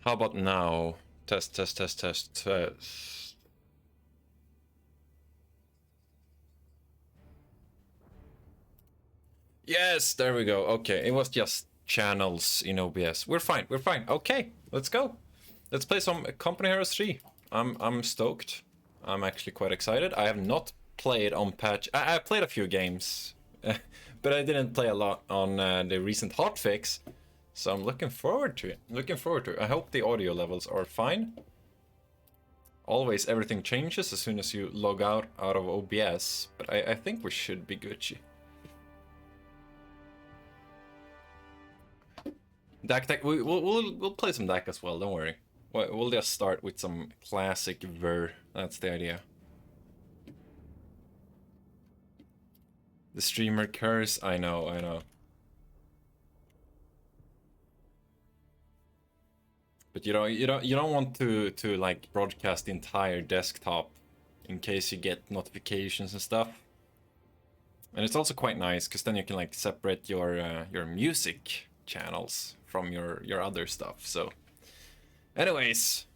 How about now? Test, test, test, test, test. Yes, there we go. Okay, it was just channels in OBS. We're fine, we're fine. Okay, let's go. Let's play some Company Heroes 3. I'm stoked. I'm actually quite excited. I have not played on patch. I played a few games, but I didn't play a lot on the recent hotfix. So I'm looking forward to it. Looking forward to it. I hope the audio levels are fine. Always everything changes as soon as you log out of OBS, but I think we should be Gucci. Dak, we'll play some Dak as well. Don't worry. We'll just start with some classic Ver. That's the idea. The streamer curse. I know, I know. But you don't want to like broadcast the entire desktop in case you get notifications and stuff. And it's also quite nice because then you can like separate your music channels from your other stuff. So, anyways,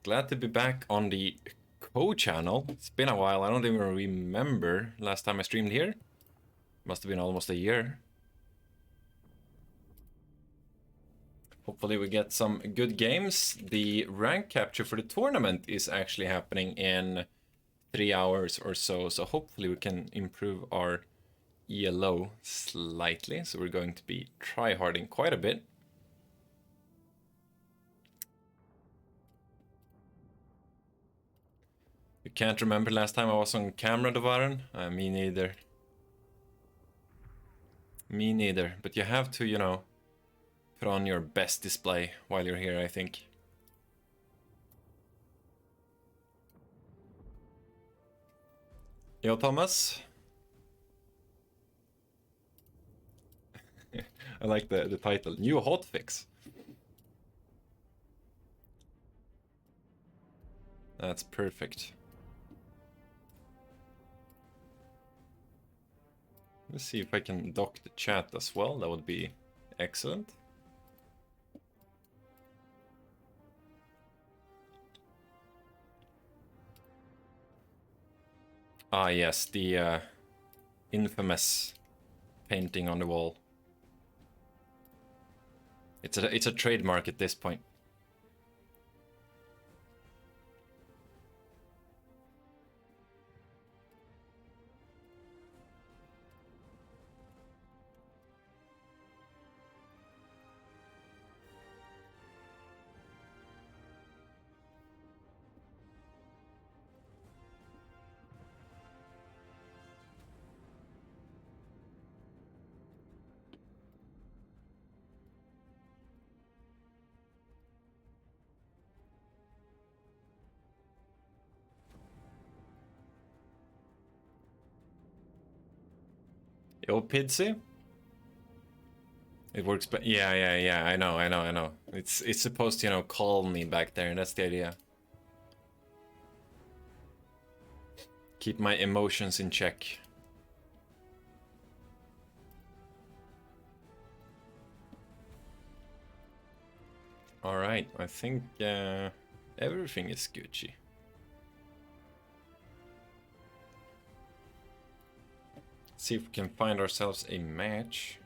glad to be back on the co-channel. It's been a while. I don't even remember last time I streamed here. Must have been almost a year. Hopefully we get some good games. The rank capture for the tournament is actually happening in 3 hours or so. So hopefully we can improve our ELO slightly. So we're going to be tryharding quite a bit. You can't remember last time I was on camera, Dovaran? Me neither. Me neither. But you have to, you know, put on your best display while you're here, I think. Yo, Thomas. I like the title. New hotfix. That's perfect. Let's see if I can dock the chat as well. That would be excellent. Ah, yes, the infamous painting on the wall. It's a trademark at this point. Yo, Pidsy? It works, but yeah, I know. It's supposed to, you know, calm me back there, and that's the idea. Keep my emotions in check. Alright, I think everything is Gucci. See if we can find ourselves a match.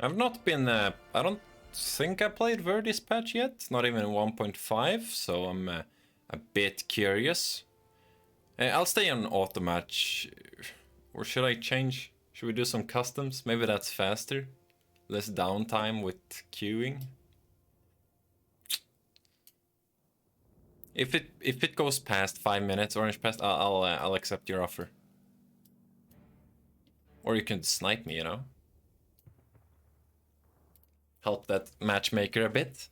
I've not been, I don't think I played Ver this patch yet, not even 1.5, so I'm a bit curious. I'll stay on auto match, or should I change? Should we do some customs? Maybe that's faster, less downtime with queuing. If it goes past 5 minutes, Orange Pest, I'll accept your offer. Or you can snipe me, you know. Help that matchmaker a bit.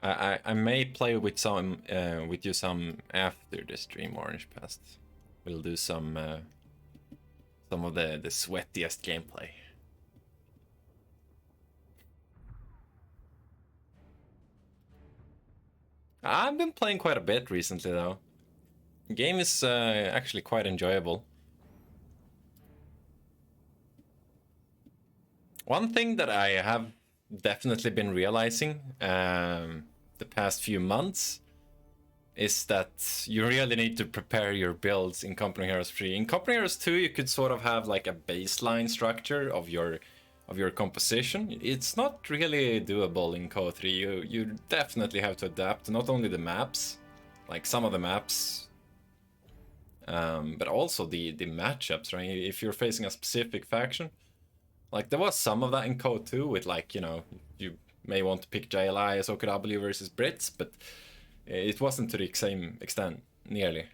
I may play with some with you some after the stream, Orange Pest. we'll do some of the sweatiest gameplay. I've been playing quite a bit recently, though. The game is actually quite enjoyable. One thing that I have definitely been realizing the past few months is that you really need to prepare your builds in Company Heroes 3. In Company Heroes 2, you could sort of have like a baseline structure of your composition. It's not really doable in Co 3. You definitely have to adapt not only the maps, like some of the maps, but also the matchups, right? If you're facing a specific faction, like there was some of that in Co 2 with, like, you know, you may want to pick JLI as OKW versus Brits, but it wasn't to the same extent, nearly.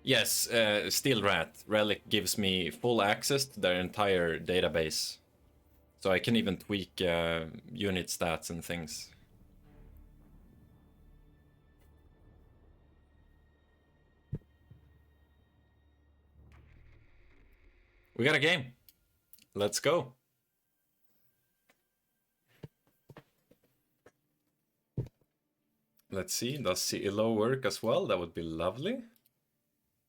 Yes, Steel Rat Relic gives me full access to their entire database, so I can even tweak unit stats and things. We got a game. Let's go. Let's see, does CLO work as well? That would be lovely.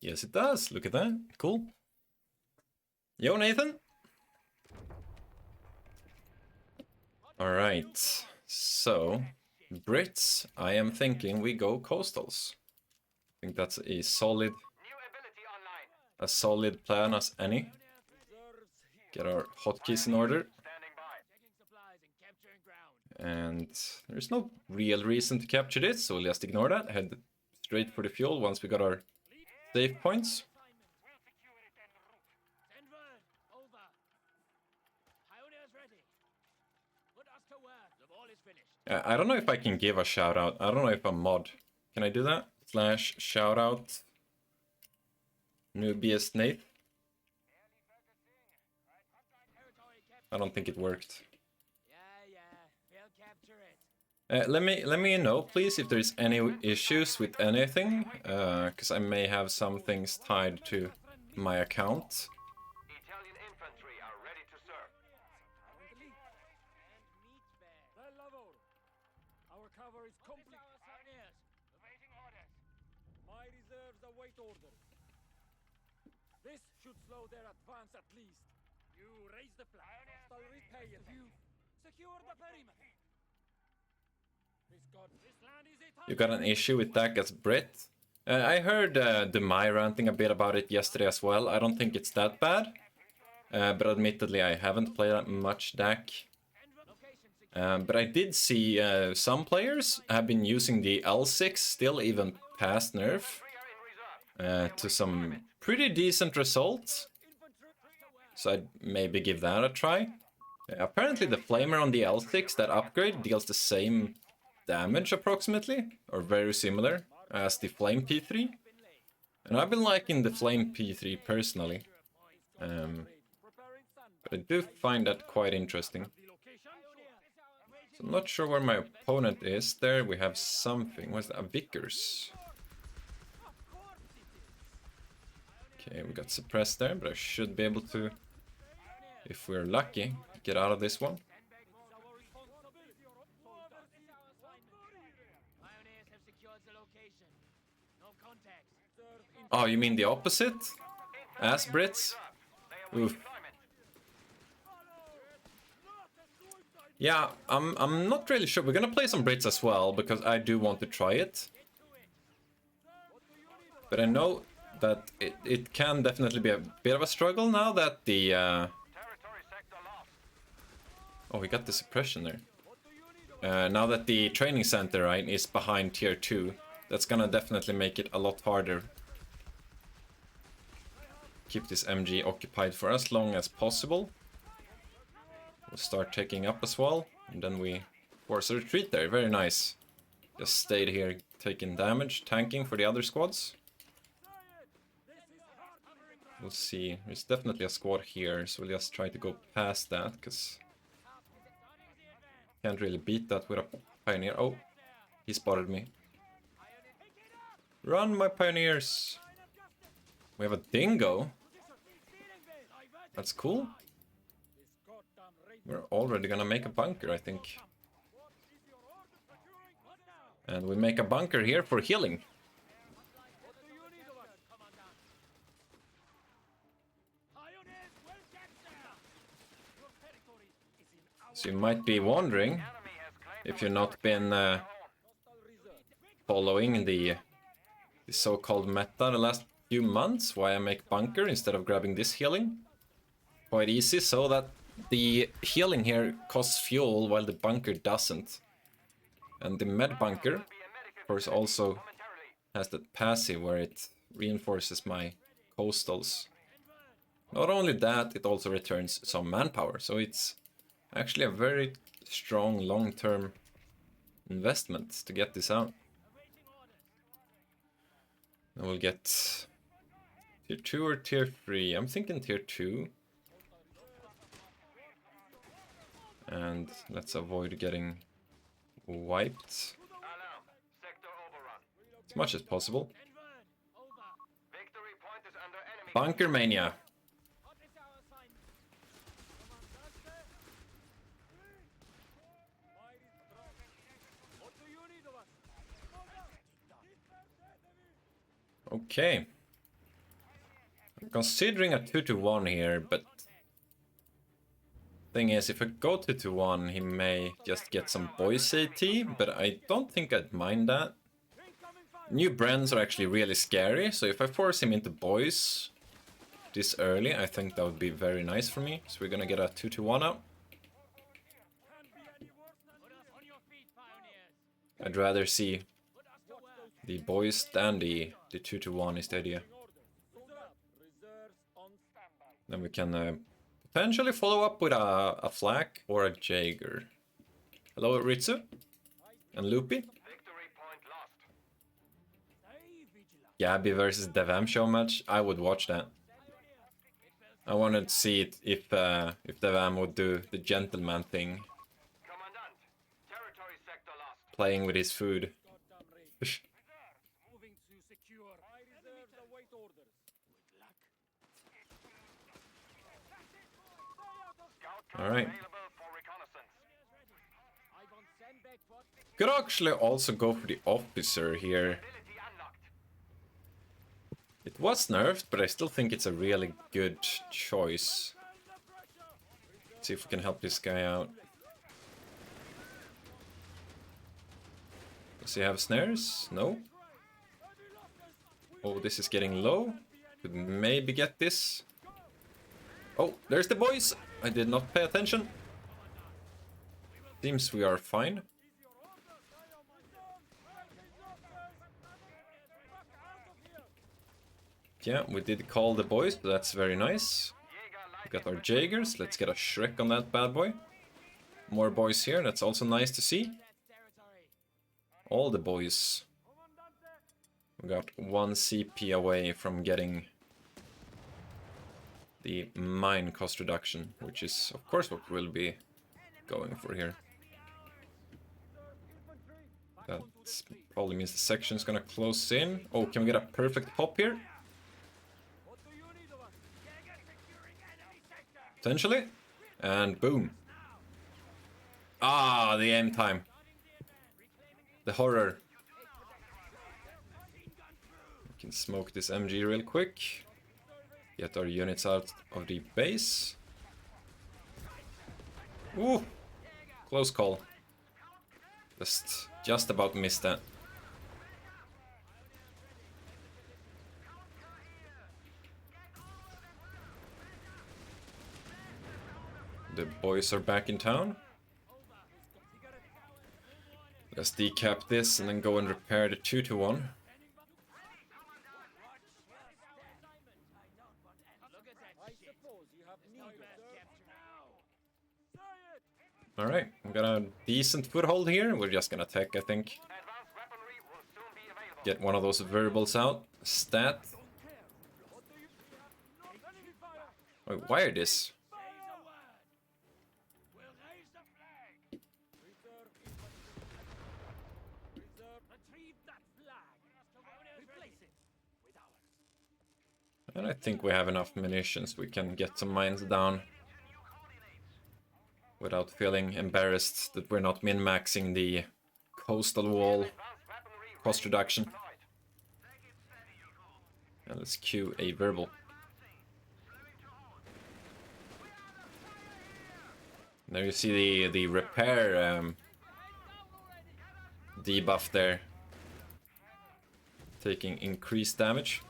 Yes, it does. Look at that. Cool. Yo, Nathan. All right. So, Brits, I am thinking we go coastals. I think that's a solid plan as any. Get our hotkeys in order. And there's no real reason to capture this, so we'll just ignore that. Head straight for the fuel once we got our save points. I don't know if I can give a shout out. I don't know if I'm mod. Can I do that? / shout out newbiest Nate. I don't think it worked. Let me know, please, if there's any issues with anything, because I may have some things tied to my account. Italian infantry are ready to serve. Our cover is complete. Awaiting orders. My reserves await orders. This should slow their advance at least. You raise the flag. Hostile repay it. You secure the perimeter. You got an issue with that as Brit? I heard Demai ranting a bit about it yesterday as well. I don't think it's that bad. But admittedly, I haven't played that much DAC. But I did see some players have been using the L6 still even past nerf to some pretty decent results. So I'd maybe give that a try. Apparently the Flamer on the L6, that upgrade, deals the same damage approximately, or very similar, as the Flame P3. And I've been liking the Flame P3 personally. But I do find that quite interesting. So I'm not sure where my opponent is. There we have something. What's that? A Vickers. Okay, we got suppressed there, but I should be able to, if we're lucky, get out of this one. Oh, you mean the opposite? As Brits? Oof. Yeah, I'm not really sure. We're gonna play some Brits as well, because I do want to try it. But I know that it can definitely be a bit of a struggle now that the... Oh, we got the suppression there. Now that the training center, right, is behind tier 2, that's gonna definitely make it a lot harder. Keep this MG occupied for as long as possible. We'll start taking up as well, and then we force a retreat there. Very nice. Just stayed here taking damage, tanking for the other squads. We'll see. There's definitely a squad here, so we'll just try to go past that, because can't really beat that with a Pioneer. Oh, He spotted me. Run, my pioneers! We have a dingo. That's cool. We're already gonna make a bunker, I think. And we make a bunker here for healing. So you might be wondering, if you've not been following the so-called meta the last few months, why I make bunker instead of grabbing this healing. Quite easy, so that the healing here costs fuel while the bunker doesn't. And the med bunker, of course, also has that passive where it reinforces my coastals. Not only that, it also returns some manpower, so it's actually a very strong long-term investment to get this out. And we'll get tier 2 or tier 3. I'm thinking tier 2. And let's avoid getting wiped as much as possible. Bunker mania. Okay. I'm considering a 2-1 here, but thing is, if I go 2-1, he may just get some boys AT, but I don't think I'd mind that. New Brens are actually really scary, so if I force him into boys this early, I think that would be very nice for me. So we're gonna get a 2-1 out. I'd rather see the boys than the 2-1 is the idea. Then we can potentially follow up with a flak or a Jaeger. Hello, Ritsu and Loopy. Gabby versus Devam show match. I would watch that. I wanted to see it if Devam would do the gentleman thing, playing with his food. All right. Could actually also go for the officer here. It was nerfed, but I still think it's a really good choice. Let's see if we can help this guy out. Does he have snares? No. Oh, this is getting low. Could maybe get this. Oh, there's the boys! I did not pay attention. Seems we are fine. Yeah, we did call the boys, so that's very nice. We got our Jaegers, let's get a Shrek on that bad boy. More boys here, that's also nice to see. All the boys. We got 1 CP away from getting the mine cost reduction, which is of course what we'll be going for here. That probably means the section's gonna close in. Oh, can we get a perfect pop here? Potentially. And boom. Ah, the aim time. The horror. We can smoke this MG real quick. Get our units out of the base. Ooh! Close call. Just about missed that. The boys are back in town. Let's decap this and then go and repair the 2-1. Alright, we got a decent foothold here. We're just gonna tech, I think. Get one of those variables out. Stat. Wait, wire this. And I think we have enough munitions. We can get some mines down without feeling embarrassed that we're not min-maxing the coastal wall cost reduction. And let's queue a verbal. There you see the repair debuff there, taking increased damage.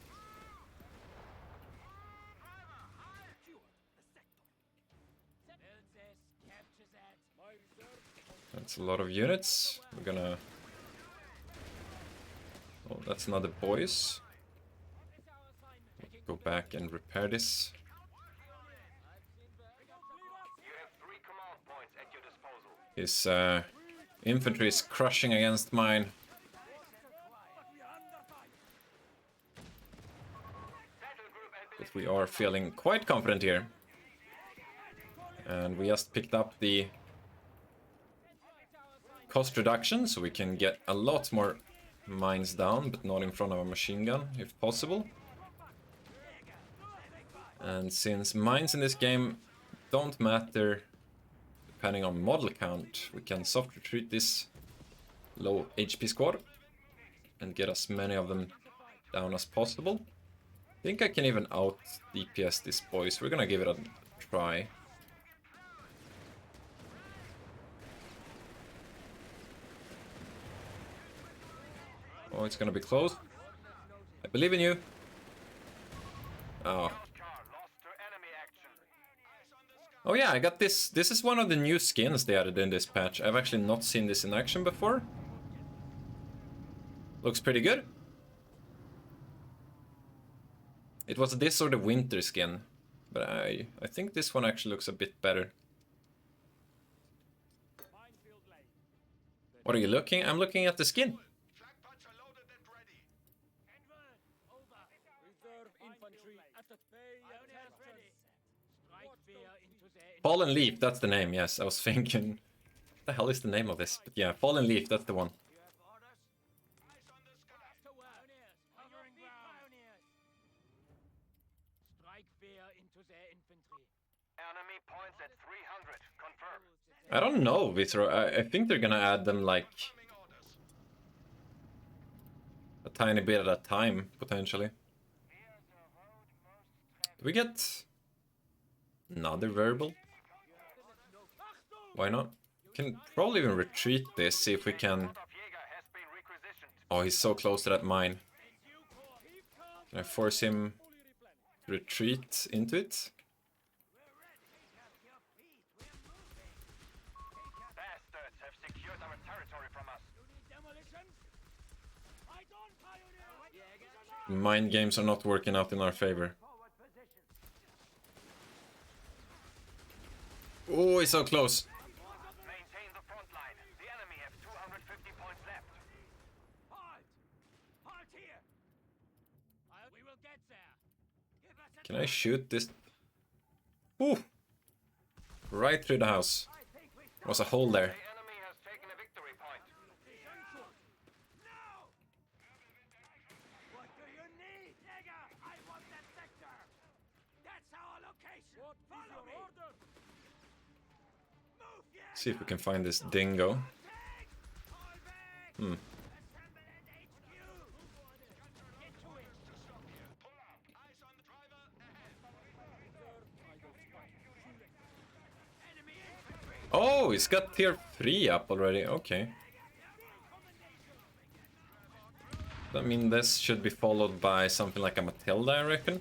That's a lot of units. We're gonna... Oh, that's another boys. Go back and repair this. You have 3 command points at your disposal. His infantry is crushing against mine. But we are feeling quite confident here. And we just picked up the cost reduction, so we can get a lot more mines down, but not in front of a machine gun, if possible. And since mines in this game don't matter depending on model count, we can soft retreat this low HP squad and get as many of them down as possible. I think I can even out DPS this boys. We're gonna give it a try. Oh, it's gonna be close. I believe in you. Oh. Oh yeah, I got this. This is one of the new skins they added in this patch. I've actually not seen this in action before. Looks pretty good. It was this or the winter skin, but I think this one actually looks a bit better. What are you looking? I'm looking at the skin. Fallen Leaf, that's the name, yes. I was thinking, what the hell is the name of this? But yeah, Fallen Leaf, that's the one. Enemy points at 300. Confirm. I don't know, Vitro. I think they're gonna add them like a tiny bit at a time, potentially. Do we get another verbal? Why not? Can probably even retreat this, see if we can... Oh, he's so close to that mine. Can I force him to retreat into it? Bastards have secured our territory from us. Mind games are not working out in our favor. Oh, he's so close. Maintain the front line. The enemy have 250 points left. Halt here. We will get there. Can I shoot this? Ooh! Right through the house. There was a hole there. The enemy has taken a victory point. No! What do you need, nigger? I want that sector. That's our location. Follow me. See if we can find this dingo. Hmm. Oh, he's got tier 3 up already. Okay. I mean, this should be followed by something like a Matilda, I reckon.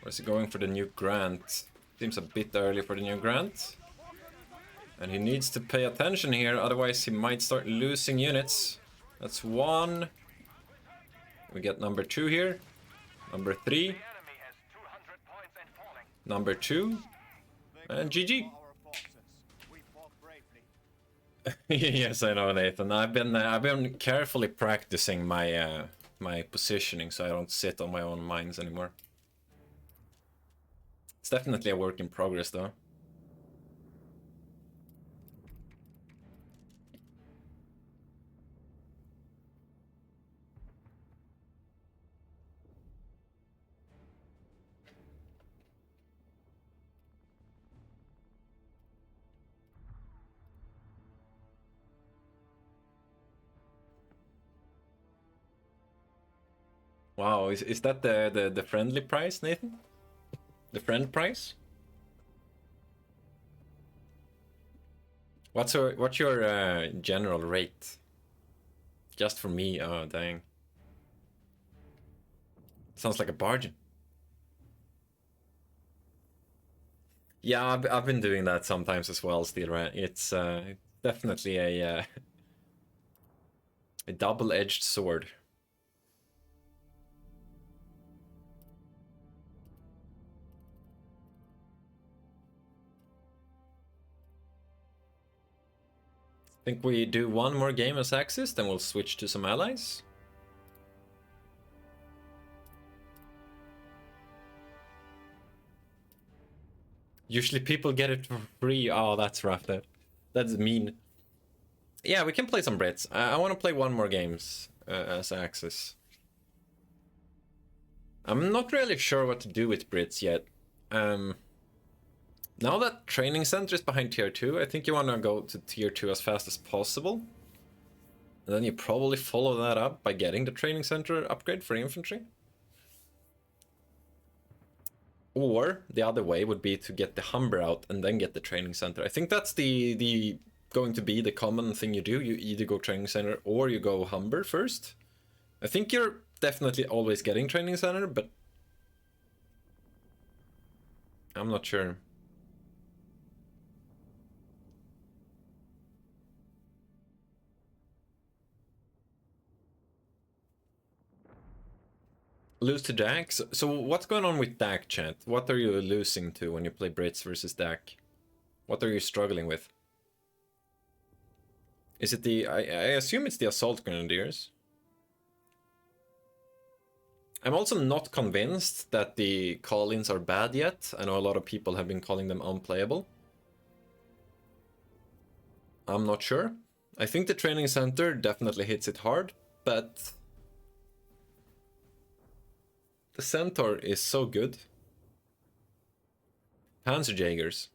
Or is he going for the new Grant? Seems a bit early for the new Grant. And he needs to pay attention here, otherwise he might start losing units. That's one. We get number 2 here. Number 3. Number 2. And GG. Yes, I know, Nathan. I've been carefully practicing my my positioning so I don't sit on my own mines anymore. It's definitely a work in progress though. Wow, is that the friendly price, Nathan? The friend price? What's your general rate? Just for me? Oh, dang. Sounds like a bargain. Yeah, I've been doing that sometimes as well, Steel Rat. It's definitely a double-edged sword. Think we do one more game as Axis, then we'll switch to some allies. Usually people get it for free. Oh, that's rough. That's mean. Yeah, we can play some Brits. I want to play one more games as Axis. I'm not really sure what to do with Brits yet. Now that Training Center is behind Tier 2, I think you want to go to Tier 2 as fast as possible. And then you probably follow that up by getting the Training Center upgrade for infantry. Or the other way would be to get the Humber out and then get the Training Center. I think that's the going to be the common thing you do. You either go Training Center or you go Humber first. I think you're definitely always getting Training Center, but I'm not sure. Lose to Dak? So what's going on with Dak, chat? What are you losing to when you play Brits versus Dak? What are you struggling with? Is it the... I assume it's the Assault Grenadiers. I'm also not convinced that the call-ins are bad yet. I know a lot of people have been calling them unplayable. I'm not sure. I think the Training Center definitely hits it hard, but... the Centaur is so good. Panzerjägers.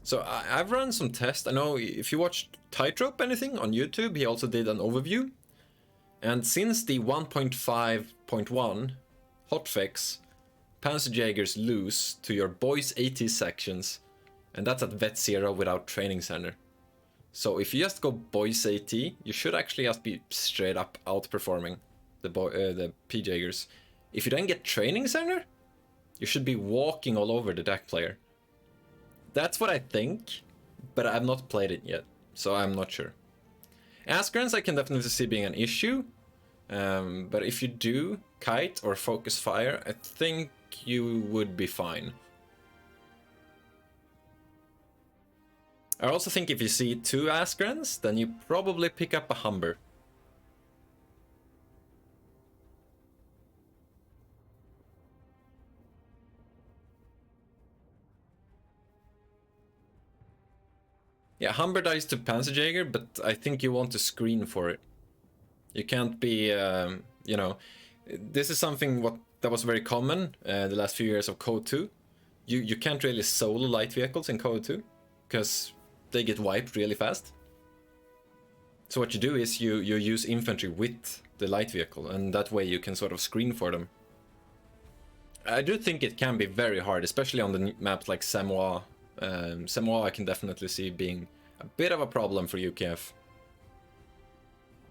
So I've run some tests. I know if you watched Tightrope anything on YouTube, he also did an overview. And since the 1.5.1 hotfix, Panzerjägers lose to your boys AT sections, and that's at Vet 0 without Training Center. So if you just go boys AT, you should actually just be straight up outperforming the P-Jaegers. If you then get Training Center, you should be walking all over the deck player. That's what I think, but I've not played it yet, so I'm not sure. Askrans I can definitely see being an issue, but if you do Kite or Focus Fire, I think you would be fine. I also think if you see 2 Askrans, then you probably pick up a Humber. Yeah, Humber dies to Panzerjäger, but I think you want to screen for it. You can't be, you know... This is something that was very common the last few years of Code 2. You can't really solo light vehicles in Code 2, because they get wiped really fast. So what you do is you use infantry with the light vehicle, and that way you can sort of screen for them. I do think it can be very hard, especially on the maps like Samoa. Samoa I can definitely see being a bit of a problem for UKF.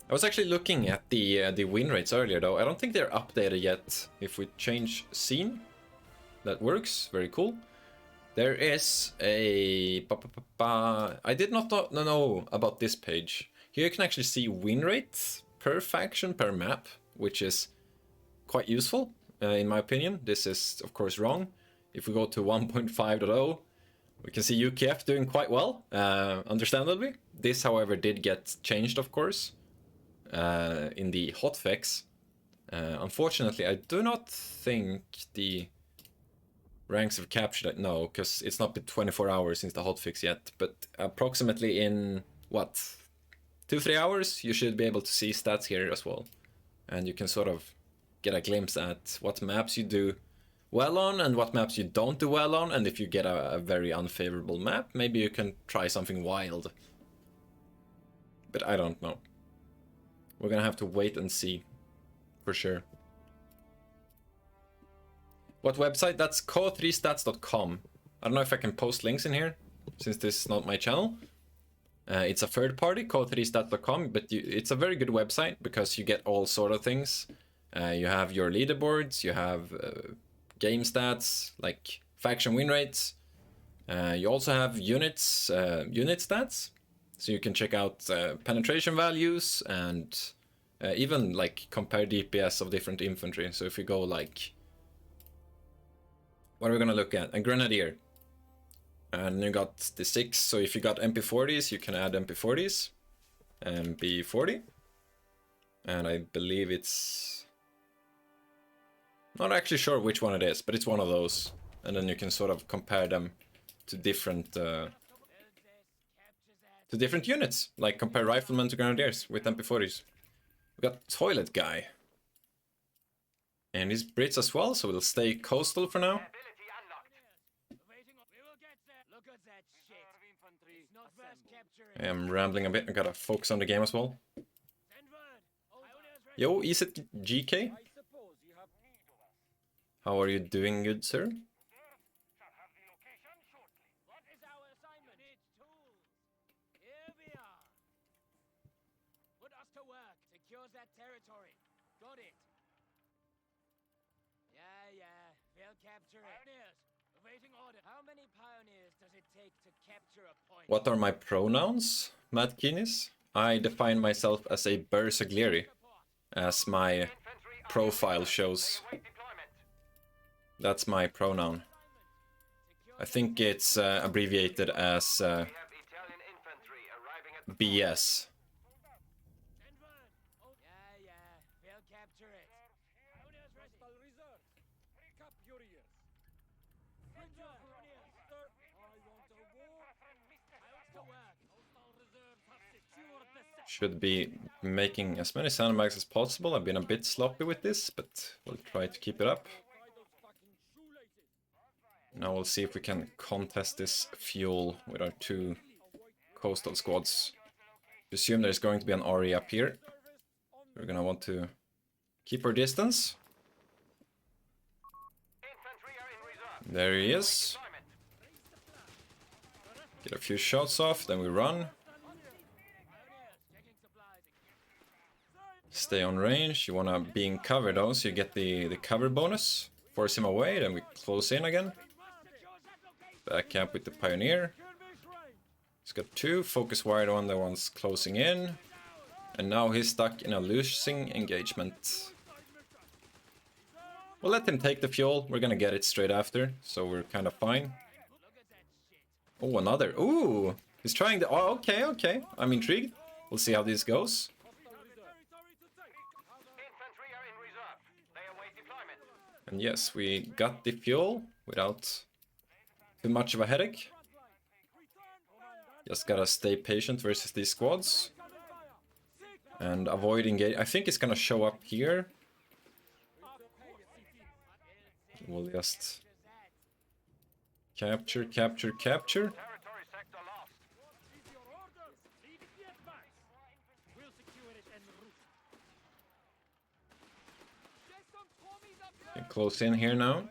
I was actually looking at the win rates earlier though. I don't think they're updated yet. If we change scene, that works. Very cool. There is a... I did not know about this page. Here you can actually see win rates per faction, per map, which is quite useful, in my opinion. This is, of course, wrong. If we go to 1.5.0, we can see UKF doing quite well, understandably. This, however, did get changed, of course, in the hotfix. Unfortunately, I do not think the... ranks have captured it, no, because it's not been 24 hours since the hotfix yet, but approximately in, what, 2-3 hours, you should be able to see stats here as well. And you can sort of get a glimpse at what maps you do well on and what maps you don't do well on, and if you get a very unfavorable map, maybe you can try something wild. But I don't know. We're gonna have to wait and see, for sure. What website? That's co3stats.com. I don't know if I can post links in here, since this is not my channel. It's a third party, co3stats.com, but it's a very good website because you get all sort of things. You have your leaderboards, you have game stats, like faction win rates. You also have unit stats, so you can check out penetration values and even like compare DPS of different infantry. So if you go like, what are we gonna look at? A grenadier. And you got the 6, so if you got MP40s, you can add MP40s. MP40. And I believe it's... not actually sure which one it is, but it's one of those. And then you can sort of compare them to different units. Like compare riflemen to grenadiers with MP40s. We got Toilet Guy. And he's Brits as well, so we'll stay coastal for now. I am rambling a bit, I gotta focus on the game as well. Yo, is it GK? How are you doing, good sir? What are my pronouns, Matt Guinness? I define myself as a Bersaglieri, as my profile shows. That's my pronoun. I think it's abbreviated as BS. Should be making as many sandbags as possible. I've been a bit sloppy with this, but we'll try to keep it up. Now we'll see if we can contest this fuel with our 2 coastal squads. Assume there's going to be an RE up here. We're gonna want to keep our distance. There he is. Get a few shots off, then we run. Stay on range. You wanna be in cover though, so you get the cover bonus. Force him away, then we close in again. Back camp with the Pioneer. He's got 2, focus wired on the ones closing in. And now he's stuck in a losing engagement. We'll let him take the fuel, we're gonna get it straight after, so we're kinda fine. Oh, another, ooh! He's trying the, oh, okay, I'm intrigued. We'll see how this goes. And yes, we got the fuel without too much of a headache. Just gotta stay patient versus these squads. And avoid engage. I think it's gonna show up here. We'll just capture. Can close in here now.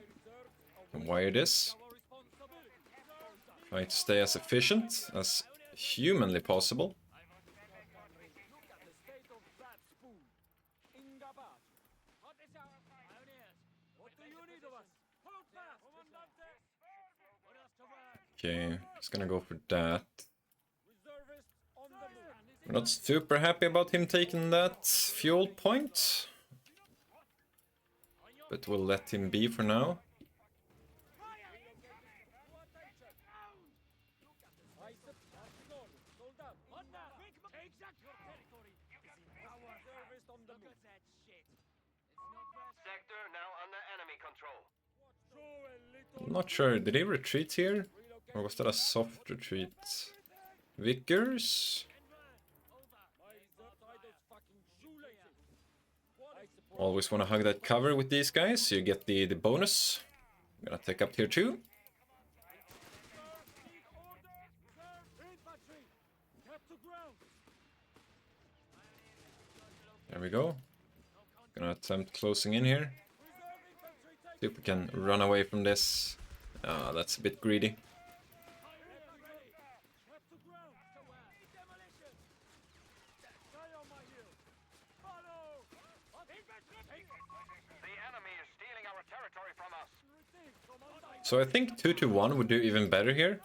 And wire this. Try to stay as efficient as humanly possible. Okay, just gonna go for that. We're not super happy about him taking that fuel point. But we'll let him be for now. I'm not sure, did he retreat here? Or was that a soft retreat? Vickers? Always want to hug that cover with these guys, so you get the bonus. I'm gonna take up tier 2. There we go. Gonna attempt closing in here. See if we can run away from this. Ah, that's a bit greedy. So I think 2-1 would do even better here.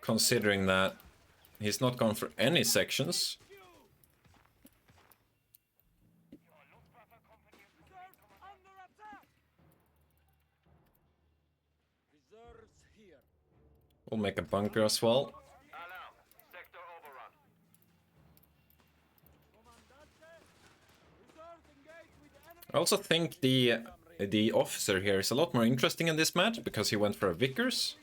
Considering that he's not gone for any sections. We'll make a bunker as well. I also think the officer here is a lot more interesting in this match because he went for a Vickers.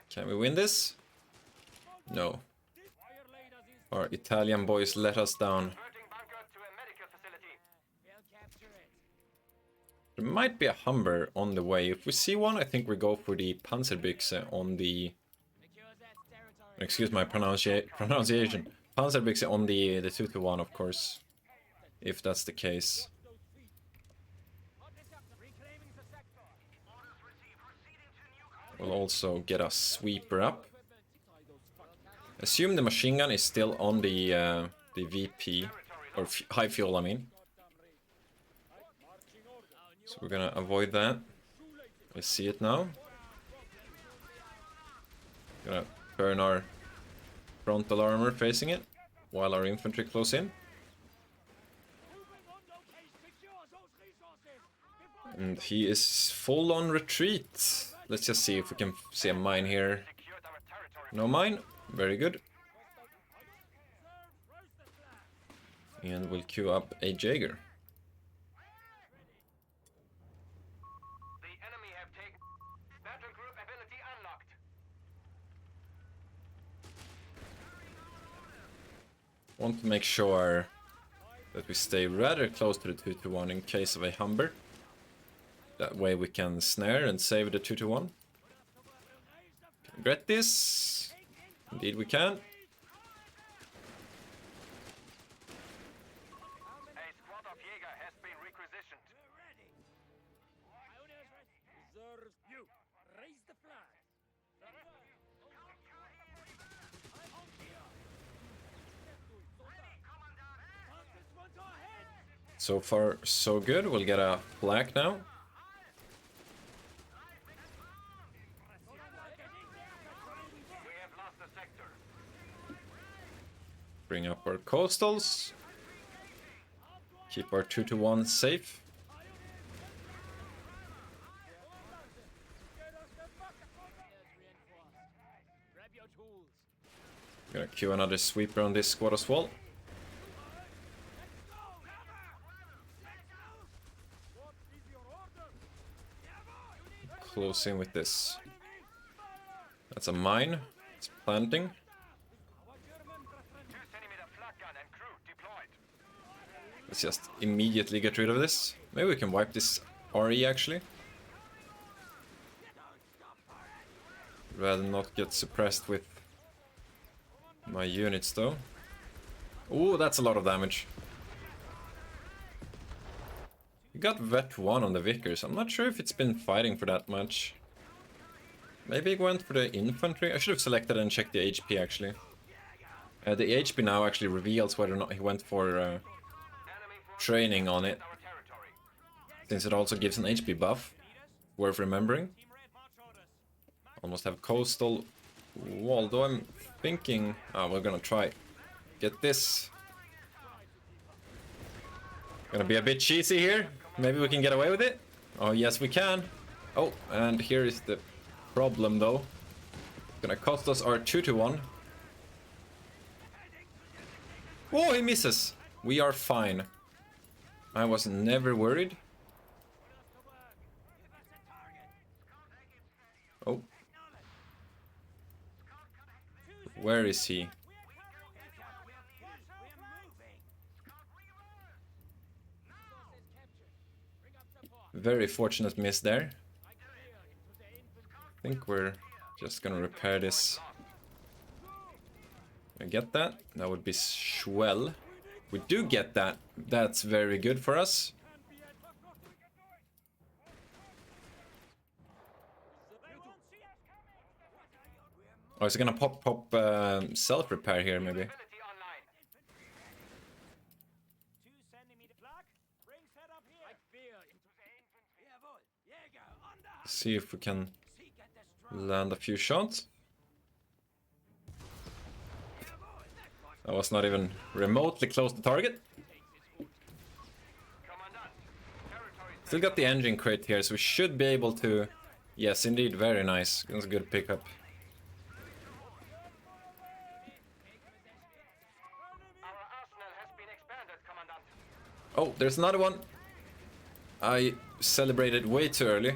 Can we win this? No. Our Italian boys let us down. There might be a Humber on the way. If we see one, I think we go for the Panzerbüchse on the... Excuse my pronunciation. Panzerbüchse on the 2-1, of course. If that's the case. We'll also get a sweeper up. Assume the machine gun is still on the VP, or high fuel, I mean. So we're gonna avoid that. I see it now. Gonna burn our frontal armor facing it, while our infantry close in. And he is full on retreat. Let's just see if we can see a mine here. No mine. Very good. And we'll queue up a Jaeger. Want to make sure that we stay rather close to the 2-1 in case of a Humber. That way we can snare and save the 2-1. Regret this. Indeed we can. So far, so good. We'll get a flak now. Bring up our coastals. Keep our 2-1 safe. Gonna queue another sweeper on this squad as well. Close in with this. That's a mine. It's planting. Let's just immediately get rid of this. Maybe we can wipe this RE actually. Rather not get suppressed with my units though. Ooh, that's a lot of damage. We got Vet 1 on the Vickers. I'm not sure if it's been fighting for that much. Maybe he went for the infantry. I should have selected and checked the HP actually. The HP now actually reveals whether or not he went for training on it. Since it also gives an HP buff. Worth remembering. Almost have coastal wall, though I'm thinking... we're gonna try. Get this. Gonna be a bit cheesy here. Maybe we can get away with it. Oh, yes we can. Oh, and here is the problem though. Gonna cost us our 2-1. Oh, he misses. We are fine. I was never worried. Oh. Where is he? Very fortunate miss there. think we're just gonna repair this. I get that. That would be swell. We do get that. That's very good for us. Oh, is it gonna pop self-repair here, maybe? 2 centimeter block. Bring set up here. Like fear into the infantry. Jawohl. Jäger, under. See if we can Seek and destroy. land a few shots. That was not even remotely close to target. Still got the engine crate here, so we should be able to... Yes, indeed, very nice. That's a good pickup. Oh, there's another one. I celebrated way too early.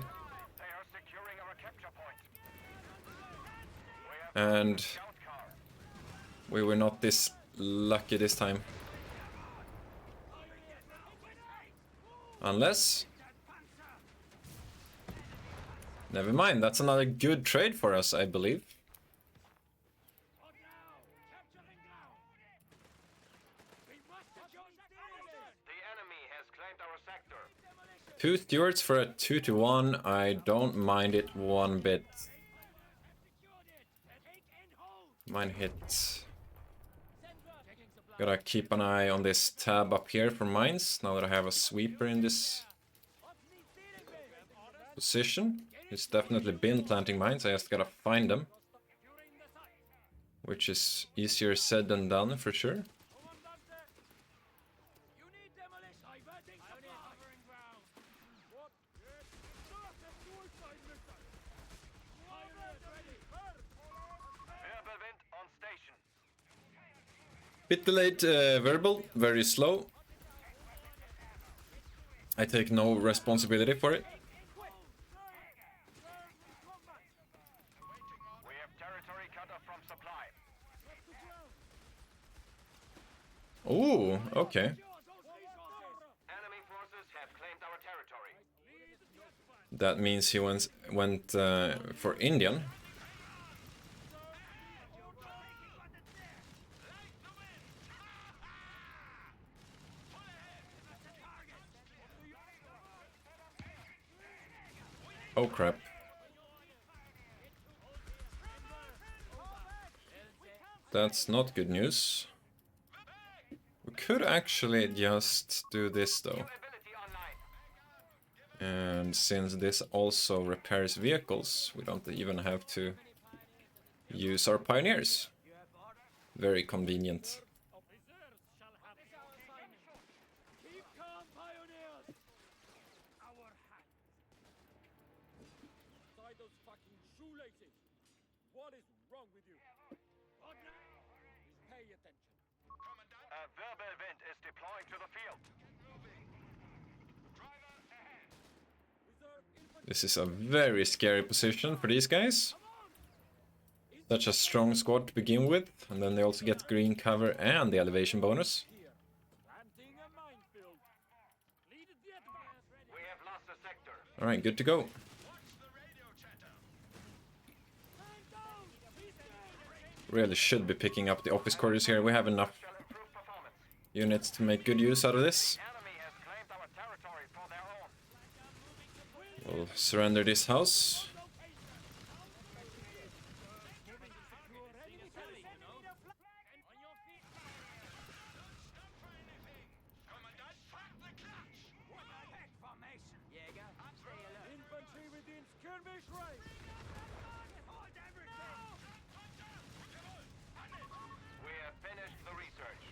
And we were not this lucky this time. Unless... Never mind, that's another good trade for us, I believe. Two stewards for a 2-to-1. I don't mind it one bit. Mine hit. Gotta keep an eye on this tab up here for mines, now that I have a sweeper in this position. It's definitely been planting mines, I just gotta find them. Which is easier said than done, for sure. Bit delayed verbal, very slow. I take no responsibility for it. We have territory cut off from supply. Oh, okay. Enemy forces have claimed our territory. That means he went for Indian. Oh crap. That's not good news. We could actually just do this though. And since this also repairs vehicles, we don't even have to use our pioneers. Very convenient. What is wrong with you? Pay attention. A verbal wind is deploying to the field. This is a very scary position for these guys. Such a strong squad to begin with, and then they also get green cover and the elevation bonus. Planting a minefield. Lead the advance. We have lost the sector. Alright, good to go. Really should be picking up the office quarters here. We have enough Shall improve performance. units to make good use out of this. Enemy has claimed our territory for their own. We'll surrender this house. Infantry within skirmish range. We have finished the research.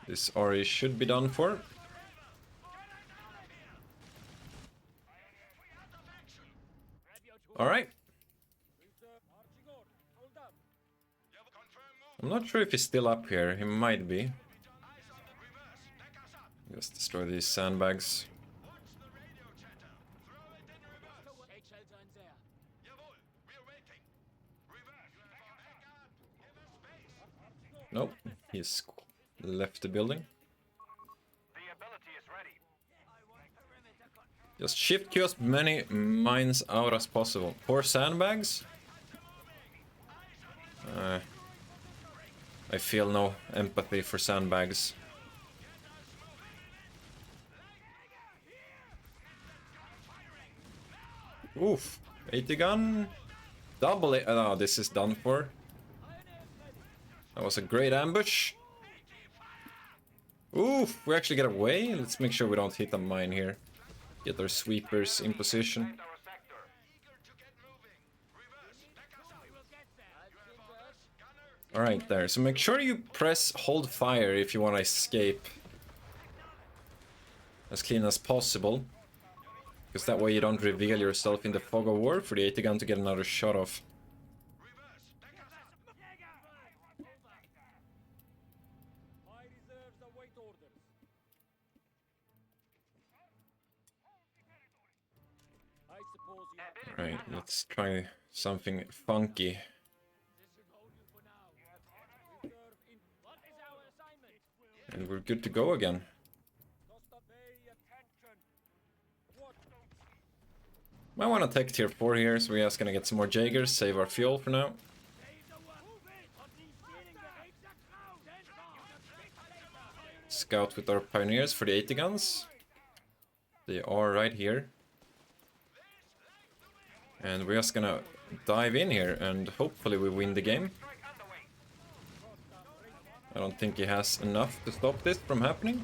This RE should be done for. Alright. Marching order. Hold up. I'm not sure if he's still up here. He might be. Just destroy these sandbags. Take shelter in there. Nope, he's left the building. The ability is ready. Just shift queue as many mines out as possible. Pour sandbags? I feel no empathy for sandbags. Oof. 80 gun. Double it. Oh, this is done for. That was a great ambush. Oof, we actually get away. Let's make sure we don't hit a mine here. Get our sweepers in position. Alright there, so make sure you press hold fire if you want to escape as clean as possible. Because that way you don't reveal yourself in the fog of war for the 80 gun to get another shot off. My reserves await orders. I suppose you Alright, let's try something funky. reserve in. What is our assignment? And we're good to go again. Just pay attention. What? Might want to take tier 4 here, so we're just gonna get some more Jaegers, save our fuel for now. Scout with our pioneers for the 80 guns. They are right here. And we're just gonna dive in here and hopefully we win the game. I don't think he has enough to stop this from happening.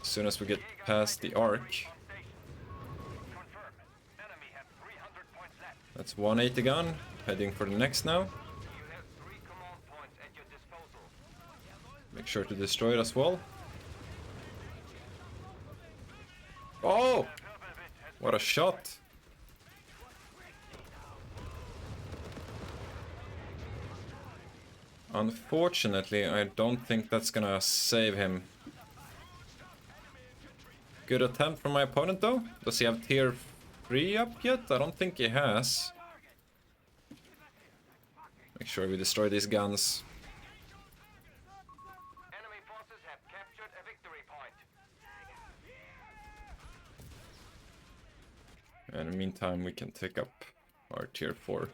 As soon as we get past the arc. That's 180 gun, heading for the next now. Make sure to destroy it as well. Oh! What a shot! Unfortunately, I don't think that's gonna save him. Good attempt from my opponent though. Does he have tier 3 up yet? I don't think he has. Make sure we destroy these guns. Enemy forces have captured a victory point. And in the meantime, we can take up our tier 4.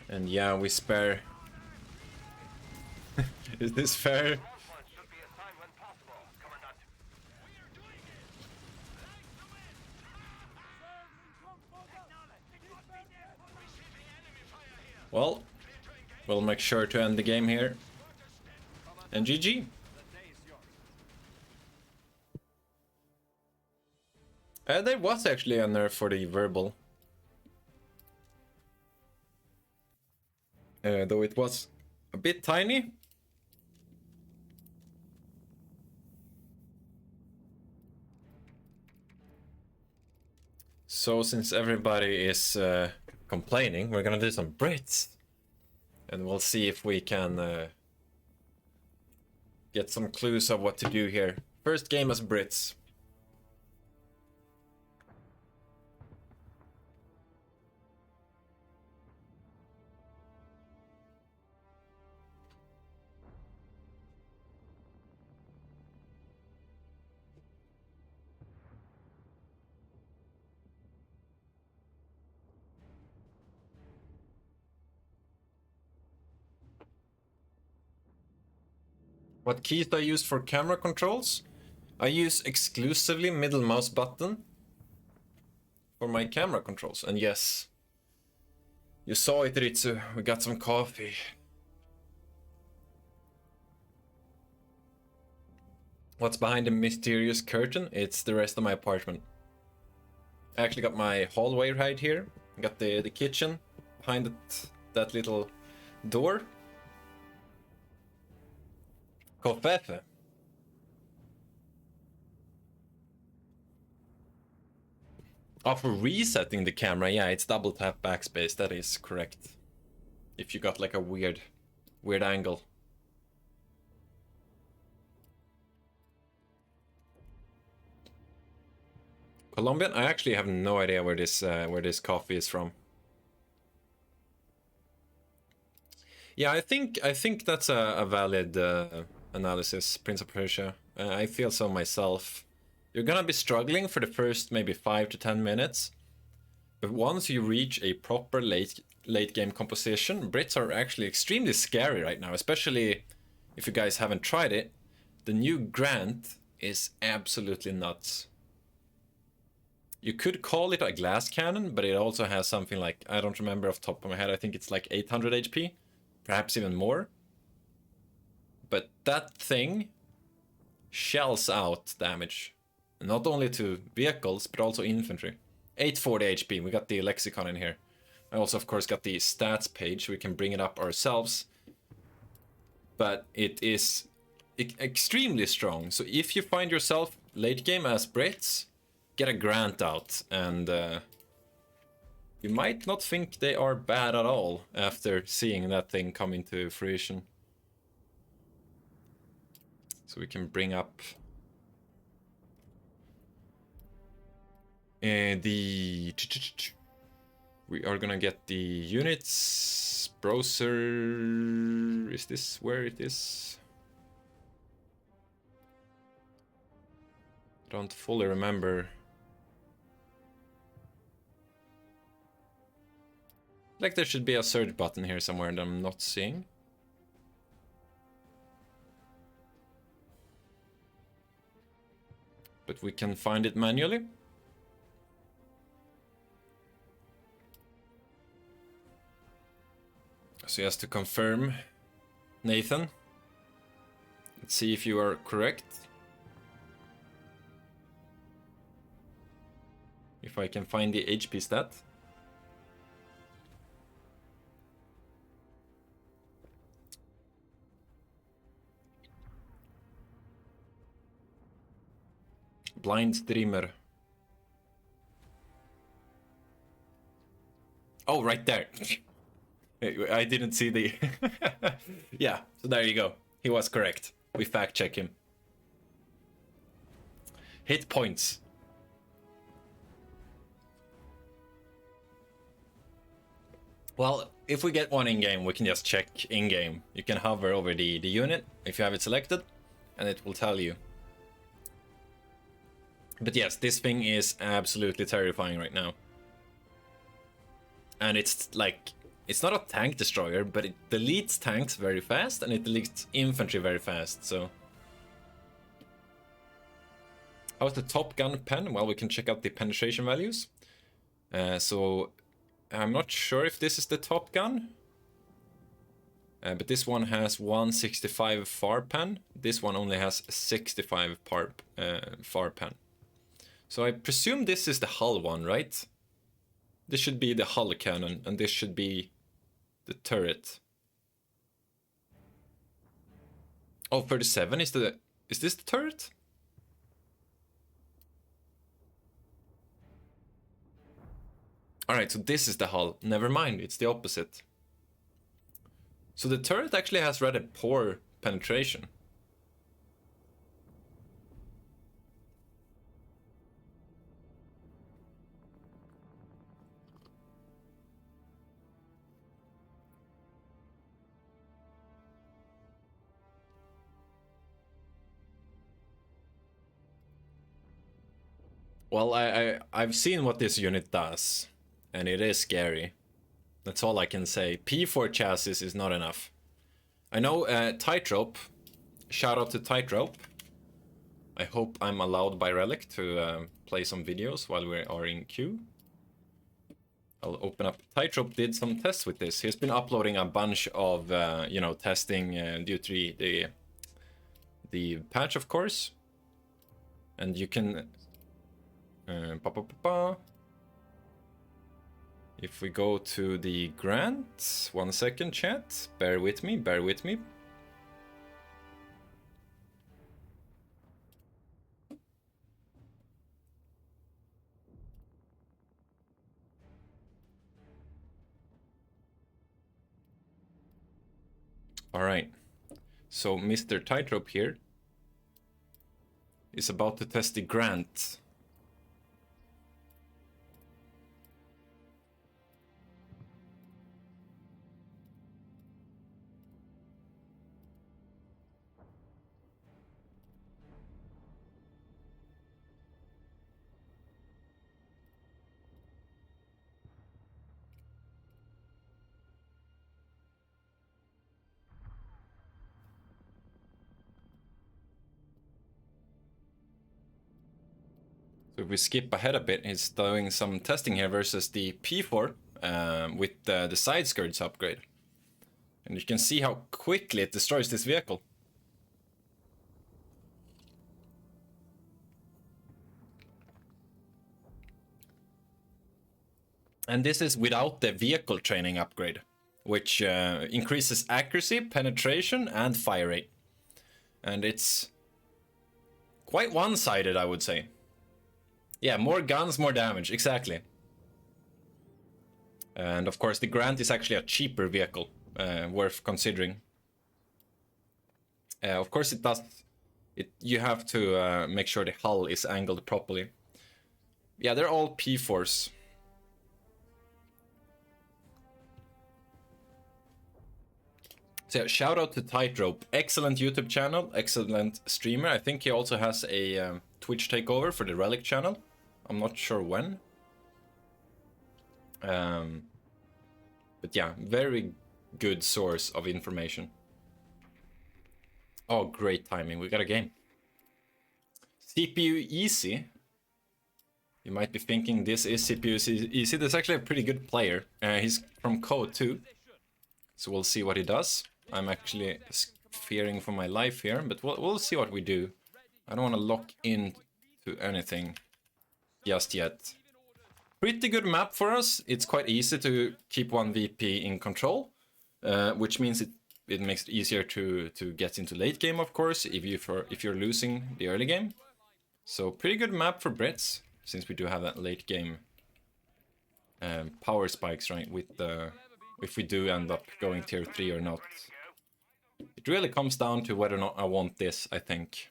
And yeah, we spare. Is this fair? Points should be assigned when possible, Commandant. Well, we'll make sure to end the game here. And GG. There was actually a nerf for the verbal. Though it was a bit tiny. So since everybody is complaining, we're gonna do some Brits. And we'll see if we can get some clues of what to do here. First game as Brits. What keys do I use for camera controls? I use exclusively middle mouse button for my camera controls. And yes, you saw it, Ritsu. We got some coffee. What's behind the mysterious curtain? It's the rest of my apartment. I actually got my hallway right here. I got the kitchen behind that little door. Coffee. Oh, for resetting the camera, yeah, it's double tap backspace, that is correct. If you got like a weird angle. Colombian? I actually have no idea where this coffee is from. Yeah, I think that's a valid analysis, Prince of Persia. I feel so myself. You're gonna be struggling for the first maybe 5 to 10 minutes, but once you reach a proper late game composition, Brits are actually extremely scary right now, especially if you guys haven't tried it. The new Grant is absolutely nuts. You could call it a glass cannon, but it also has something like, I don't remember off the top of my head, I think it's like 800 HP, perhaps even more. But that thing shells out damage, not only to vehicles, but also infantry. 840 HP, we got the lexicon in here. I also, of course, got the stats page, we can bring it up ourselves. But it is extremely strong, so if you find yourself late game as Brits, get a Grant out, and you might not think they are bad at all after seeing that thing come into fruition. So we can bring up we are gonna get the units browser. Is this where it is? Don't fully remember. Like there should be a search button here somewhere that I'm not seeing. But we can find it manually. So just to confirm, Nathan, let's see if you are correct. If I can find the HP stat. Blind streamer. Oh, right there. I didn't see the... Yeah, so there you go. He was correct. We fact check him. Hit points. Well, if we get one in-game, we can just check in-game. You can hover over the unit if you have it selected, and it will tell you. But yes, this thing is absolutely terrifying right now. And it's like, it's not a tank destroyer, but it deletes tanks very fast, and it deletes infantry very fast, so... How's the Top Gun pen? Well, we can check out the penetration values. So, I'm not sure if this is the Top Gun. But this one has 165 far pen. This one only has 65 far pen. So I presume this is the hull one, right? This should be the hull cannon, and this should be the turret. Oh, 37 is this the turret? Alright, so this is the hull. Never mind, it's the opposite. So the turret actually has rather poor penetration. Well, I've seen what this unit does, and it is scary. That's all I can say. P4 chassis is not enough. I know Tightrope, shout out to Tightrope. I hope I'm allowed by Relic to play some videos while we are in queue. I'll open up. Tightrope did some tests with this. He's been uploading a bunch of, you know, testing due to the patch, of course. And you can... If we go to the Grant, 1 second, chat. Bear with me, bear with me. All right. So Mr. Tightrope here is about to test the Grant. So if we skip ahead a bit, he's doing some testing here versus the P4 with the side skirts upgrade. And you can see how quickly it destroys this vehicle. And this is without the vehicle training upgrade, which increases accuracy, penetration, and fire rate. And it's quite one-sided, I would say. Yeah, more guns, more damage, exactly. And of course, the Grant is actually a cheaper vehicle, worth considering. Of course, it does. You have to make sure the hull is angled properly. Yeah, they're all P4s. So yeah, shout out to Tightrope. Excellent YouTube channel, excellent streamer. I think he also has a Twitch takeover for the Relic channel. I'm not sure when. But yeah, very good source of information. Oh, great timing. We got a game. CPU easy. You might be thinking this is CPU easy. That's actually a pretty good player. He's from Code 2. So we'll see what he does. I'm actually fearing for my life here, but we'll see what we do. I don't want to lock into anything just yet. Pretty good map for us. It's quite easy to keep one VP in control, which means it makes it easier to get into late game, of course, if you're losing the early game. So pretty good map for Brits, since we do have that late game power spikes, right? With if we do end up going tier 3 or not. It really comes down to whether or not I want this, I think.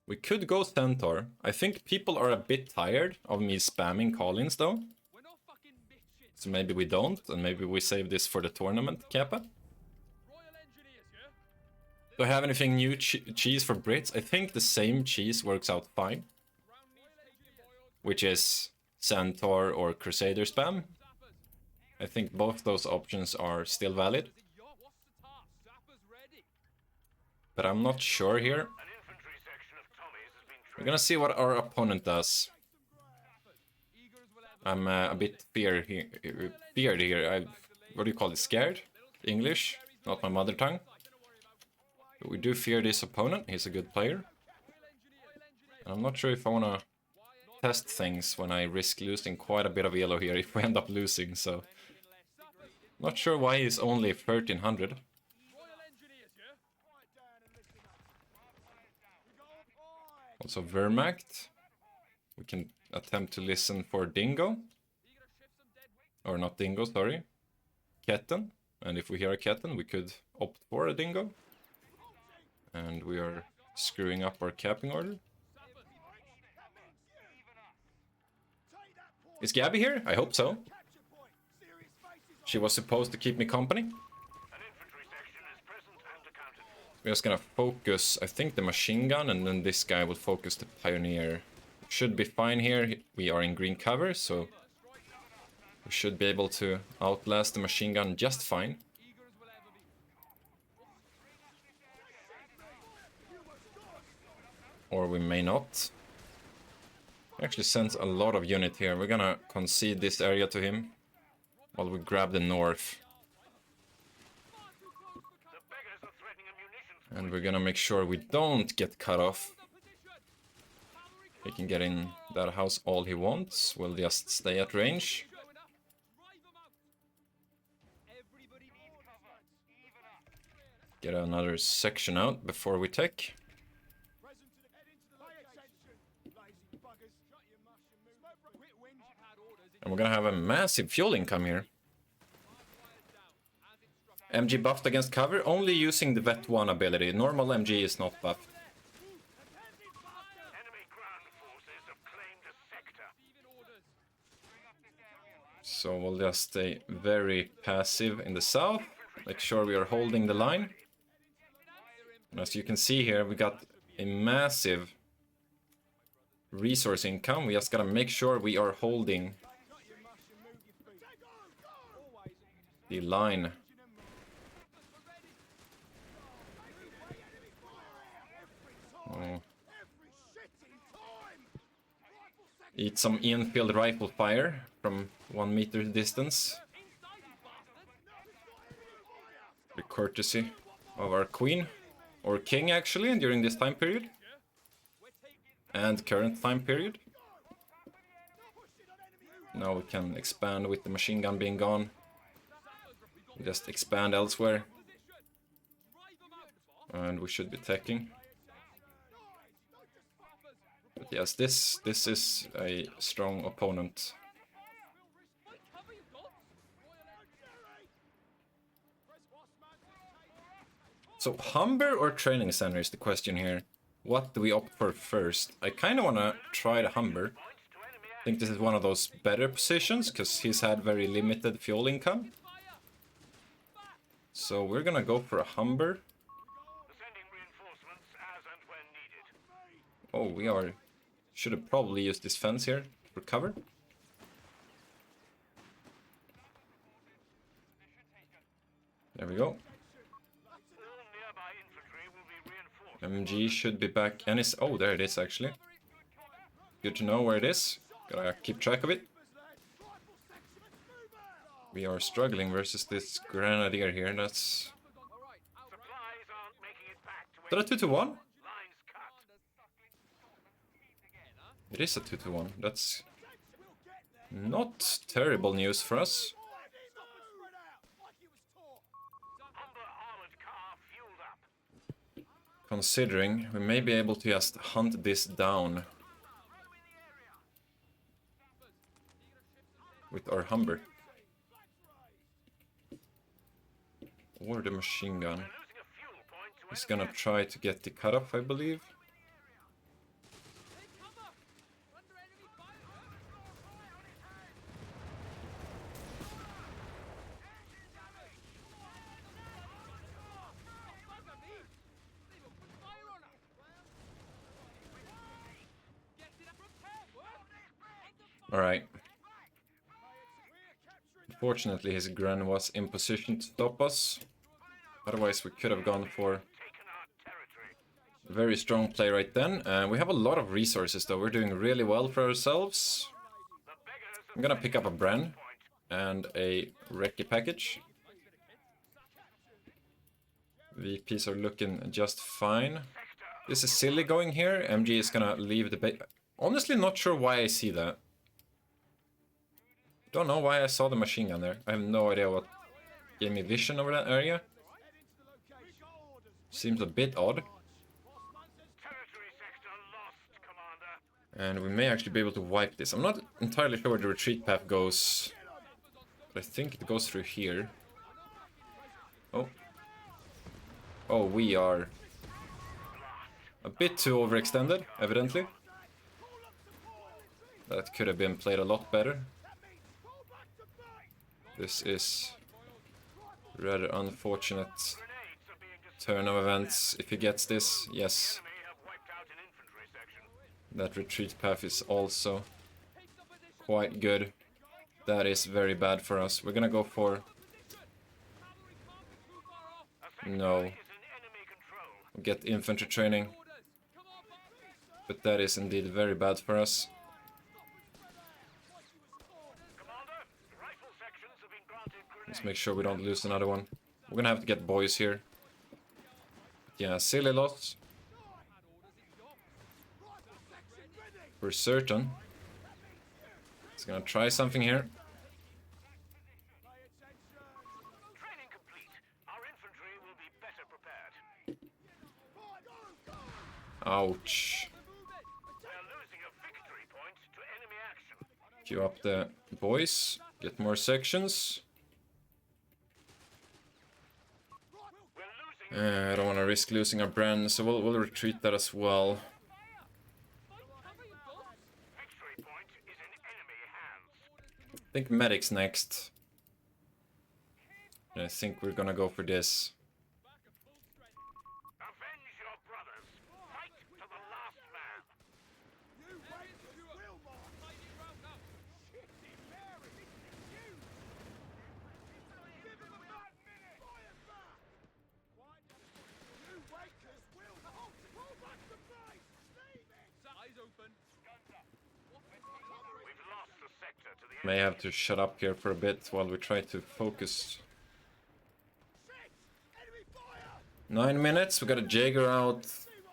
We could go Centaur. I think people are a bit tired of me spamming call-ins though. So maybe we don't, and maybe we save this for the tournament, Kappa. Do I have anything new cheese for Brits? I think the same cheese works out fine. Which is Centaur or Crusader spam. I think both those options are still valid. But I'm not sure here. We're gonna see what our opponent does. I'm a bit feared here. What do you call it? Scared? English? Not my mother tongue. But we do fear this opponent. He's a good player. And I'm not sure if I wanna test things when I risk losing quite a bit of yellow here if we end up losing, so... Not sure why he's only 1300. Also Wehrmacht. We can attempt to listen for Dingo. Or not Dingo, sorry. Ketten. And if we hear a Ketten, we could opt for a Dingo. And we are screwing up our capping order. Is Gabby here? I hope so. She was supposed to keep me company. We're just gonna focus, I think, the machine gun, and then this guy will focus the pioneer. Should be fine here. We are in green cover, so we should be able to outlast the machine gun just fine. Or we may not. Actually sends a lot of unit here. We're gonna concede this area to him while we grab the north. And we're gonna make sure we don't get cut off. He can get in that house all he wants. We'll just stay at range. Get another section out before we take. And we're gonna have a massive fuel income here. MG buffed against cover, only using the Vet 1 ability. Normal MG is not buffed. So we'll just stay very passive in the south. Make sure we are holding the line. And as you can see here, we got a massive resource income. We just gotta make sure we are holding the line. Eat some infield rifle fire from 1 meter distance. The courtesy of our queen, or king actually, during this time period. And current time period. Now we can expand with the machine gun being gone. Just expand elsewhere. And we should be teching. But yes, this is a strong opponent. So Humber or training center is the question here. What do we opt for first? I kind of want to try the Humber. I think this is one of those better positions because he's had very limited fuel income. So we're gonna go for a Humber. Oh, we are... Should have probably used this fence here for cover. There we go. MG should be back, and it's... Oh, there it is actually. Good to know where it is. Gotta keep track of it. We are struggling versus this grenadier here, that's... Is that a 2-to-1? It is a 2-to-1, that's... not terrible news for us. Considering we may be able to just hunt this down with our Humber. Or the machine gun. He's gonna try to get the cutoff, I believe. Alright. Unfortunately, his Gren was in position to stop us. Otherwise, we could have gone for a very strong play right then. We have a lot of resources, though. We're doing really well for ourselves. I'm gonna pick up a Bren and a Recce package. VPs are looking just fine. This is silly going here. MG is gonna leave the base. Honestly, not sure why I see that. Don't know why I saw the machine gun there. I have no idea what gave me vision over that area. Seems a bit odd. And we may actually be able to wipe this. I'm not entirely sure where the retreat path goes. But I think it goes through here. Oh. Oh, we are a bit too overextended, evidently. That could have been played a lot better. This is rather unfortunate turn of events. If he gets this, yes. That retreat path is also quite good. That is very bad for us. We're gonna go for... No. We'll get infantry training. But that is indeed very bad for us. Let's make sure we don't lose another one. We're gonna have to get boys here. Yeah, silly loss. For certain. He's gonna try something here. Ouch. Queue up the boys. Get more sections. I don't want to risk losing our brand, so we'll retreat that as well. I think medic's next. And I think we're gonna go for this. May have to shut up here for a bit while we try to focus. 9 minutes, we got a Jaeger out.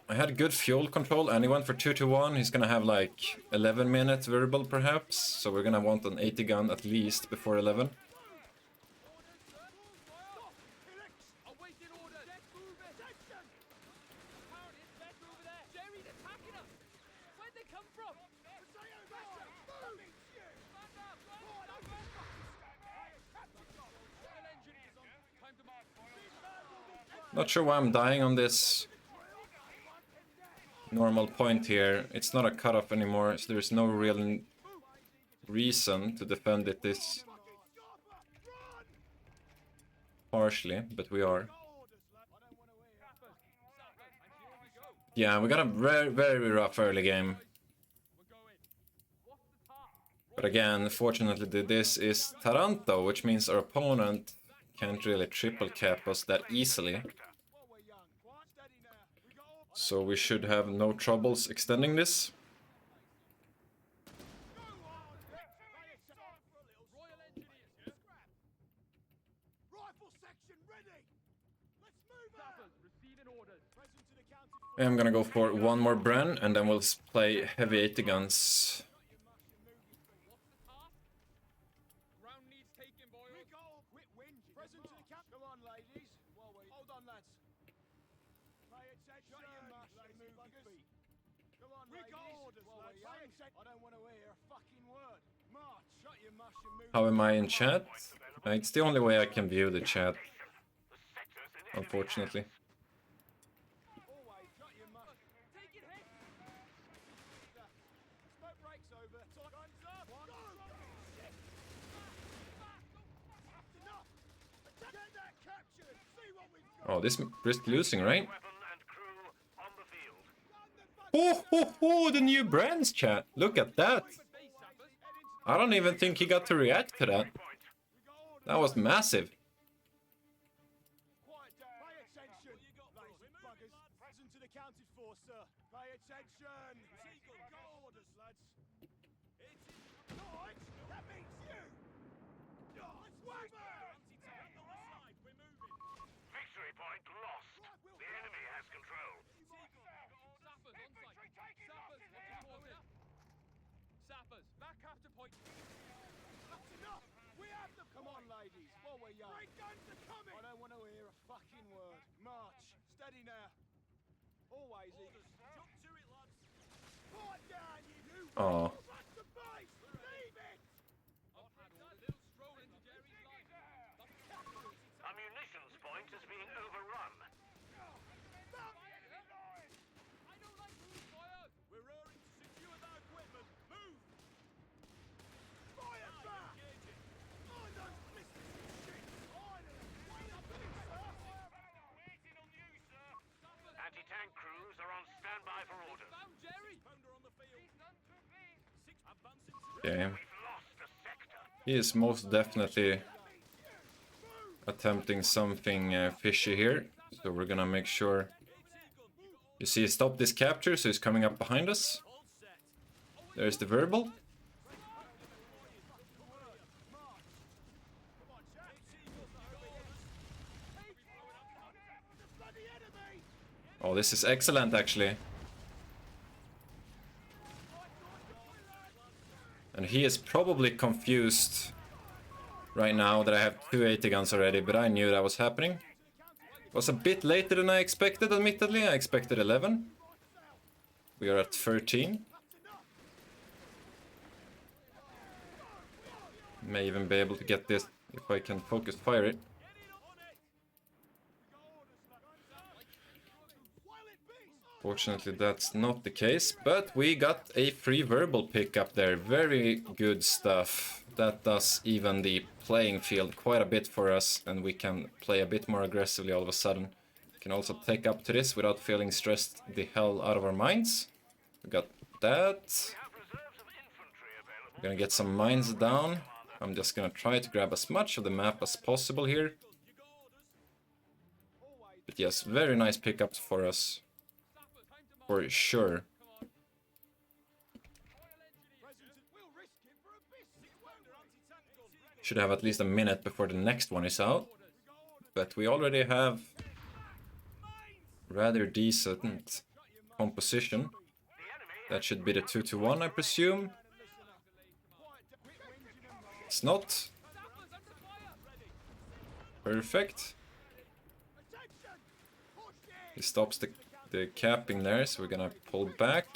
I had good fuel control and he went for 2-1. He's gonna have like 11 minutes verbal perhaps. So we're gonna want an 80 gun at least before 11. Not sure why I'm dying on this normal point here. It's not a cutoff anymore, so there's no real reason to defend it this harshly, but we are. Yeah, we got a very, very rough early game. But again, fortunately this is Taranto, which means our opponent can't really triple cap us that easily. So we should have no troubles extending this. I'm gonna go for one more Bren and then we'll play heavy 80 guns. How am I in chat? It's the only way I can view the chat, unfortunately. Oh, this risk losing, right? Oh, the new brands chat. Look at that. I don't even think he got to react to that. That was massive. Victory point lost. The enemy has control. Sappers, back after point. That's enough! We have them! Come on, ladies, while we're young. Great guns are coming! I don't want to hear a fucking word. March. Steady now. Always easy. Jump to it, lads. Fight down, you! Oh. Back to base! Leave it! I've had a little stroll into Jerry's life. A munitions point is being overrun. I don't like moving fire. We're roaring to secure that equipment. Move! Fire back! Mind those blisters and shit! Wait up here, sir! Waiting on you, sir. Anti-tank crews are on standby for orders. Found Jerry. Pounder on the field. Six advancing to Okay. We've lost a sector. He is most definitely attempting something fishy here. So we're gonna make sure. You see, stop this capture, so he's coming up behind us. There's the verbal. Oh, this is excellent, actually. And he is probably confused right now that I have 280 guns already, but I knew that was happening. It was a bit later than I expected, admittedly. I expected 11. We are at 13. May even be able to get this if I can focus fire it. Fortunately, that's not the case, but we got a free verbal pick up there. Very good stuff. That does even the playing field quite a bit for us, and we can play a bit more aggressively all of a sudden. We can also take up to this without feeling stressed the hell out of our minds. We got that. We're gonna get some mines down. I'm just gonna try to grab as much of the map as possible here. But yes, very nice pickups for us. For sure. Should have at least a minute before the next one is out. But we already have rather decent composition. That should be the 2-1, I presume. It's not. Perfect. He stops the capping there, so we're gonna pull back.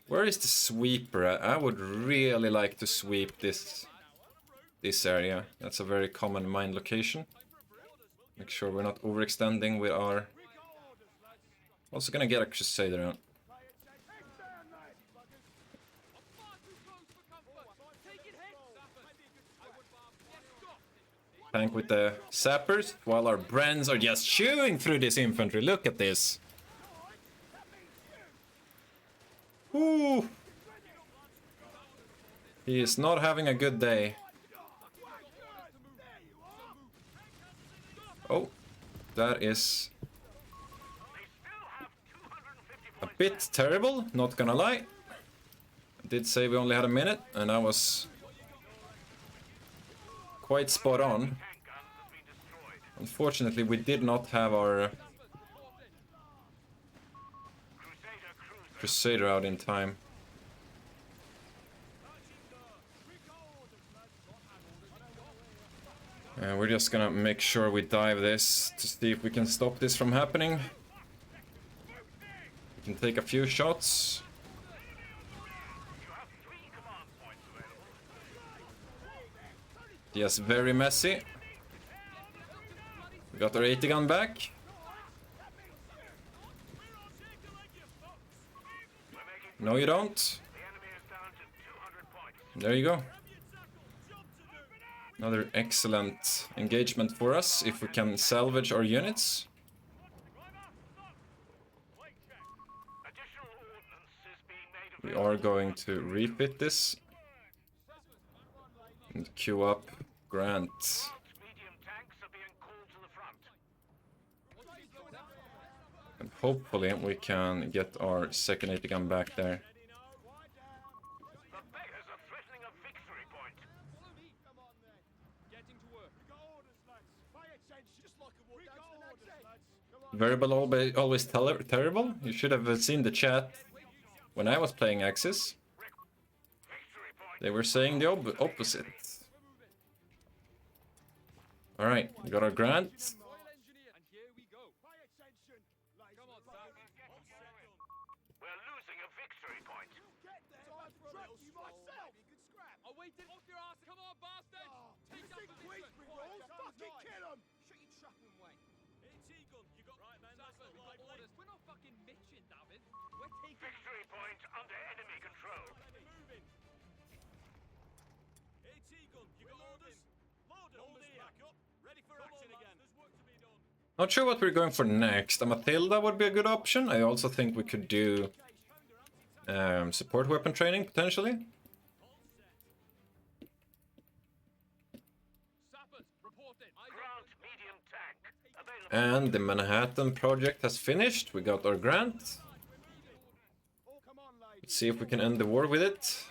Where is the sweeper at? I would really like to sweep this area. That's a very common mine location. Make sure we're not overextending with our... Also gonna get a Crusader out. Tank with the sappers, while our Brens are just chewing through this infantry. Look at this. Ooh. He is not having a good day. Oh, that is a bit terrible, not gonna lie. I did say we only had a minute, and I was quite spot on. Unfortunately, we did not have our Crusader out in time. We're just gonna make sure we dive this to see if we can stop this from happening. We can take a few shots. Yes, very messy. We got our 80 gun back. No, you don't. There you go. Another excellent engagement for us, if we can salvage our units. We are going to refit this. And queue up Grant. And hopefully we can get our second 80 gun back there. Variable always terrible. You should have seen the chat when I was playing Axis. They were saying the opposite. Alright, we got our Grant. Victory point under enemy control. Not sure what we're going for next. A Matilda would be a good option. I also think we could do support weapon training, potentially. And the Manhattan project has finished. We got our grant. Let's see if we can end the war with it.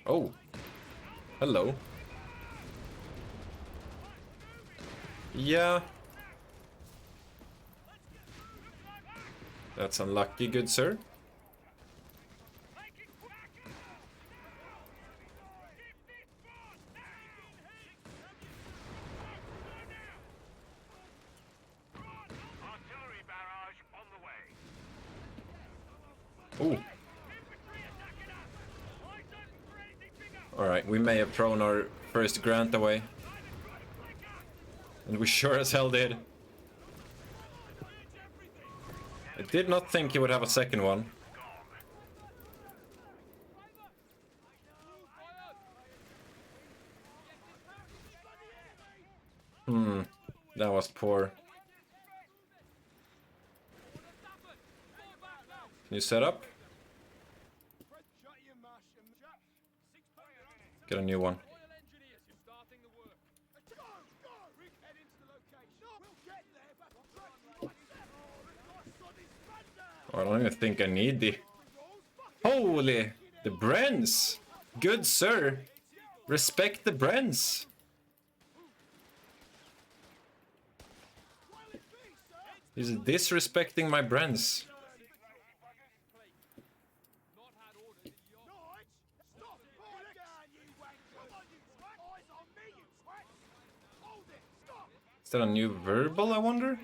Oh. Hello. Yeah. That's unlucky, good sir. Ooh. Alright, we may have thrown our first grant away. And we sure as hell did. I did not think he would have a second one. That was poor. Can you set up? Get a new one. Oh, I don't even think I need the... Holy! The Brens! Good sir! Respect the Brens. He's disrespecting my Brens. Is that a new verbal, I wonder?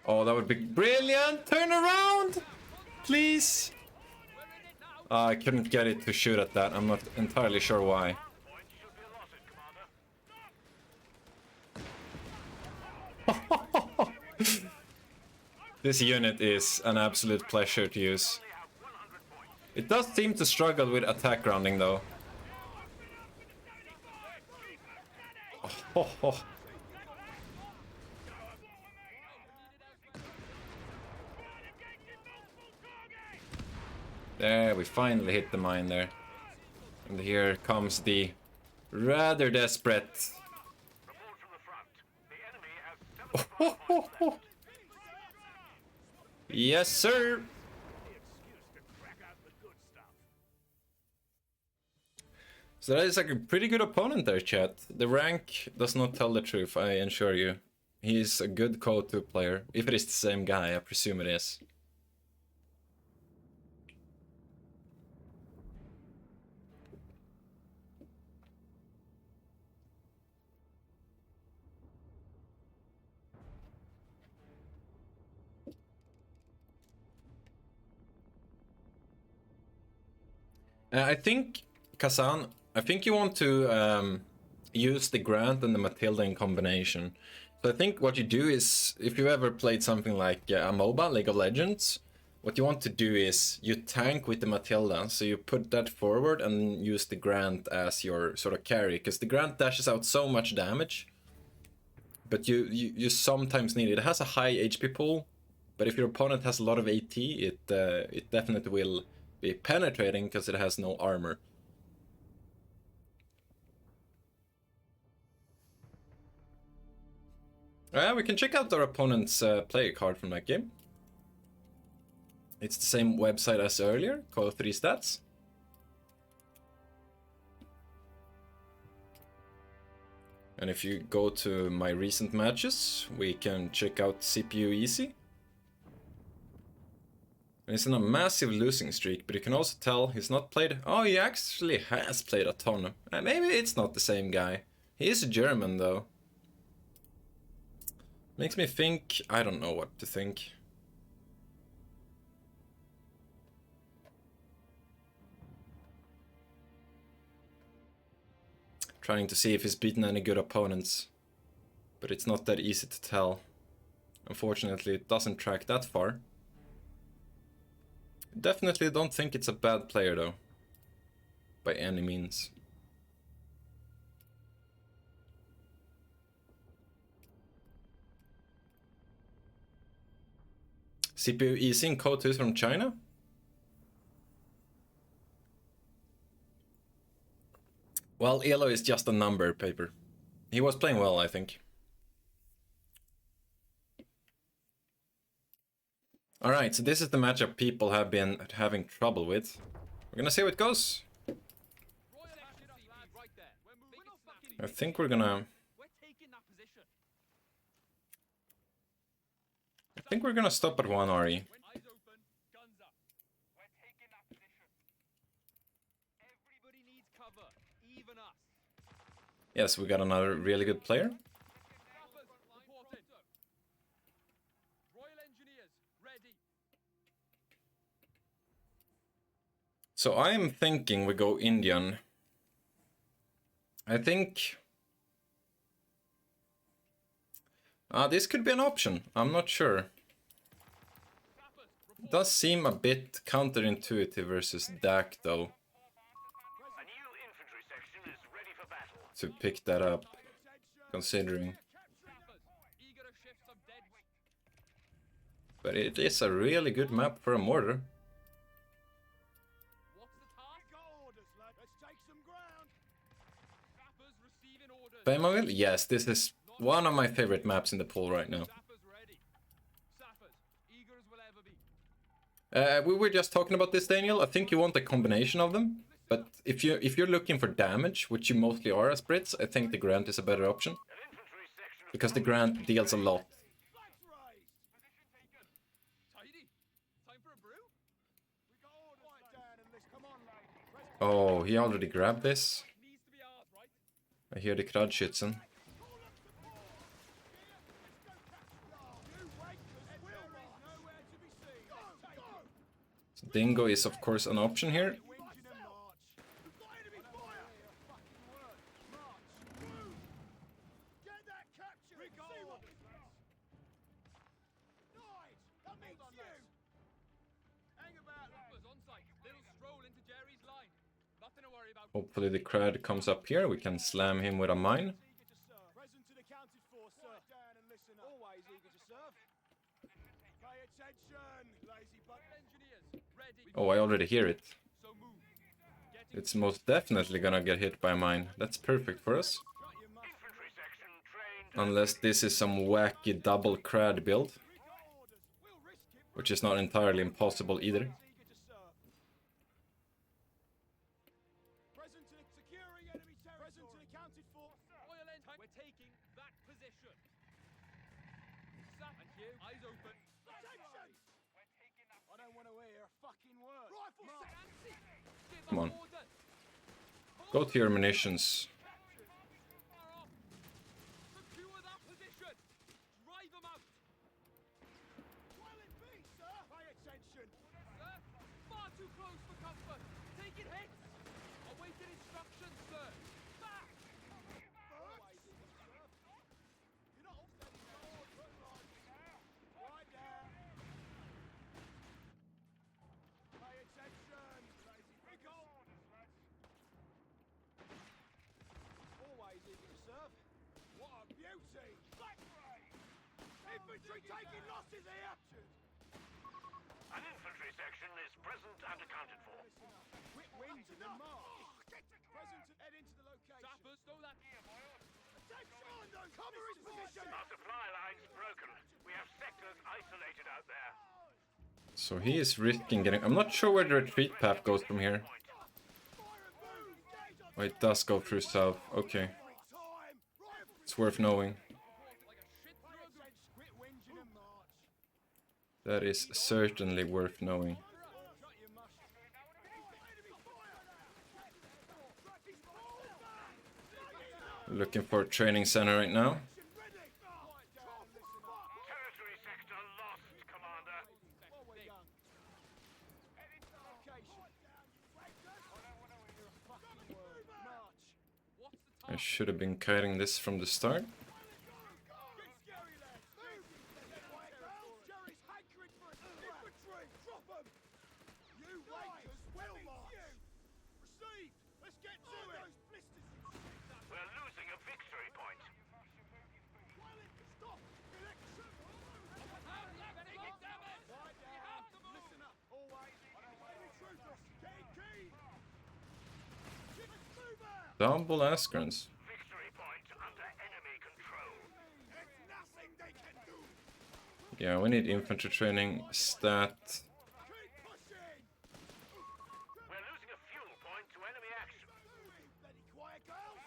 Oh, that would be brilliant! Turn around! Please! I couldn't get it to shoot at that. I'm not entirely sure why. This unit is an absolute pleasure to use. It does seem to struggle with attack grounding though. Oh. There, we finally hit the mine there. And here comes the rather desperate. Yes, sir. So that is like a pretty good opponent there, chat. The rank does not tell the truth, I assure you. He's a good CO2 player. If it is the same guy, I presume it is. I think, Kazan, I think you want to use the Grant and the Matilda in combination. So I think what you do is, if you've ever played something like a MOBA, League of Legends, what you want to do is you tank with the Matilda, so you put that forward and use the Grant as your sort of carry, because the Grant dashes out so much damage, but you sometimes need it. It has a high HP pool, but if your opponent has a lot of AT, it definitely will be penetrating because it has no armor. We can check out our opponent's player card from that game. It's the same website as earlier, called 3 Stats. And if you go to my recent matches, we can check out CPU Easy. And he's on a massive losing streak, but you can also tell he's not played... Oh, he actually has played a ton. Maybe it's not the same guy. He is a German, though. Makes me think... I don't know what to think. Trying to see if he's beaten any good opponents. But it's not that easy to tell. Unfortunately, it doesn't track that far. Definitely don't think it's a bad player though. By any means. CPU Easy in Code 2 is from China? Well, Elo is just a number, Paper. He was playing well, I think. Alright, so this is the matchup people have been having trouble with. We're gonna see how it goes. I think we're gonna... I think we're gonna stop at 1 RE. Yes, we got another really good player. So I am thinking we go Indian. I think... this could be an option. I'm not sure. does seem a bit counterintuitive versus Dak, though, A new infantry section is ready for battle. to pick that up, considering. Eager to shift some dead weight. But it is a really good map for a mortar. What's the task? Got orders, lad. Let's take some ground. Sappers receiving orders. Bemaville? Yes, this is one of my favorite maps in the pool right now. Sappers ready. Sappers, eager as will ever be. We were just talking about this, Daniel. I think you want a combination of them. But if you're looking for damage, which you mostly are as Brits, I think the Grant is a better option. An infantry section of Because the Grant deals a lot. Flags raised. Position taken. Tidy. Time for a brew? We got orders. Quiet down and let's come on, lady. Oh, he already grabbed this. Needs to be ours, right? I hear the Kradschützen. Dingo is of course an option here. Sappers on site. Little stroll into Jerry's line. Nothing to worry about. Hopefully the Crad comes up here. We can slam him with a mine. Present and accounted for, sir. Down and listen up. Always eager to serve. Pay attention, lazy butt. Engineers, ready. Oh, I already hear it. So move. Getting It's most definitely gonna get hit by a mine. That's perfect for us. infantry section trained. Unless this is some wacky double Crad build. Which is not entirely impossible either. Eager to serve. Present and securing enemy territory. Present and accounted for. oil end. We're taking that position. Sap and Hugh, eyes open. Attention! I don't want to hear a fucking word. Rifle set. Fancy. Give Come up on. orders. Go to your munitions. Fire off. Secure that position. Drive them out. Well it be, sir. Pay attention. Sir, far too close for comfort. Taking hits. Awaiting instructions, sir. Back. Always eager to serve. You're not all steady forward, but right. Right down. Pay attention, lazy pick Always eager to serve. What a beauty! Black ray! Infantry taking losses here! An infantry section is present and accounted for. Quick wins and then march. Present and head into the location. Sappers, throw that. Attention! Cover his position! Our supply line's broken. We have sectors isolated out there. So he is risking getting... I'm not sure where the retreat path goes from here. Oh, it does go through south. Okay. Time! Rifle! It's worth knowing. Like a shit through a goose. Quit whinging and march. That is certainly worth knowing. Shut your mush. Enemy fire! Looking for a training center right now. Territory sector lost, Commander. While we're young. Head into the location. Fucking word. March. What's the I should have been kiting this from the start. Get scary, lads. Move! Jerry's hankering for us. Infantry! Drop 'em! You wankers will march! Received! Let's get to it! Those blisters! We're losing a victory point. While it stop! Election! Quiet down! Listen up! Always! I don't want to be troops! Getting keen! Let's move out! Double Askrans. Victory point under enemy control. There's nothing they can do! Yeah, we need infantry training stat. Keep pushing! We're losing a fuel point to enemy action. Bloody quiet, girls!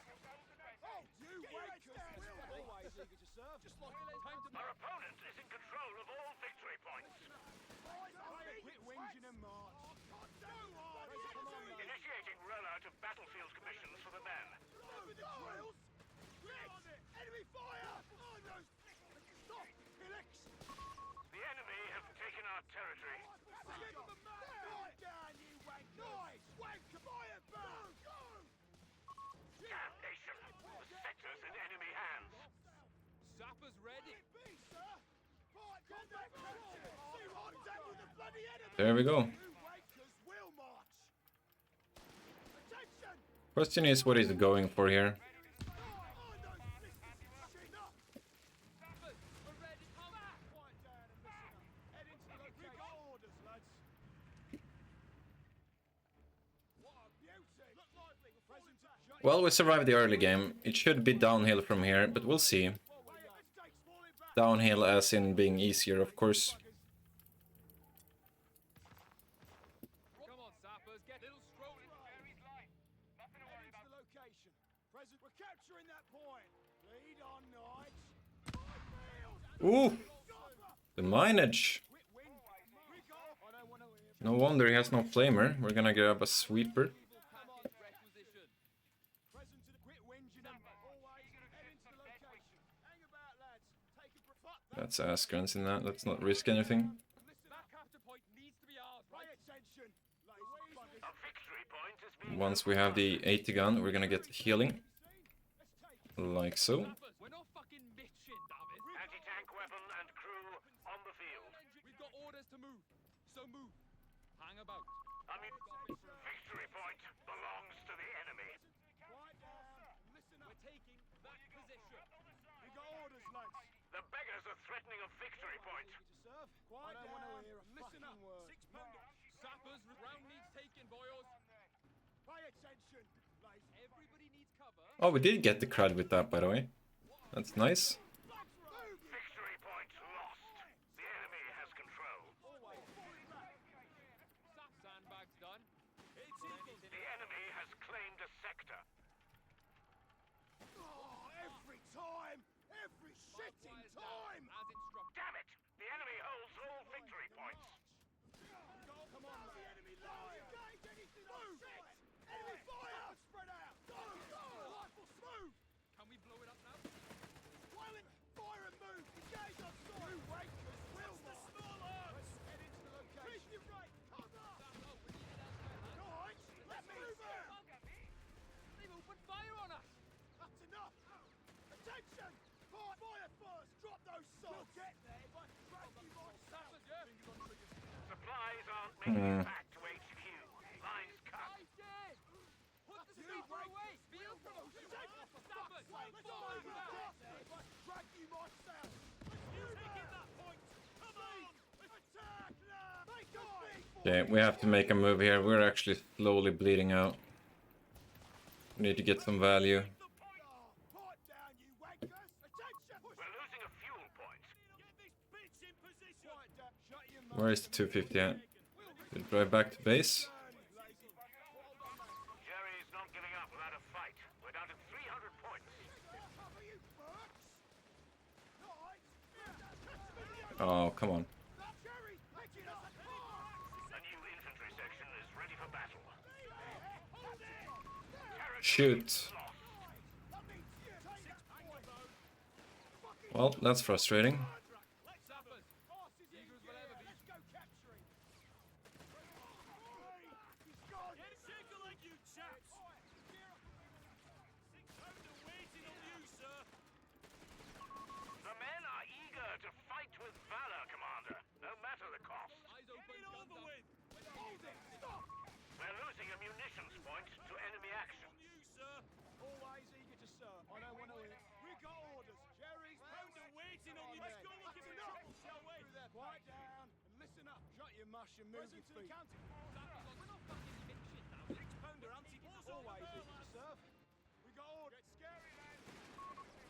Oh, you wankers will always eager to serve. Just like time to Our opponent is in control of all victory points. quit whinging and march. Come on, lads. Initiating rollout of battlefield commissions for the men. Over the drills! Enemy fire! Oh, no! Stop! Election! The enemy have taken our territory. Give them a man! Lie down, you wankers! Nice! Wanker! Fire back! Go! Damnation! The sector's in enemy hands. Sappers ready. Be, sir! Right, combat capture! See what I'm done with the bloody enemy! There we go. You wankers will march! Attention! Question is, what is it going for here? Oh, those blisters shit up! Sappers, we're ready. Come back. Quiet down and listen up. Head into the location. We got orders, lads. What a beauty! Look lively. Present. Shut Well, we survived the early game. It should be downhill from here, but we'll see. let's take small in back. Downhill as in being easier, of course. Come on, Sappers, get a little strolling. Head into the location. Present. We're capturing that point. Lead on, knights. Ooh! The mineage! Quit win. We go. I don't want to hear. No wonder he has no flamer. We're gonna grab a sweeper. Come on, requisition. Present to the quit whinging them. Always head into the location. Hang about, lads. Take a fuck that. That's Askrans in that. Let's not risk anything. Listen That up. capture point needs to be ours, Pay right? attention. Lazy buggers. Once we have the 80 gun, we're gonna get healing. Let's take it. Like so. Sappers, we're not fucking bitching, damn it. Anti-tank weapon and crew on the field. We've got orders to move, so move. Hang about. Victory point belongs to the enemy. Quiet down. Listen up. We're taking that position. We got orders, lads. The beggars are threatening a victory point. To serve. Quiet down. I don't want to hear a listen up. Word. 6 pounder. Sappers, round needs taken, boyos. Pay attention. Lazy. Everybody needs cover. Oh, we did get the crowd with that, by the way. That's nice. Victory point lost. The enemy has control. Sap sandbags done. The enemy has claimed a sector. Oh, every time. Every shitting time. As instructed. Damn it! The enemy holds all victory points. Come on, the enemy line. Engage anything. Move. Enemy fire. Spread out. Go. Rifles move. Can we blow it up now? Violent fire and move. Engage on sight. You wankers will march. Let's head into the location. Keep your right. Come on. Sap, no, we need it elsewhere. Guys, let's move out. They've opened fire on us. That's enough. Attention. Fire first. Drop those sights. We'll get there if I drag you myself. Sappers, yeah. Supplies aren't making it back to HQ. Lines cut. I did. Put the stopper away. Field promotion. Sappers, Let's fall move back. out. If I drag you myself. Let's move out. That point. Come on. Attack now. Make a big Okay, we have to make a move here. We're actually slowly bleeding out. We need to get some value. Pipe down, you wankers. Attention. We're losing a fuel point. Get this bitch in position. Quiet down. Shut your mouth. Where is the 250 at? Did it drive back to base? Jerry's not giving up without a fight. We're down to 300 points. Cover you, Burks. Nice. Oh, come on. Jerry, making us A new infantry section is ready for battle. Shoot. Well, that's frustrating. Sappers, eager as we'll ever be. Let's go capturing. He's gone. Get circle like you chaps. Waiting on you, sir. The men are eager to fight with valor, Commander, no matter the cost. Eyes open, guns up. Hold it. Stop. We're losing a munitions point to enemy action. You, sir. Always eager to serve. I don't want to hear. We got orders. Jerry's pounder waiting on you. Let's go and give it up, shall we? Quiet down and listen up. Shut your mush and move your feet. Sappers, we're not fucking bitching, damn it. Pounder anti. Always eager to serve. We got orders. Get scary, man.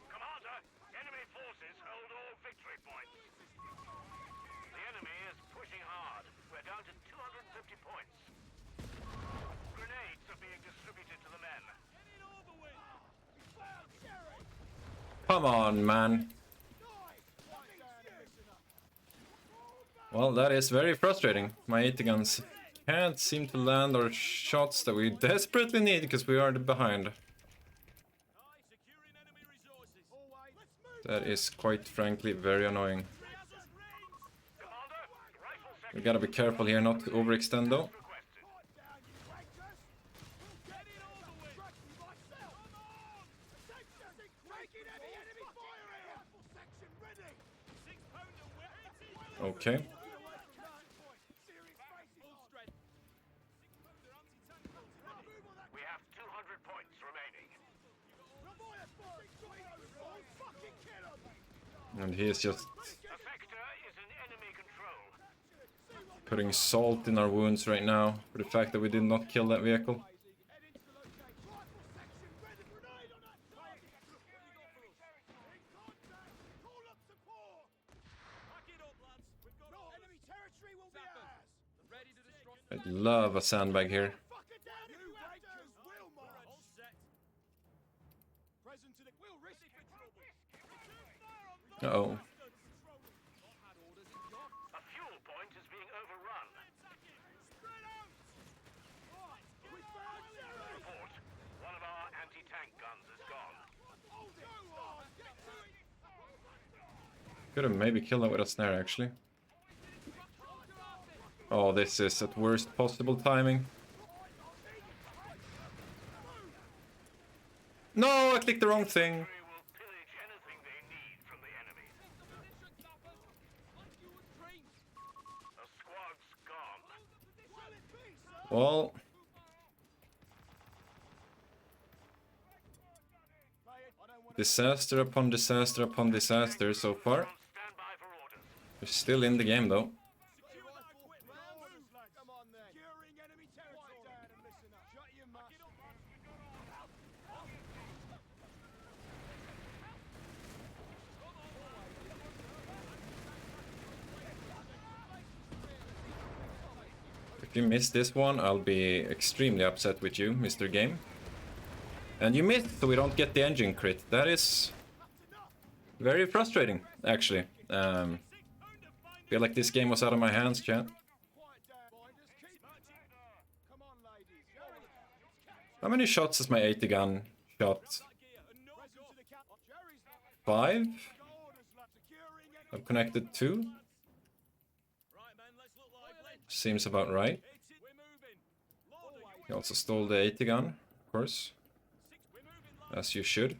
Commander, enemy forces hold all victory points. The enemy is pushing hard. We're down to 250 points. Grenades are being distributed to the men. Get it over with. We found Jerry. Come on, man. Nice. Quiet down and listen up. Well, that is very frustrating. My 80 guns can't seem to land our shots that we desperately need because we are behind. Securing enemy resources. Always. Let's move. That is quite frankly very annoying. Commander, rifle section We gotta be careful here not to overextend though. requested. Pipe down, you wankers. We'll get it over with. Drag you myself. Come on. Attention. Taking enemy fire here. Rifle section ready. 6 pounder waiting. Okay. And he is just The sector is in enemy control. putting salt in our wounds right now for the fact that we did not kill that vehicle. Head into the location. Rifle section, ready grenade on that target. What you got for us? In contact. Call up support. Pack it up, lads. We've got no enemy territory will be ours. Ready to destroy. I'd love a sandbag here. Fuck it down if you have to. Will march. All set. Present to the. We'll risk it for trouble. Uh-oh. A fuel point is being overrun. Report. One of our anti-tank guns is gone. Could have maybe killed that with a snare, actually. Oh, this is at worst possible timing. No, I clicked the wrong thing. We will pillage anything they need from the enemy. The squad's gone. Well, disaster upon disaster upon disaster so far. On standby for orders. We're still in the game, though. Come on then. Securing enemy territory. Quiet down and listen up. Shut your mouth. If you miss this one, I'll be extremely upset with you, Mr. Game. And you missed, so we don't get the engine crit. That is very frustrating, actually. Feel like this game was out of my hands, chat. Quiet down, boys. Keep marching. Come on, ladies. How many shots has my 80 gun shot? Present to the cap. Jerry's 5? orders, lad. Securing enemy. I've connected 2. Right, man. Let's look lively. Seems about right. We're moving. Loading. He also stole the 80 gun, of course. We're moving, lad. As you should.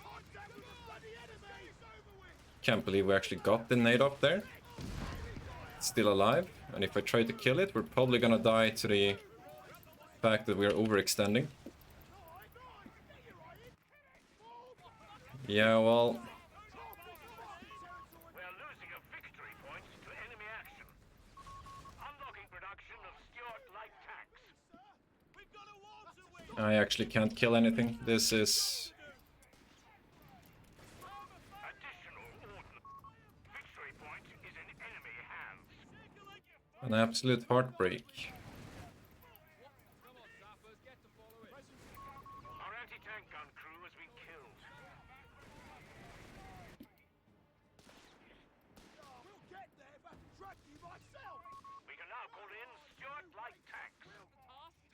Contact with the bloody enemy. It's over with. Can't believe we actually got the nade up there. It's still alive. And if I try to kill it, we're probably gonna die to the fact that we're overextending. Yeah, well, We are losing a victory point to enemy action. Unlocking production of Stuart light tanks. We've got a war to win. I actually can't kill anything. This is Additional ordnance. Victory point is in enemy hands. an absolute heartbreak. Our anti-tank gun crew has been killed. We'll get there if I can track you myself. We can now call in Stuart light tanks.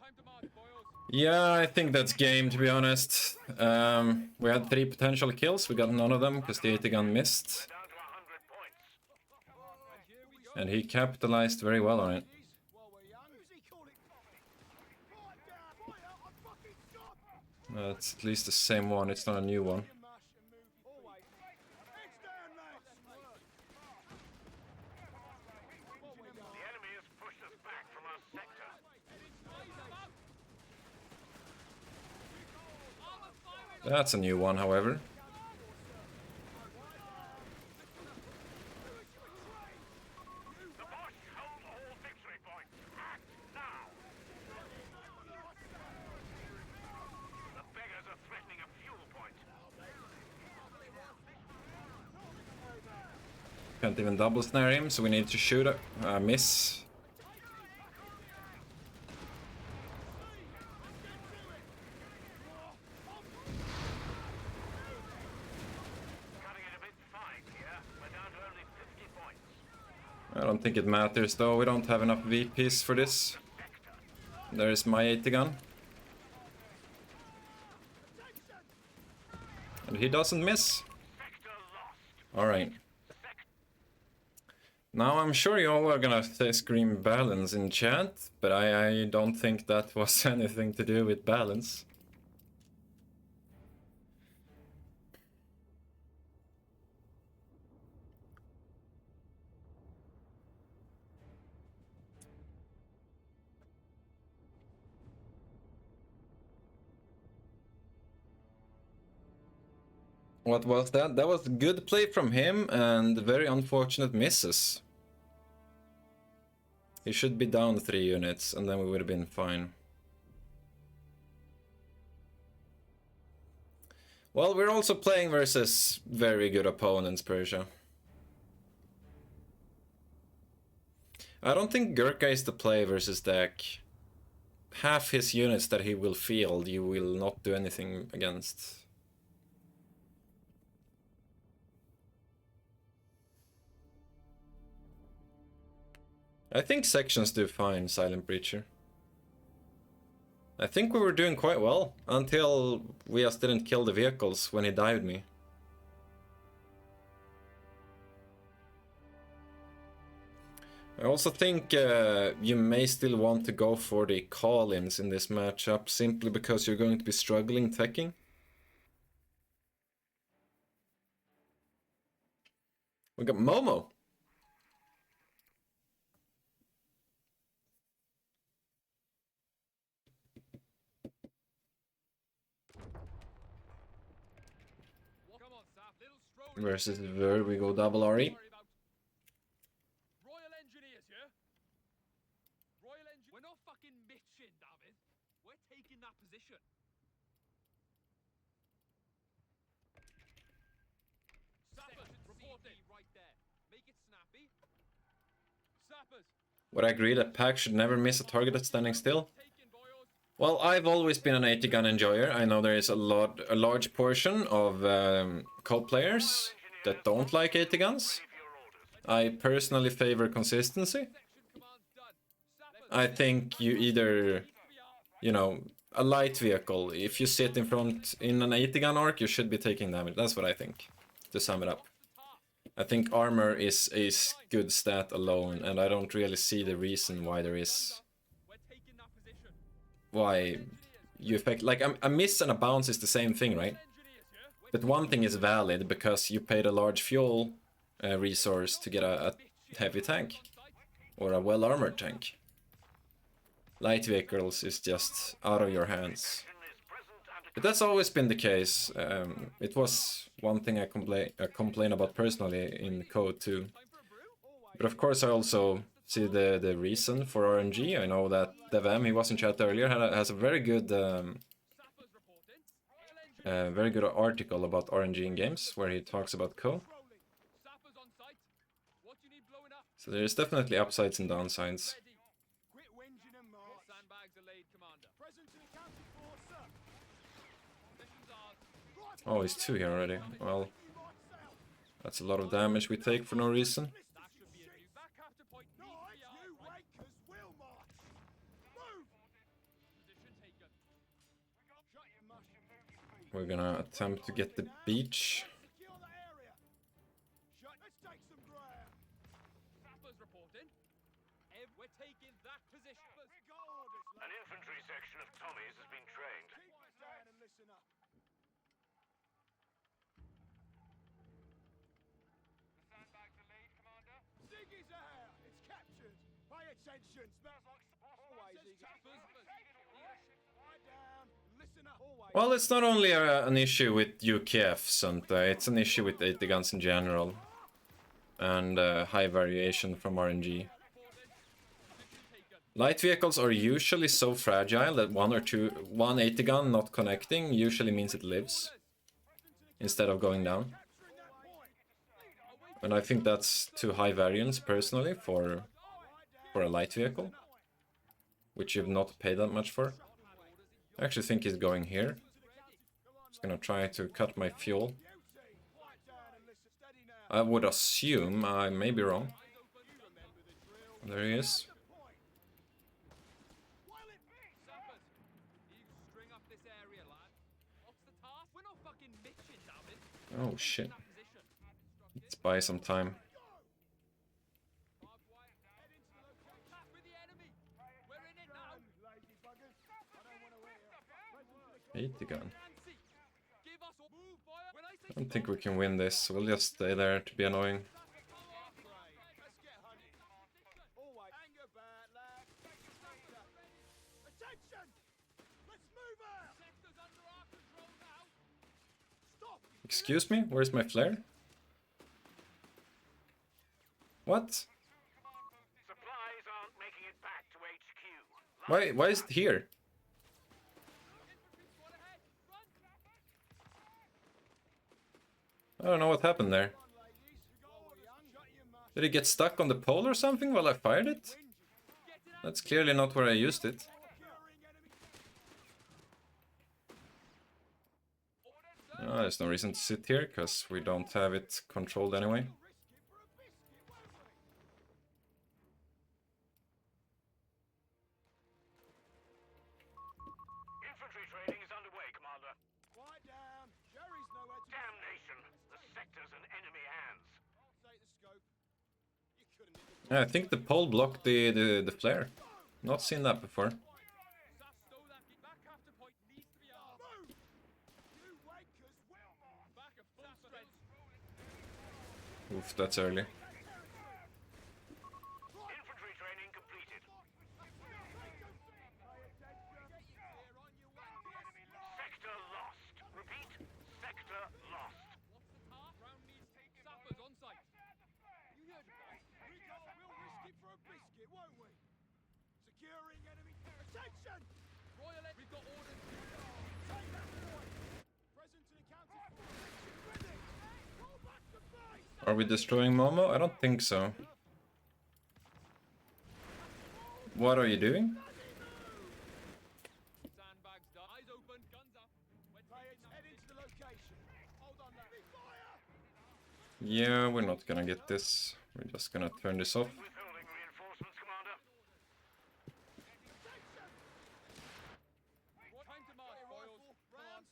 Time to march, boys. Yeah, I think that's game, to be honest. We had 3 potential kills. We got none of them because the 80 gun missed. Down to 100 points. And he capitalized very well on it. While we're young. Who's he calling? Quiet down. Fire. I'm fucking stop. It's at least the same one. It's not a new one. Your mash and move. Always. Heads down, lads. While we're young. The enemy has pushed us back from our sector. That's a new one, however. The Bosch hold all victory points. Act now. The beggars are threatening a fuel point. Can't even double snare him, so we need to shoot a miss. Cutting it a bit fine here. We're down to only 50 points. I don't think it matters though. We don't have enough VPs for this. There's my 80 gun. And he doesn't miss. Sector lost. Alright. Now I'm sure you all are gonna say scream balance in chat, but I don't think that was anything to do with balance. What was that? That was good play from him and very unfortunate misses. He should be down 3 units and then we would have been fine. Well, we're also playing versus very good opponents, Persia. I don't think Gurkha is the play versus deck. Half his units that he will field, you will not do anything against. I think sections do fine, Silent Breacher. I think we were doing quite well, until we just didn't kill the vehicles when he dived me. I also think you may still want to go for the call-ins in this matchup, simply because you're going to be struggling teching. We got Momo! Versus Ver, we go double RE. Royal Engineers, yeah? Royal Engineers. We're not fucking bitching, David. We're taking that position. Sappers, reporting. Right there. Make it snappy. Sappers. Would I agree that Pack should never miss a target that's standing still? Well, I've always been an 80 gun enjoyer. I know there is a large portion of co-players that don't like 80 guns. I personally favor consistency. I think you either, you know, a light vehicle, if you sit in front in an 80 gun arc, you should be taking damage. That's what I think, to sum it up. I think armor is a good stat alone, and I don't really see the reason why there is... Why you affect... Like, a miss and a bounce is the same thing, right? But one thing is valid, because you paid a large fuel resource to get a heavy tank. Or a well-armored tank. Light vehicles is just out of your hands. But that's always been the case. It was one thing I complain about personally in Code 2. But of course I also see the reason for RNG. I know that DevM, he was in chat earlier, has a very good article about RNG in games, where he talks about Code. So there's definitely upsides and downsides. Oh, he's 2 here already. Well, that's a lot of damage we take for no reason. We're gonna attempt to get the beach. An infantry section of Tommies has been trained. Well, it's not only an issue with UKF, Sunta, it's an issue with 80 guns in general. And high variation from RNG. Light vehicles are usually so fragile that one 80 gun not connecting usually means it lives, instead of going down. And I think that's too high variance, personally, for a light vehicle, which you've not paid that much for. I actually think he's going here. Just gonna try to cut my fuel. I would assume, I may be wrong. There he is. Oh shit. Let's buy some time. 80 gun. I don't think we can win this. We'll just stay there to be annoying. Excuse me? Where's my flare? What? Supplies aren't making it back to HQ. Why is it here? I don't know what happened there. Did it get stuck on the pole or something while I fired it? That's clearly not where I used it. Oh, there's no reason to sit here, because we don't have it controlled anyway. Infantry training is underway, Commander. Quiet down. Jerry's nowhere to Damnation! The sector's in enemy hands. take the scope. You couldn't hit the Yeah, I think the pole blocked the flare. Not seen that before. Back after point needs to be out. move! You wankers will march. Back at full strength. Oof, that's early. Infantry training completed. Sector lost. Repeat, sector lost. What's the task? Round needs sappers on site. You heard it, boss. We'll risk it for a biscuit, won't we? Securing enemy. Attention! Royal, we've got orders. Take that point! Present and accounted for. Ready! Roll back the base! Are we destroying Momo? I don't think so. What are you doing? Sandbags done. Eyes open, guns up. Head into the location. Hold on now. Fire! Yeah, we're not gonna get this. We're just gonna turn this off. Withholding reinforcements, Commander. Time to march, boys. Rounds!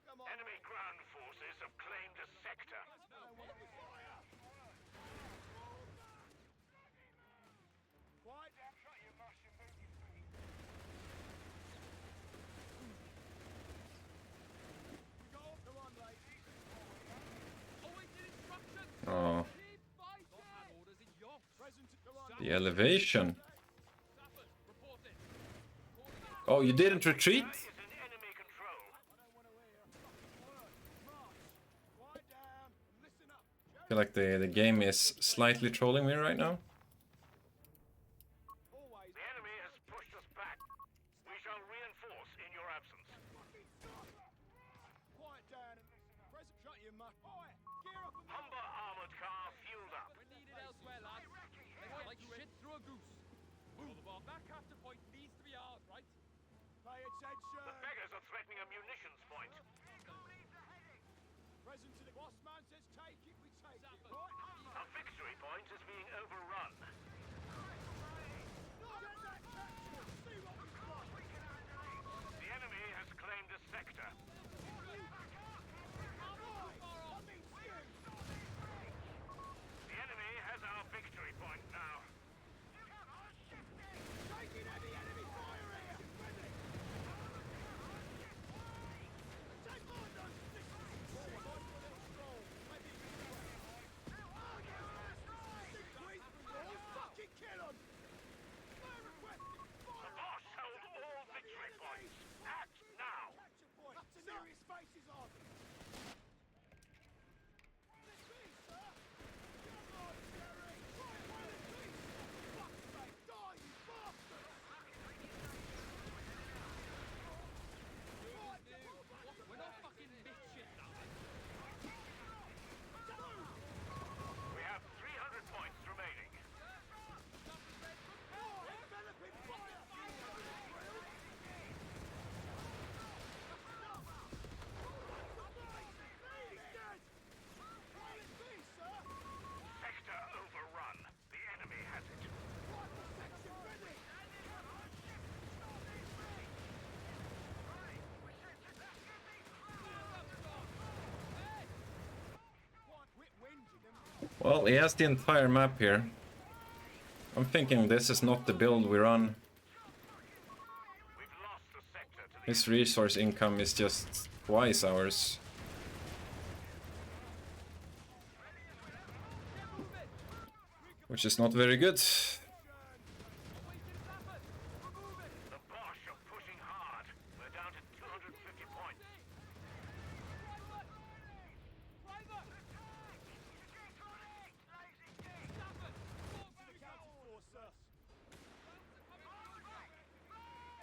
Come on. Enemy ground forces have claimed a sector. Quiet down. Shut your mouth, you Go. Come on, ladies. Awaited instructions. Oh, Keep fighting. Orders in York. Present. Come on. the elevation. Sappers, report it. Oh, you didn't retreat? Is in enemy control. Quiet down. Listen up. I feel like the game is slightly trolling me right now. Always. The enemy has pushed us back. We shall reinforce in your absence. Quiet down. Present. Shut your mouth. Fire. Gear up and Humber armored car fueled up. We're needed elsewhere, lads. They fight like shit through a goose. Move. Back after point needs to be ours, right? pay attention. The beggars are threatening a munitions point. Present to the boss man says take it, we take it. Zappa. Right? A victory point is being overrun. Get that capture. See what we've got. The enemy has claimed a sector. The enemy has our victory point now. Taking heavy enemy fire here. Ready. Take more guns. This is forward. Stroll. Ready. Fucking kill 'em. Fire requested. The boss held all victory points. Act now. Capture point. Serious faces on. We're not fucking bitch shit now. We have 300 points remaining. Sector overrun. The enemy has it. Well, he has the entire map here. I'm thinking this is not the build we run. We've lost the sector to the His resource income is just twice ours. Which is not very good. The Bosch are pushing hard. We're down to 250 points.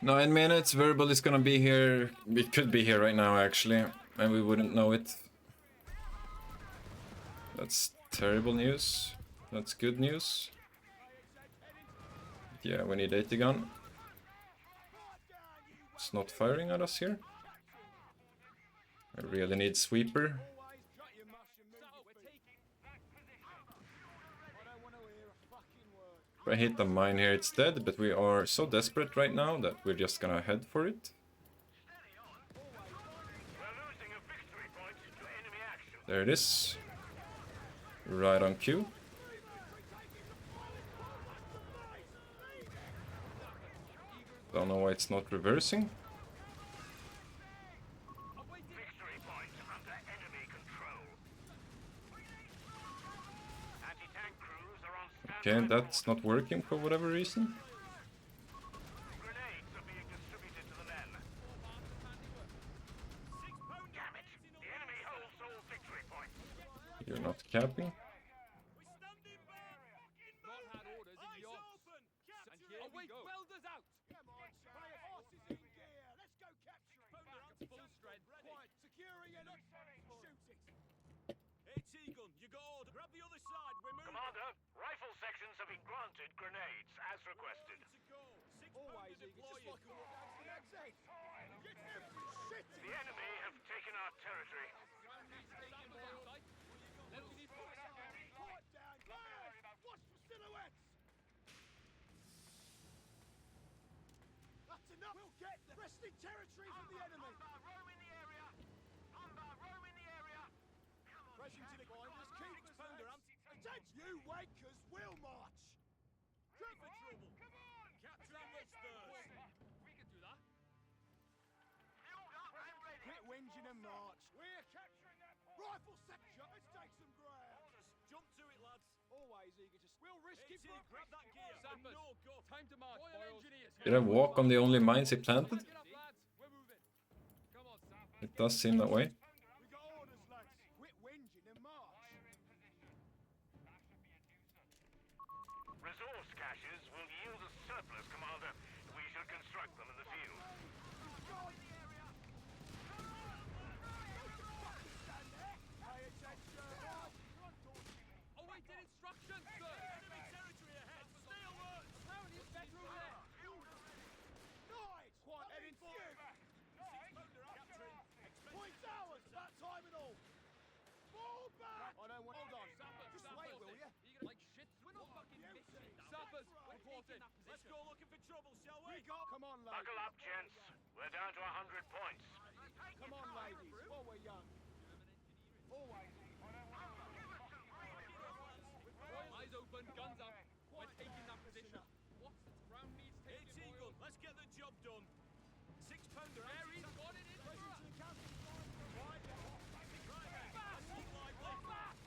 9 minutes, Verbal is gonna be here. It could be here right now, actually, and we wouldn't know it. That's terrible news. That's good news. Yeah, we need 80 gun. It's not firing at us here. I really need sweeper. Always drop your mush and move your feet. I don't want to hear a fucking word. If I hit the mine here, it's dead, but we are so desperate right now that we're just gonna head for it. We're losing a victory point to enemy action. There it is. Right on cue. Don't know why it's not reversing. Victory point under enemy control. Anti-tank crews are on standby. Okay, that's not working for whatever reason. Grenades are being distributed to the men. Damn it! The enemy holds all victory points. You're not capping. Not had orders in your... And here we go. Welders out! Come on, play horses in gear. Let's go capture it. Back at full strength. Quiet, securing it. Shoot it. Hey, T-Gun, you got order. Grab the other side. We're moving. Commander, rifle sections have been granted grenades as requested. To go. Always eager, just like a walk down to the exit. Get every shit The enemy have taken our territory. Quiet down, guys. Watch for silhouettes. That's enough. We'll get the resting territory from the enemy. Row in the area. Row in the area. Pressing to the binders, keep us there. Attention, you wankers will march. For trouble. Come on. Capture the Westers. We can do that. Quit whinging and march. We're capturing that point. Rifle section. Let's take some ground. Jump to it, lads. Always eager to. We'll risk Hey, it T, for a grab that gear. Sappers. No go. Time to march, Royal boys. Engineers. Did I walk on the only mines he planted? Get up, lads. We're moving. Come on, Sam. It does seem that way. We got orders, lads. Quit whinging and march. Resource caches will yield a surplus, Commander. We should construct them in the field. Pay attention. Awaiting instructions, sir. Enemy territory ahead. Stay alert. Apparently it's better over there. Nice. Quiet, heading for you. Points ours. That time and all. Fall back. I don't want. Hold on. Just wait, will you? Like shit. We're not fucking missing. Sappers, reporting. Let's go looking for trouble, shall we? We got. Come on, ladies. Buckle up, gents. We're down to 100 points. Come on, ladies. While we're young. Always. Eyes open, guns up. We're taking that position. What's the ground needs Hey, taking, T-Gun, boys. let's get the job done. 6-pounder out. Mary's got it in.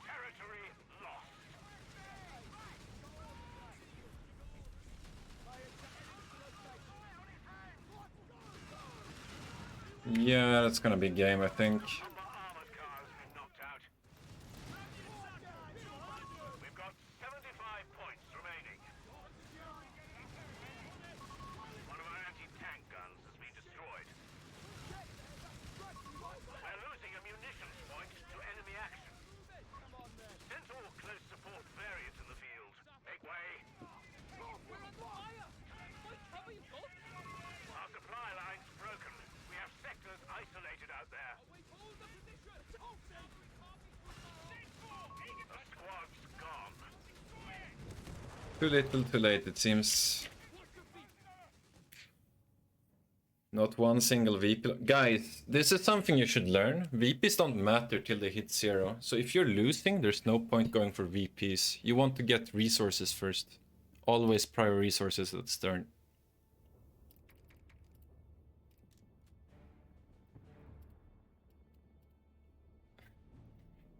Territory lost. Yeah, that's gonna be game, I think. Our armored car has been knocked out. We've got 75 points remaining. One of our anti-tank guns has been destroyed. We're losing a munitions point to enemy action. Send all close support variants in the field. Make way. We're under fire. My cover, you got. Our supply line's broken. We have sectors isolated out there. Wait, hold the position. The squad's gone. Too little, too late, it seems. Not one single VP. Guys, this is something you should learn. VPs don't matter till they hit 0. So if you're losing, there's no point going for VPs. You want to get resources first. Always prior resources at stern.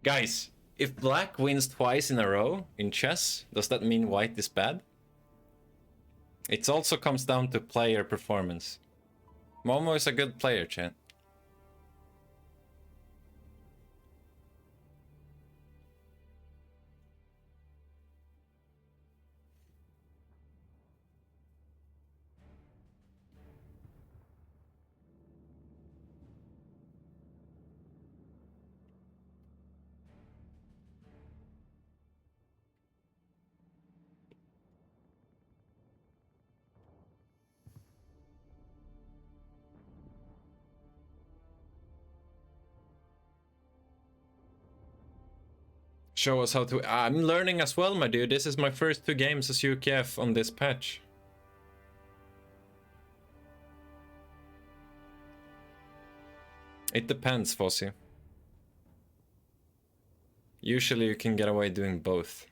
Guys, if black wins twice in a row in chess, does that mean white is bad? It also comes down to player performance. Momo is a good player, chat. Show us how to... I'm learning as well, my dude. This is my first 2 games as UKF on this patch. It depends, Fossi. Usually you can get away doing both.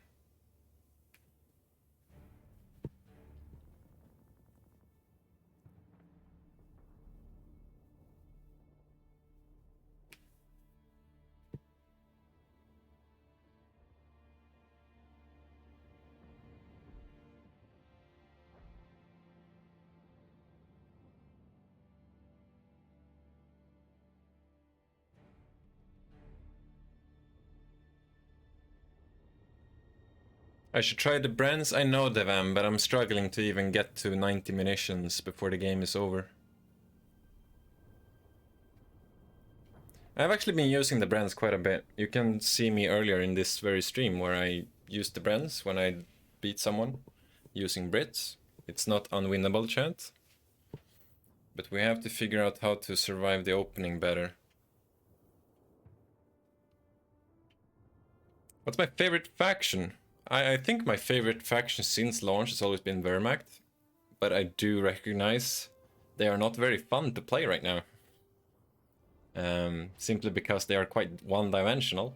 I should try the brands. I know Devam, but I'm struggling to even get to 90 munitions before the game is over. I've actually been using the brands quite a bit. You can see me earlier in this very stream where I used the brands when I beat someone using Brits. It's not unwinnable, chat. But we have to figure out how to survive the opening better. What's my favorite faction? I think my favorite faction since launch has always been Wehrmacht, but I do recognize they are not very fun to play right now. Simply because they are quite one-dimensional,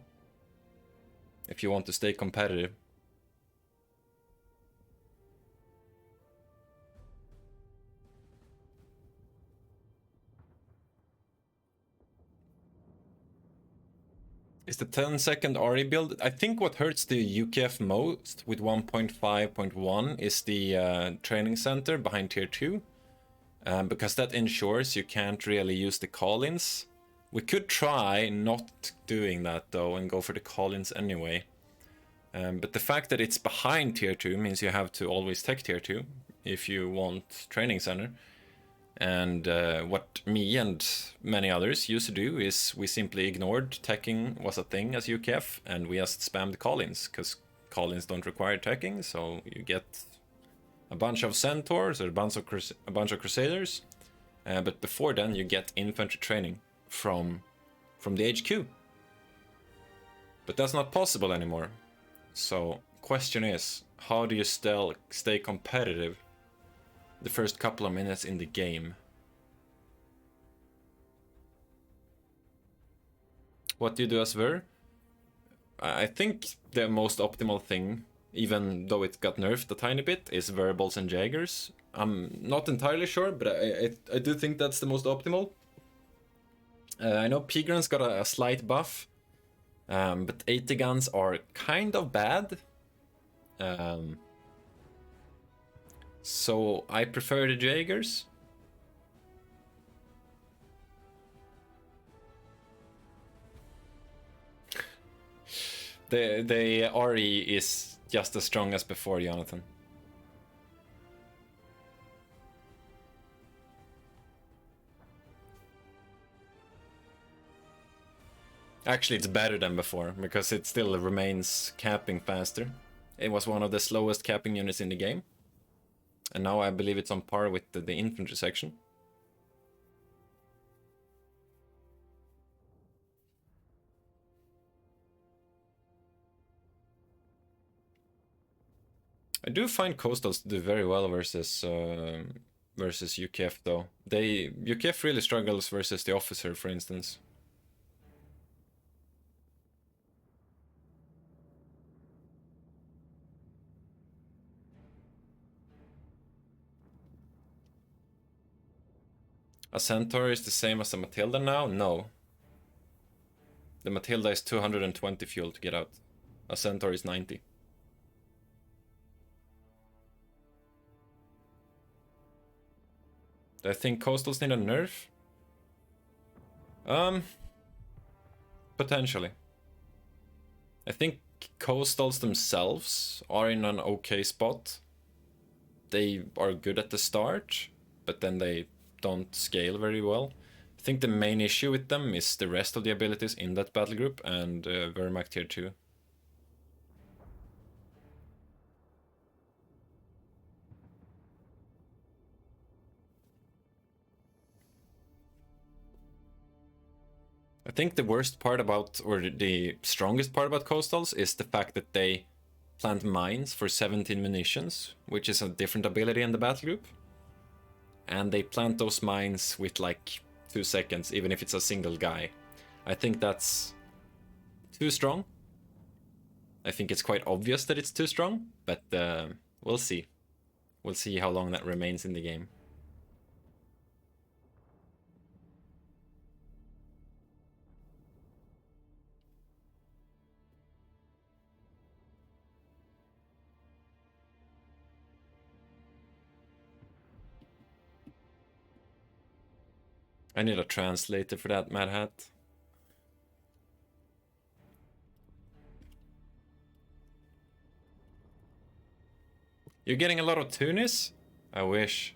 if you want to stay competitive. Is the 10-second RE build? I think what hurts the UKF most with 1.5.1 is the training center behind tier 2. Because that ensures you can't really use the call-ins. We could try not doing that though and go for the call-ins anyway. But the fact that it's behind tier 2 means you have to always tech tier 2 if you want training center. And what me and many others used to do is we simply ignored teching was a thing as UKF, and we just spammed call-ins, because call-ins don't require teching, so you get a bunch of centaurs or a bunch of crusaders, but before then you get infantry training from the HQ. But that's not possible anymore. So question is, how do you still stay competitive the first couple of minutes in the game? What do you do as Ver? I think the most optimal thing, even though it got nerfed a tiny bit, is Verbals and Jaggers. I'm not entirely sure, but I do think that's the most optimal. I know Pigran's got a slight buff, but 80 guns are kind of bad. So I prefer the Jaegers. The RE is just as strong as before, Jonathan. Actually, it's better than before, because it still remains capping faster. It was one of the slowest capping units in the game. And now I believe it's on par with the infantry section. I do find coastals do very well versus UKF though. UKF really struggles versus the officer, for instance. A Centaur is the same as a Matilda now? No. The Matilda is 220 fuel to get out. A Centaur is 90. Do I think coastals need a nerf? Potentially. I think coastals themselves are in an okay spot. They are good at the start, but then they don't scale very well. I think the main issue with them is the rest of the abilities in that battle group and Wehrmacht tier 2. I think the worst part about, or the strongest part about coastals is the fact that they plant mines for 17 munitions, which is a different ability in the battle group. And they plant those mines with like 2 seconds, even if it's a single guy. I think that's too strong. I think it's quite obvious that it's too strong, but we'll see. We'll see how long that remains in the game. I need a translator for that, Mad Hat. You're getting a lot of Tunis? I wish.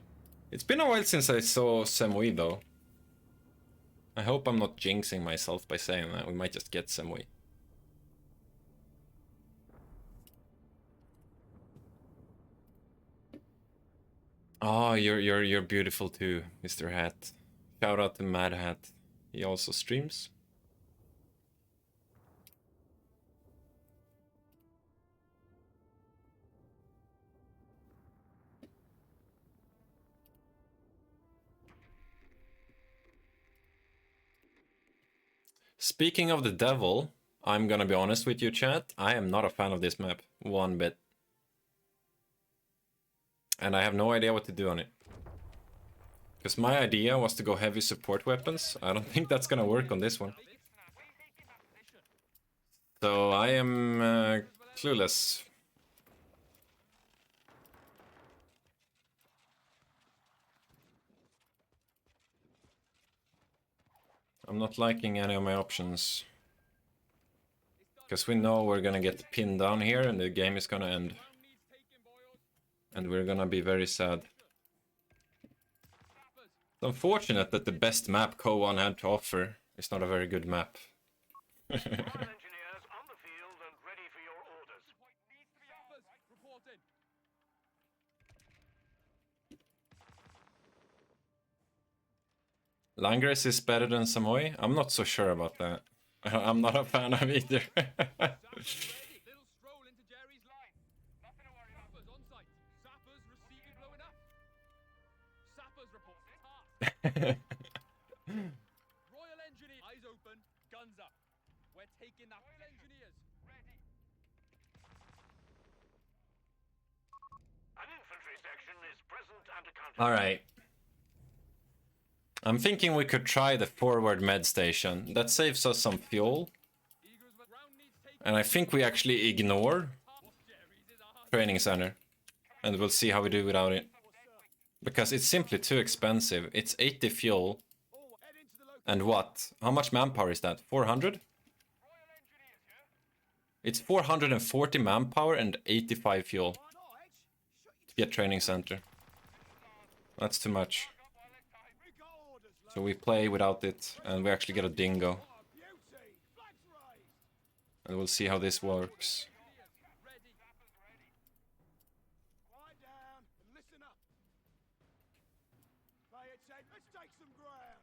It's been a while since I saw Semui though. I hope I'm not jinxing myself by saying that. We might just get Semui. Oh, you're beautiful too, Mr. Hat. Shout out to Mad Hat. He also streams. Speaking of the devil, I'm gonna be honest with you, chat. I am not a fan of this map, one bit. And I have no idea what to do on it. Because my idea was to go heavy support weapons. I don't think that's gonna work on this one. So I am clueless. I'm not liking any of my options. Because we know we're gonna get pinned down here and the game is gonna end. And we're gonna be very sad. It's unfortunate that the best map Ko1 had to offer is not a very good map. All engineers on the field and ready for your orders. Langres is better than Samoy? I'm not so sure about that. I'm not a fan of either. Royal Engineer, eyes open, guns up. We're taking that. Royal Engineers, ready. An infantry section is present and accounted. Alright. I'm thinking we could try the forward med station. That saves us some fuel. And I think we actually ignore training center. And we'll see how we do without it. Because it's simply too expensive. It's 80 fuel. And what? How much manpower is that? 400? It's 440 manpower and 85 fuel. To get training center. That's too much. So we play without it, and we actually get a dingo. And we'll see how this works. Quiet down and listen up. Pay attention. Let's take some ground.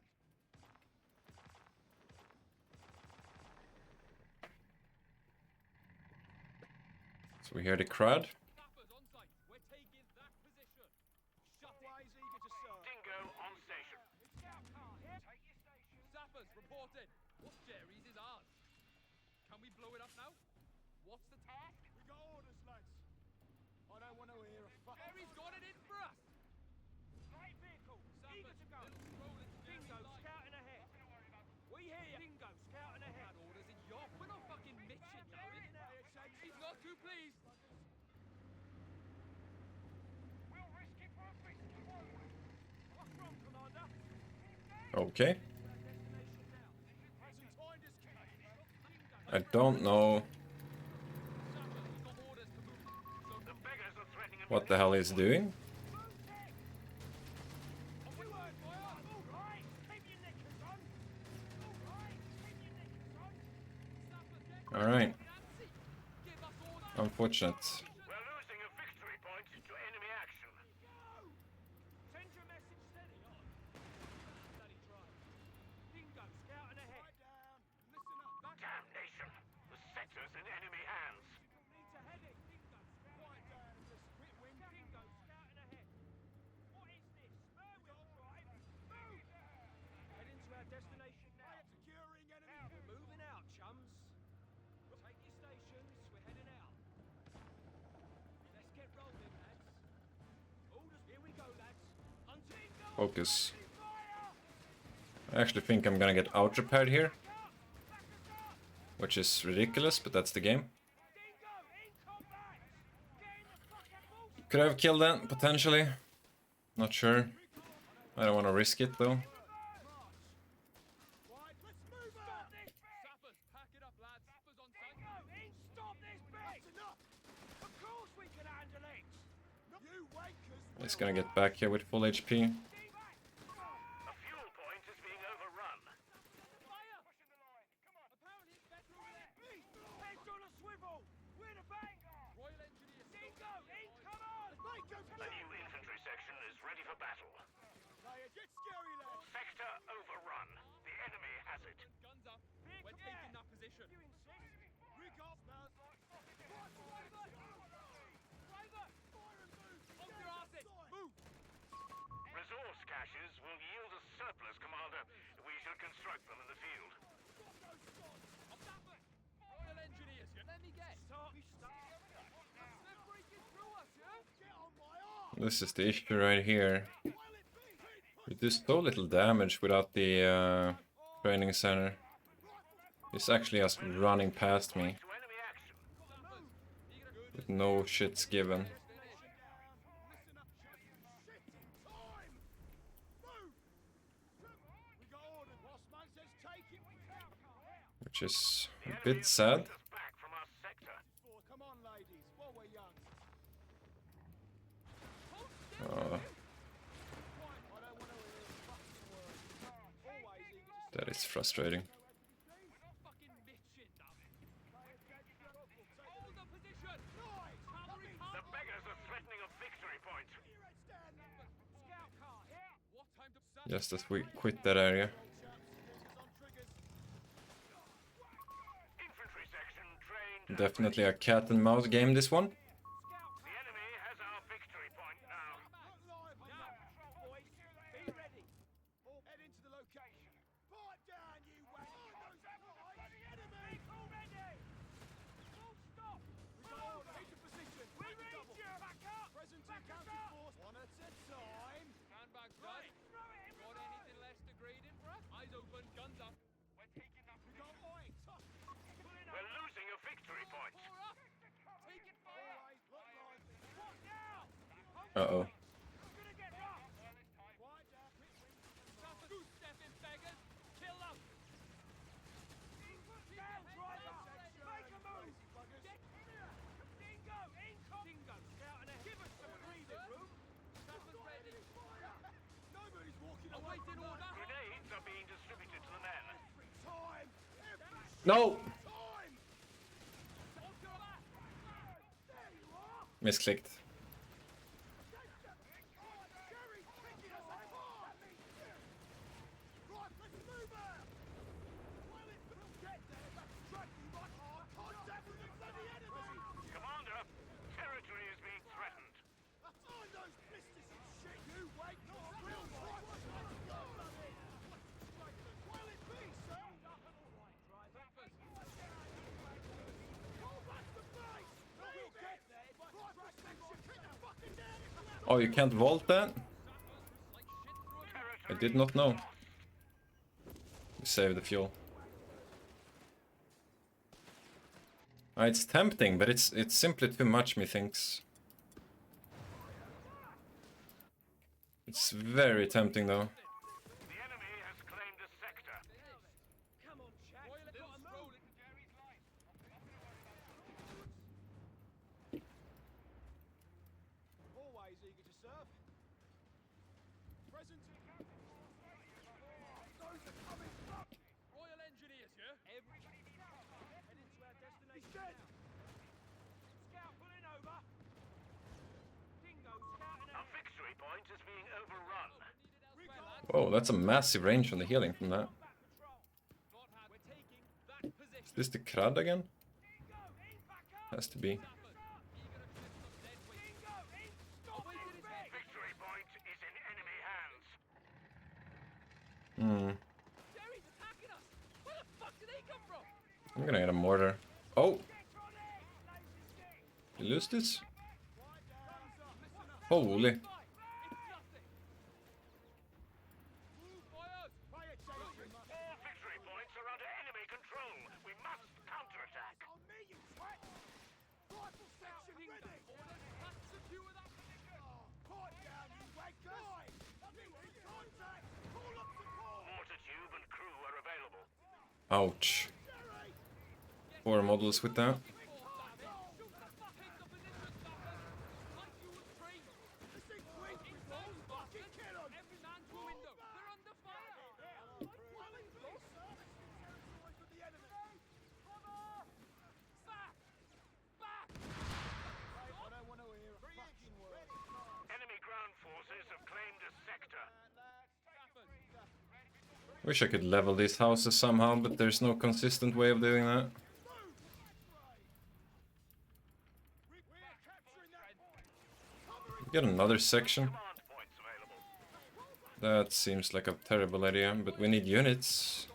So we hear the crowd. Always eager to serve. Dingo on station. Sappers, reported. What's Jerry's is ours. Can we blow it up now? What's the task? We got orders, lads. I don't want to hear a fuck. Jerry's got it in for us. Light vehicle, eager to go. Dingo scouting ahead. We hear you. Dingo scouting ahead. Had orders in your. We're not fucking mitching now. He's not too pleased. We'll risk it for a biscuit, won't we? What's wrong, Commander? Okay. Hasn't timed his key. I don't know The beggars are threatening. what the hell he's doing. Alright. Unfortunate. We're losing a victory point to enemy action. Send your message steady on. Steady try. Dingo scouting ahead. Quiet down. Focus. I actually think I'm gonna get out-repaired here. Which is ridiculous, but that's the game. Could I have killed that, potentially? Not sure. I don't want to risk it, though. Right, let's move out. Sappers, pack it up, lads. Sappers on site. Stop this bit! That's enough. Of course we can handle it! You wankers. He's gonna get back here with full HP. A fuel point is being overrun. Fire! Pushing the line. Come on. Apparently it's better over there. Heads on a swivel! We're the vanguard! Royal Engineers. Dingo, in, come on! The new infantry section is ready for battle. Get scary, lads. Sector overrun. The enemy has it. Guns up. We're taking that position. Rig off, man. Hold your asses. Move. Resource caches will yield a surplus, Commander. We shall construct them in the field. Royal Engineers, let me guess. They're breaking through us, yeah? This is the issue right here. We do so little damage without the training center. He's actually just running past me To enemy action. with no shits given. Listen up, shit in time. Move. We got orders. Bossman says take it. Which is The a enemy bit has sad. pushed us back from our sector. Come on, ladies, while we're young. Uh, I don't want to hear a fucking word. Always eager to that is frustrating. Fucking bitchin'. Hold the position. Cavalry The beggars are threatening a victory point. Scout car, here! What time to Just as we quit that area. Infantry section trained. Definitely a cat and mouse game, this one. The enemy has our victory point now. Boys, be ready! All head into the location. Pipe down, you wankers! The enemy! Already! Full stop! We got order. Into position. We Make a read double. you! Back up! Present Back us encounter up! force. One at a time. Handbags Right, done. throw it in Got anything less degrading for us? Eyes open, guns up. We're taking that We got points. We're losing a victory point. Pour up. Take it fire. Always look lively. What now? Uh-oh. It's gonna get rough! Quiet down. Quick wings. Sappers, two stepping beggars. Kill them. Down, driver! Make a move! Get here! Dingo, incom! Dingo, scouting ahead. Give us some breathing room! Sappers ready. Nobody's walking away Awaiting from order. Grenades are being distributed to the men. time. Every No! time. Hold your back. There you are. Misclicked. Jerry's picking us apart. Right, let's move out. Well, it will get there. That's tracking right hard. Contact with the bloody enemy. Commander, territory is being threatened. On those blisters and shit, you wait. Real fight. Well, it be, sir. Pull back the base. We'll get there. Right, section. Kick the fucking down. Oh, you can't vault that? I did not know. We saved the fuel. It's tempting, but it's simply too much, methinks. It's very tempting, though. The enemy has claimed a sector. Come on, Jack! Royal Gotta Engineers move! rolling. Always eager to serve. Present. Those are coming up. Royal Engineers, yeah? Everybody be Heading to our destination. He's dead. Scout pulling over! Dingo, scouting A ahead! victory point is being overrun. needed elsewhere, lads. Whoa, that's a massive range on the healing from that. Back patrol! Not had. We're taking that position. Is this the crud again? Dingo, in, back up! Has to be. Sappers, eager to clip some dead weight. Dingo, in! Stop Awaiting his head. Victory point is in enemy hands. Jerry's attacking us. Where the fuck did they come from? I'm gonna get a mortar. Oh! Get on it! Lazy stick! Did you lose this? Holy. Fight. It's nothing. Rifle section ready! Secure that Pipe down, you wankers! Need contact! Call up support! Mortar tube and crew are available. Ouch. 4 models with that. Enemy ground forces have claimed a sector. Wish I could level these houses somehow, but there's no consistent way of doing that. Get another section. Command points available. That seems like a terrible idea, but we need units.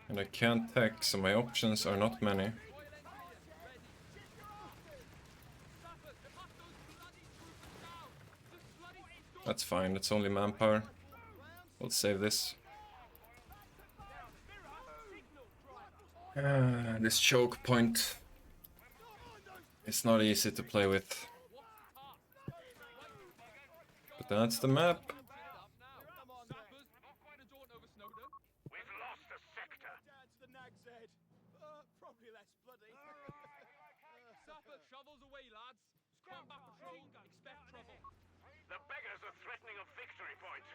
And I can't tech, so my options are not many. That's fine, it's only manpower. We'll save this. This choke point is not easy to play with. But that's the map. We've lost a sector. Down to the nag's head. Probably less bloody. Sapper, shovels away, lads. Combat patrol, expect trouble. The beggars are threatening a victory point.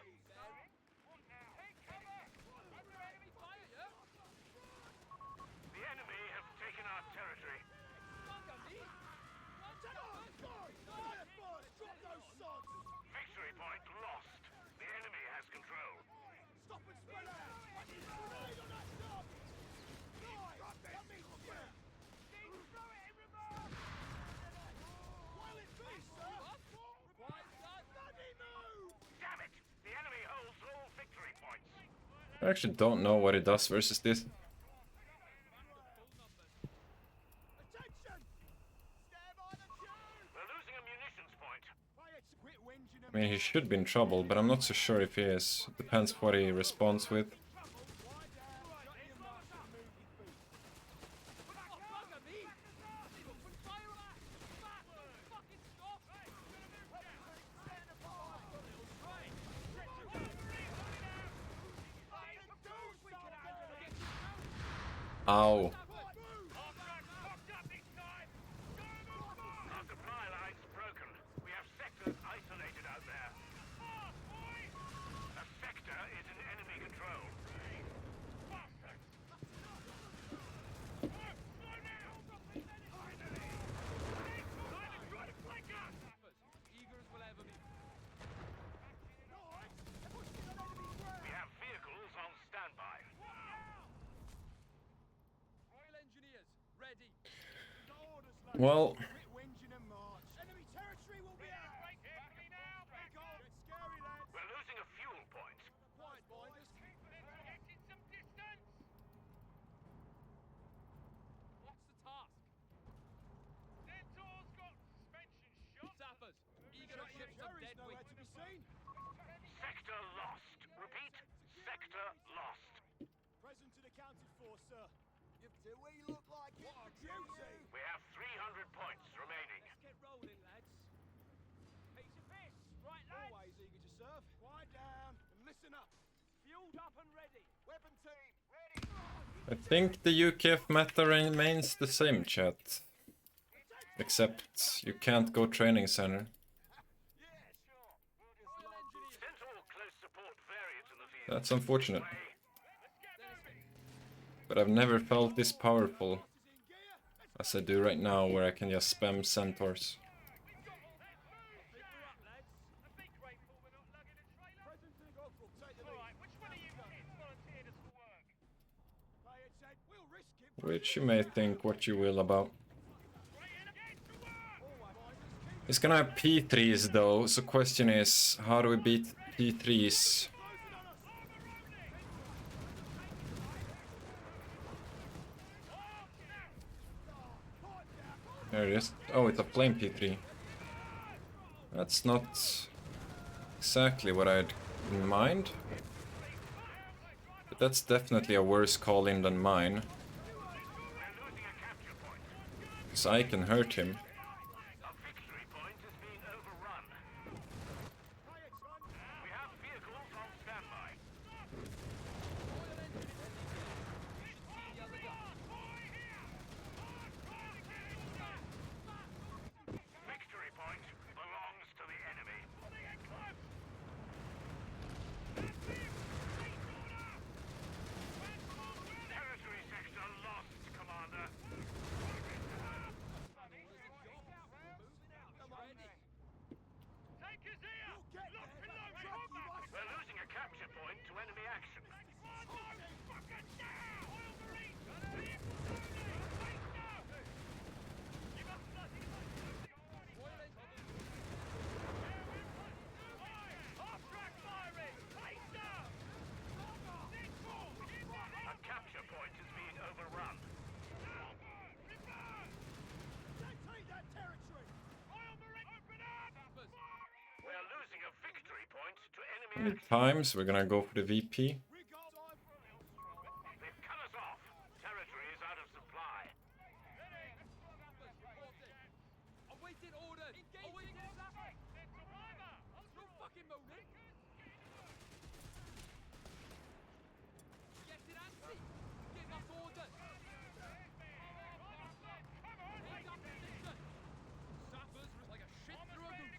The enemy have taken our territory. Victory point lost. The enemy has control. Stop and spread out! I need a grenade on that job! Guys, let me square! While it be, sir! Bloody move! Damn it! The enemy holds all victory points. I actually don't know what it does versus this. Attention! Stand by the tune! We're losing a munitions point. Quit whinging I mean, he should be in trouble, but I'm not so sure if he is. Depends what he responds with. Ow. Our supply line's broken. We have sectors isolated out there. A sector is in enemy control. Eager as will ever be. We have vehicles on standby. Royal Engineers, ready. Well, Quit whinging and march! Enemy territory will be out! Get scary, lads! We're losing a fuel point. Quiet, boys! What's the task? Sappers, eager to shift some Jerry's dead nowhere weight. to be seen! Sector lost. Repeat, sector lost. Present and accounted for, sir. Do we look like what a duty? We have 300 points remaining. Get rolling, lads. Piece of piss. Right, lads. Always eager to serve. Quiet down and listen up. Fueled up and ready. Weapon team, ready. I think the UKF meta remains the same, chat. Except you can't go training center. Centaur close support variant in the field. That's unfortunate. Way. But I've never felt this powerful as I do right now, where I can just spam centaurs. Present and Gogrel, take the lead. Which one of you kids volunteered us for work? Pay it, Ted. We'll risk it. Which you may think what you will about. It's gonna have P3s though, so question is, how do we beat P3s? There it is. Oh, it's a plain P3. That's not exactly what I had in mind. But that's definitely a worse call-in than mine. We're losing so I can hurt him. A victory point is being overrun. We have vehicles on standby. Victory point belongs to the enemy. Territory sector lost, Commander. We're losing a capture point to enemy action. A capture point is being overrun. We're losing a victory point to enemy Many action. times we're gonna go for the VP. They've cut us off. Territory is out of supply. Awaiting orders! Awaiting traffic! No fucking moving! Get it, Ansi! Give us orders! Take up position! Sappers like a shit through a goose!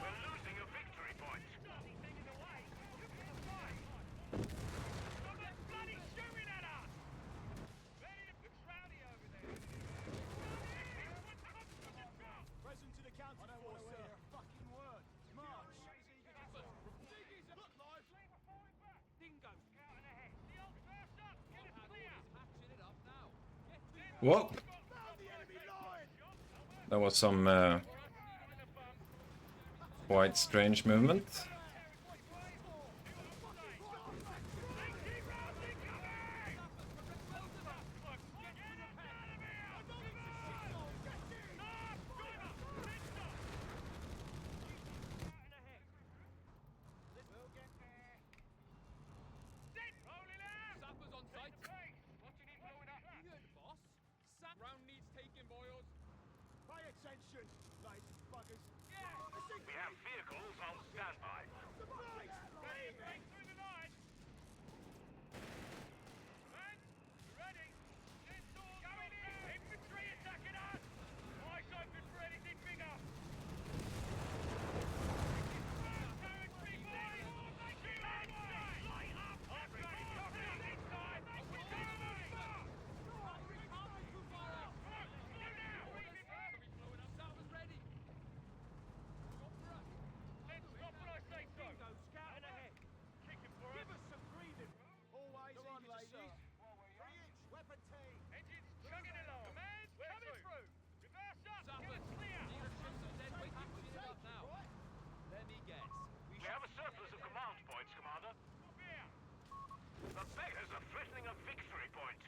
We're losing a victory point. Present to the counter force, sir. Fucking word. March. Look, live. Dingo! Scouting ahead! The old first up! Get it clear! Hatching it up now! Get Whoa! Found the enemy line. That was some quite strange movement. Sappers on site! Watching it blowing up! You heard the boss? Sap round needs taking, boys! Pay attention, lazy buggers. We have vehicles on standby. Ready, through the line. Men, ready. Going in. Infantry attacking us. Eyes open for anything bigger. Sappers ready! Stop when I say so. Dingo, scouting ahead! Kicking for Give us. us some breathing. Always Come on, eager to ladies. serve. 3-inch weapon team. Engines chugging along. Command, coming through. Reverse up. Give Sappers! it clear. Dealerships on dead weight, hatching it up now! Let me guess. We have a surplus of command points, Commander. The beggars are threatening a victory point.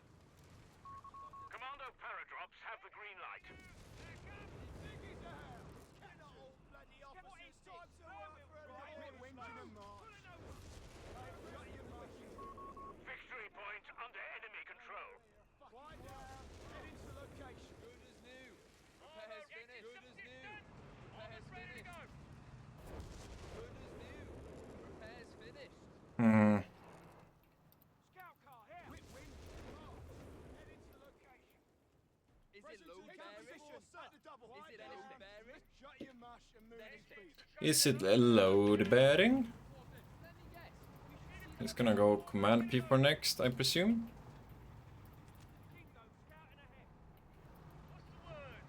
Commando paradrops have the green light. Diggy to hell. Cannot all bloody officers. Time to work for a right wind and march. Shut your mouth. Victory point under enemy control. Quiet down. Head into location. Good as new. Repairs finished. Good as new. Repairs finished. Good as new. Repairs finished. Hmm. Scout car here. Whip wind. Head into location. Is it Present load to the bearing? position. Set the double. Is it Quiet load down. bearing? Shut your mush and move your feet. Is it a load bearing? Let me guess. He's gonna go command P4 next, I presume. Dingo scouting ahead. What's the word?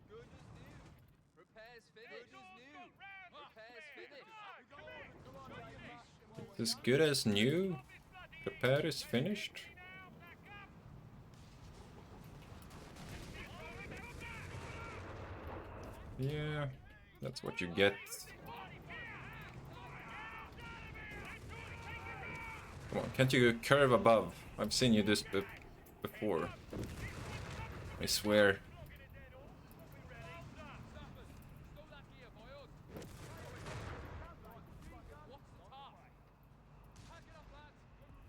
Good as new. Repairs finished. Good as new. Repairs finished. Come on, ladies. As good as new. Repair is finished. Yeah, that's what you get. Come on, can't you curve above? I've seen you this before. I swear. Stow that gear, boys. What's the task? Pack it up, lads.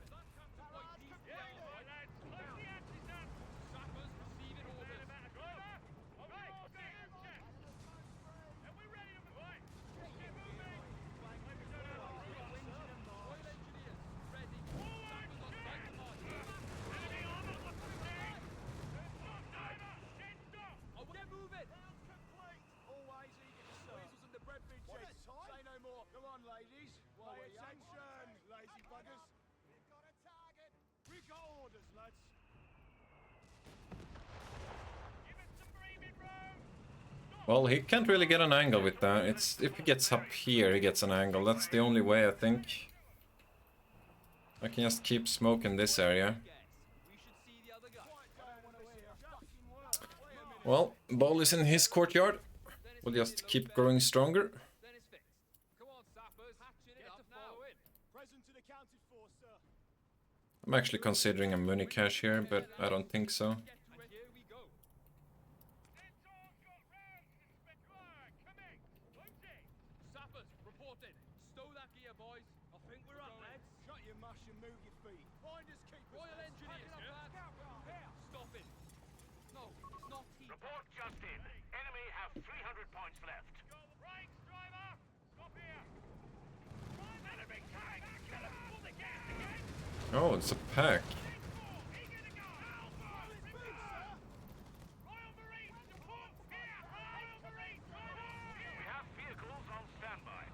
Is that Captain White? Yeah, lads. Close the ladies. While we're young. Lazy buggers. We've got a target. We got orders, lads. Give it some breathing room. Well, he can't really get an angle with that. It's if he gets up here, he gets an angle. That's the only way, I think. I can just keep smoking this area. Well, ball is in his courtyard. We'll just keep growing stronger. Then it's fixed. Come on, sappers. Hatching it up now. Present and accounted for, sir. I'm actually considering a money cash here, but I don't think so. And here we go. Centaur's got rounds to spec. Come in. Loading. Sappers, reported. Stow that gear, boys. I think we're up, lads. Shut your mush and move your feet. Finders keepers. Royal lads. Engineers, here. Stop it. No, it's not he. Report just in. Enemy have 300 points left. Brakes, driver. Stop here. Enemy tank. Get him. Pull the gas again. Oh, it's a pack. Eager to go. Royal Marines, support here. Royal Marines, We have vehicles on standby.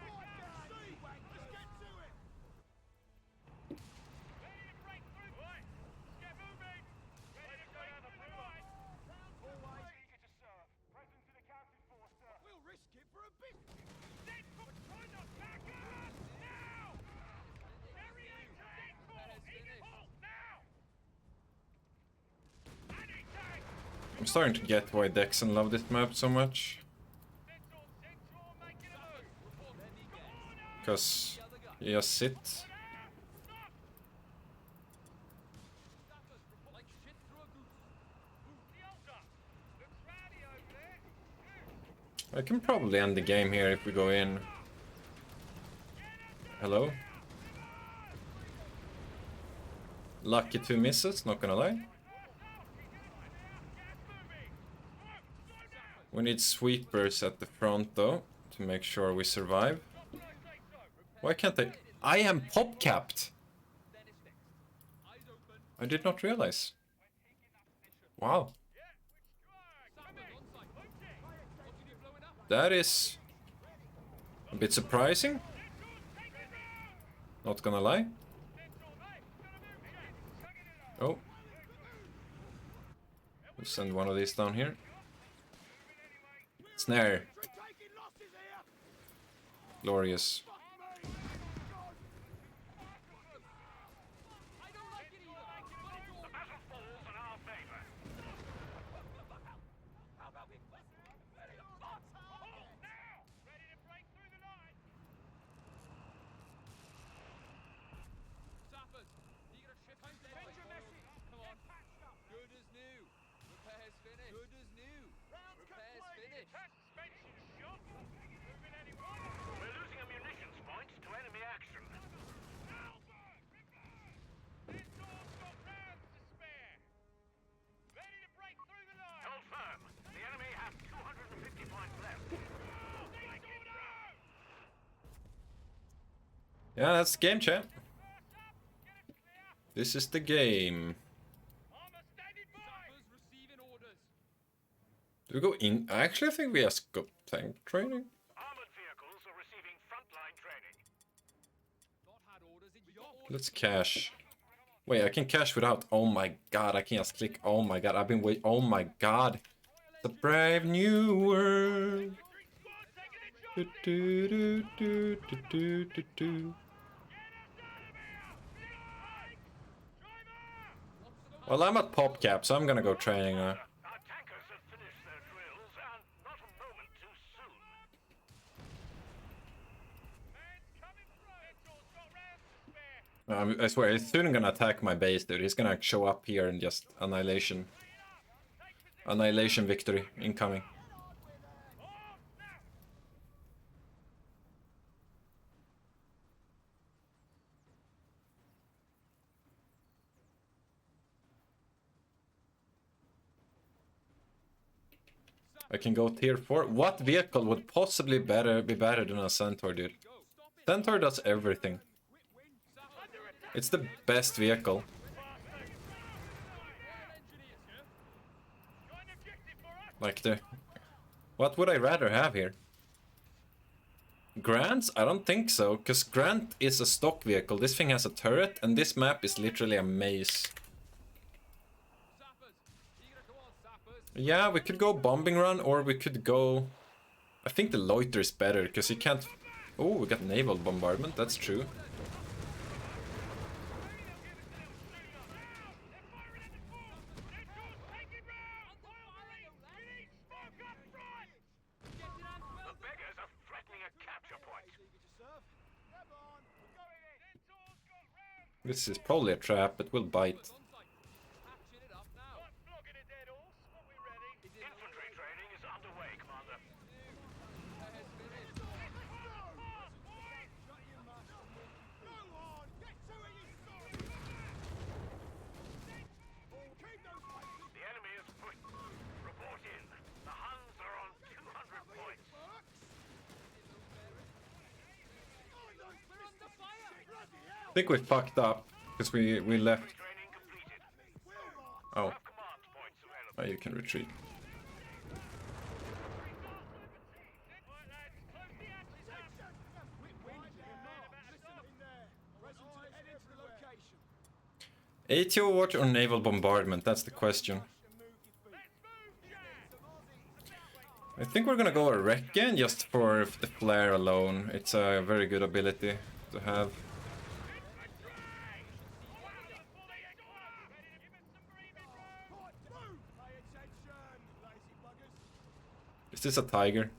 See, wankers, get to it. ready to break through. Right. Get moving. Ready to break through the line. Always eager to serve. Present and accounted for, sir. We'll risk it for a bit. Dead foot trying to back us. Now. Carry in Centaur. Eager halt now. Anti-tank. I'm starting to get why Dexon love this map so much. Centaur, making a move. Because you just sit. Like shit through a goose. Delta. Looks rowdy over there. I can probably end the game here if we go in. Hello? Lucky 2 misses, not gonna lie. We need sweepers at the front though, to make sure we survive. Why can't I? I am pop capped! Then it's fixed. Eyes open. I did not realize. Wow, Sappers on site. What you do blowing up? that is a bit surprising. Not gonna lie. Oh. We'll send one of these down here. Snare. Taking losses here. Glorious. I don't like it either. But it's all The battle falls in our favor. How about we ready to box? Hold now! Ready to break through the line. sappers. You got a shit time dead. Send your message. Come on. Good as new. Repairs finished. Good as new. Repairs finished. Suspension shot. Moving anyone. We're losing a munitions point to enemy action. Centaur's got rounds to spare. Ready to break through the line. Hold firm. The enemy have 250 points left. Yeah, that's the game, champ. This is the game. Armor standing by. Sappers receiving orders. Do we go in? Actually, I think we just got tank training. Armored vehicles are receiving frontline training. Not had orders. We got orders. Let's cash. Wait, I can cash without. Oh my god, I can just click. Oh my god, I've been wait. Oh my god. The brave new world. Do, do, do, do, do, do, do, do. Well, I'm at pop cap, so I'm gonna go training now. Our tankers have finished their drills and not a moment too soon. Man's coming through. Centaur's got rounds to spare. I swear, he's soon gonna attack my base, dude. He's gonna show up here and just annihilation. Annihilation victory incoming. I can go tier 4. What vehicle would possibly be better than a Centaur, dude? Centaur does everything. It's the best vehicle. Like the... What would I rather have here? Grant's? I don't think so, because Grant is a stock vehicle. This thing has a turret, and this map is literally a maze. Sappers! Eager towards sappers! Yeah, we could go bombing run, or we could go... I think the loiter is better, because you can't... Oh, we got naval bombardment, that's true. The beggars are threatening a capture point. This is probably a trap, but we'll bite. Hatching it up now! Infantry training is underway, Commander. The enemy is pushed. Report in. The Huns are on 200 points. I think we fucked up, because we left. Training completed. Oh, Command points available. you can retreat. ATO watch or naval bombardment? That's the question. I think we're gonna go a Wrecken just for the flare alone. It's a very good ability to have. Is this a tiger?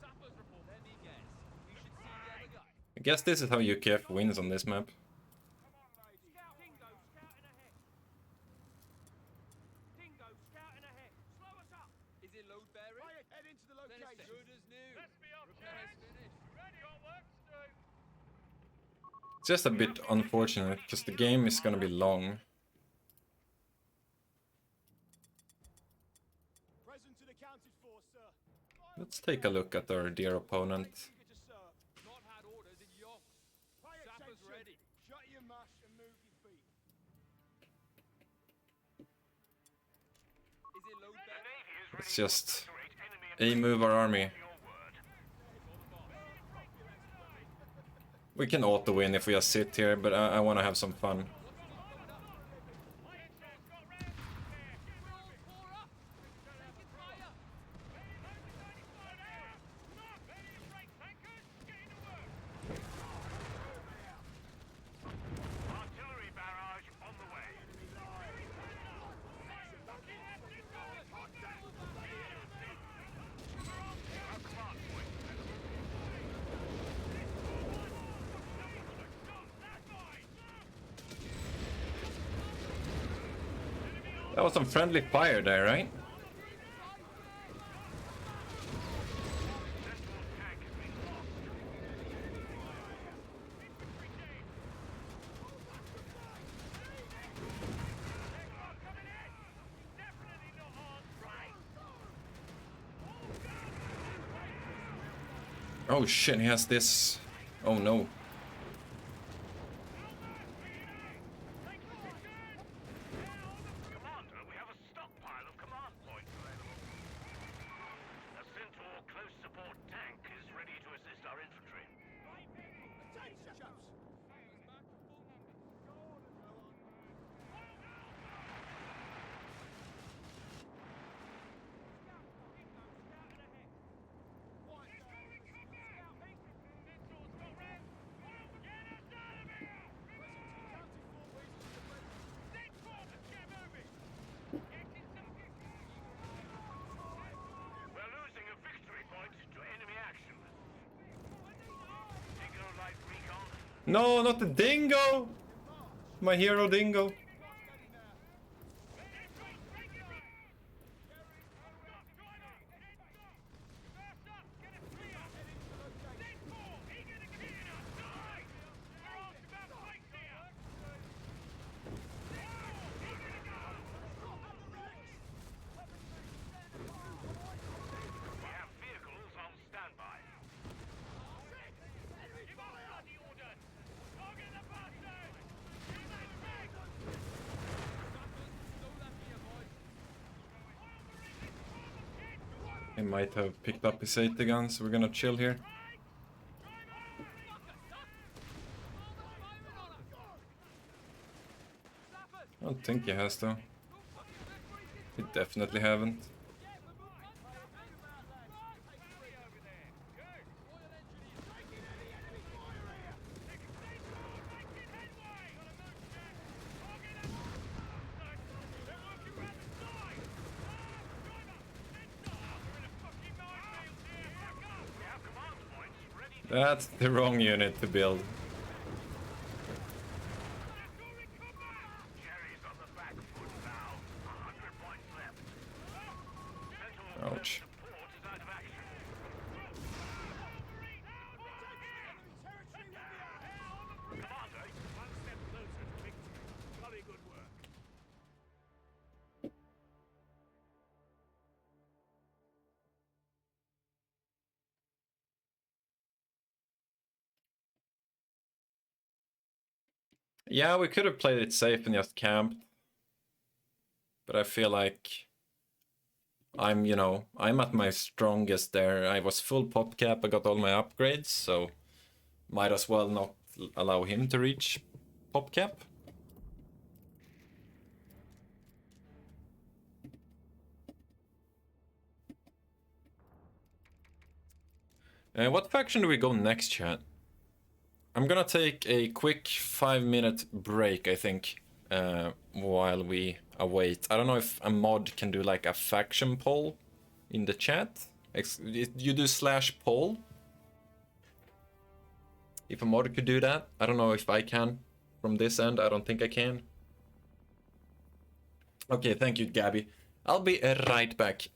Sappers report. Let me guess. We should see the other guy. I guess this is how UKF wins on this map. Dingo scouting ahead. Dingo scouting ahead. Slow us up. Is it load bearing? Head into the Then it's location. good as new. Repairs finished. Ready on works It's just a bit unfortunate, because the game is gonna be long. Presence unaccounted for, sir. Let's take a look at our dear opponent. Eager to serve. Not had orders in yonks. Pay Sappers attention. ready. Shut your mush and move your feet. Is it load The bearing? Navy is ready Let's to just obliterate enemy move our army. your word. We can auto win if we just sit here, but I wanna have some fun. Pour up! Taking fire! Artillery barrage on the way. Our command point That was some friendly fire there, right? Oh shit, he has this. Oh no. Commander, we have a stockpile of command points available. A Centaur close support tank is ready to assist our infantry. Attention, chaps. We're losing a victory point to enemy action. Dingo Light Recon. No, not the dingo! My hero dingo. might have picked up his 80 gun, so we're gonna chill here. I don't think he has though. He definitely haven't. That's the wrong unit to build. Jerry's on the back foot now. 100 points left. Sentinel Ouch. support is out of action. Commander, one step closer to victory. Jolly good work. Yeah, we could have played it safe and just camped. But I feel like I'm at my strongest there. I was full pop cap, I got all my upgrades, so might as well not allow him to reach pop cap. What faction do we go next, chat? I'm gonna take a quick 5-minute break, I think, while we await. I don't know if a mod can do like a faction poll in the chat. You do /poll. If a mod could do that, I don't know if I can. From this end, I don't think I can. Okay, thank you, Gabby. I'll be right back.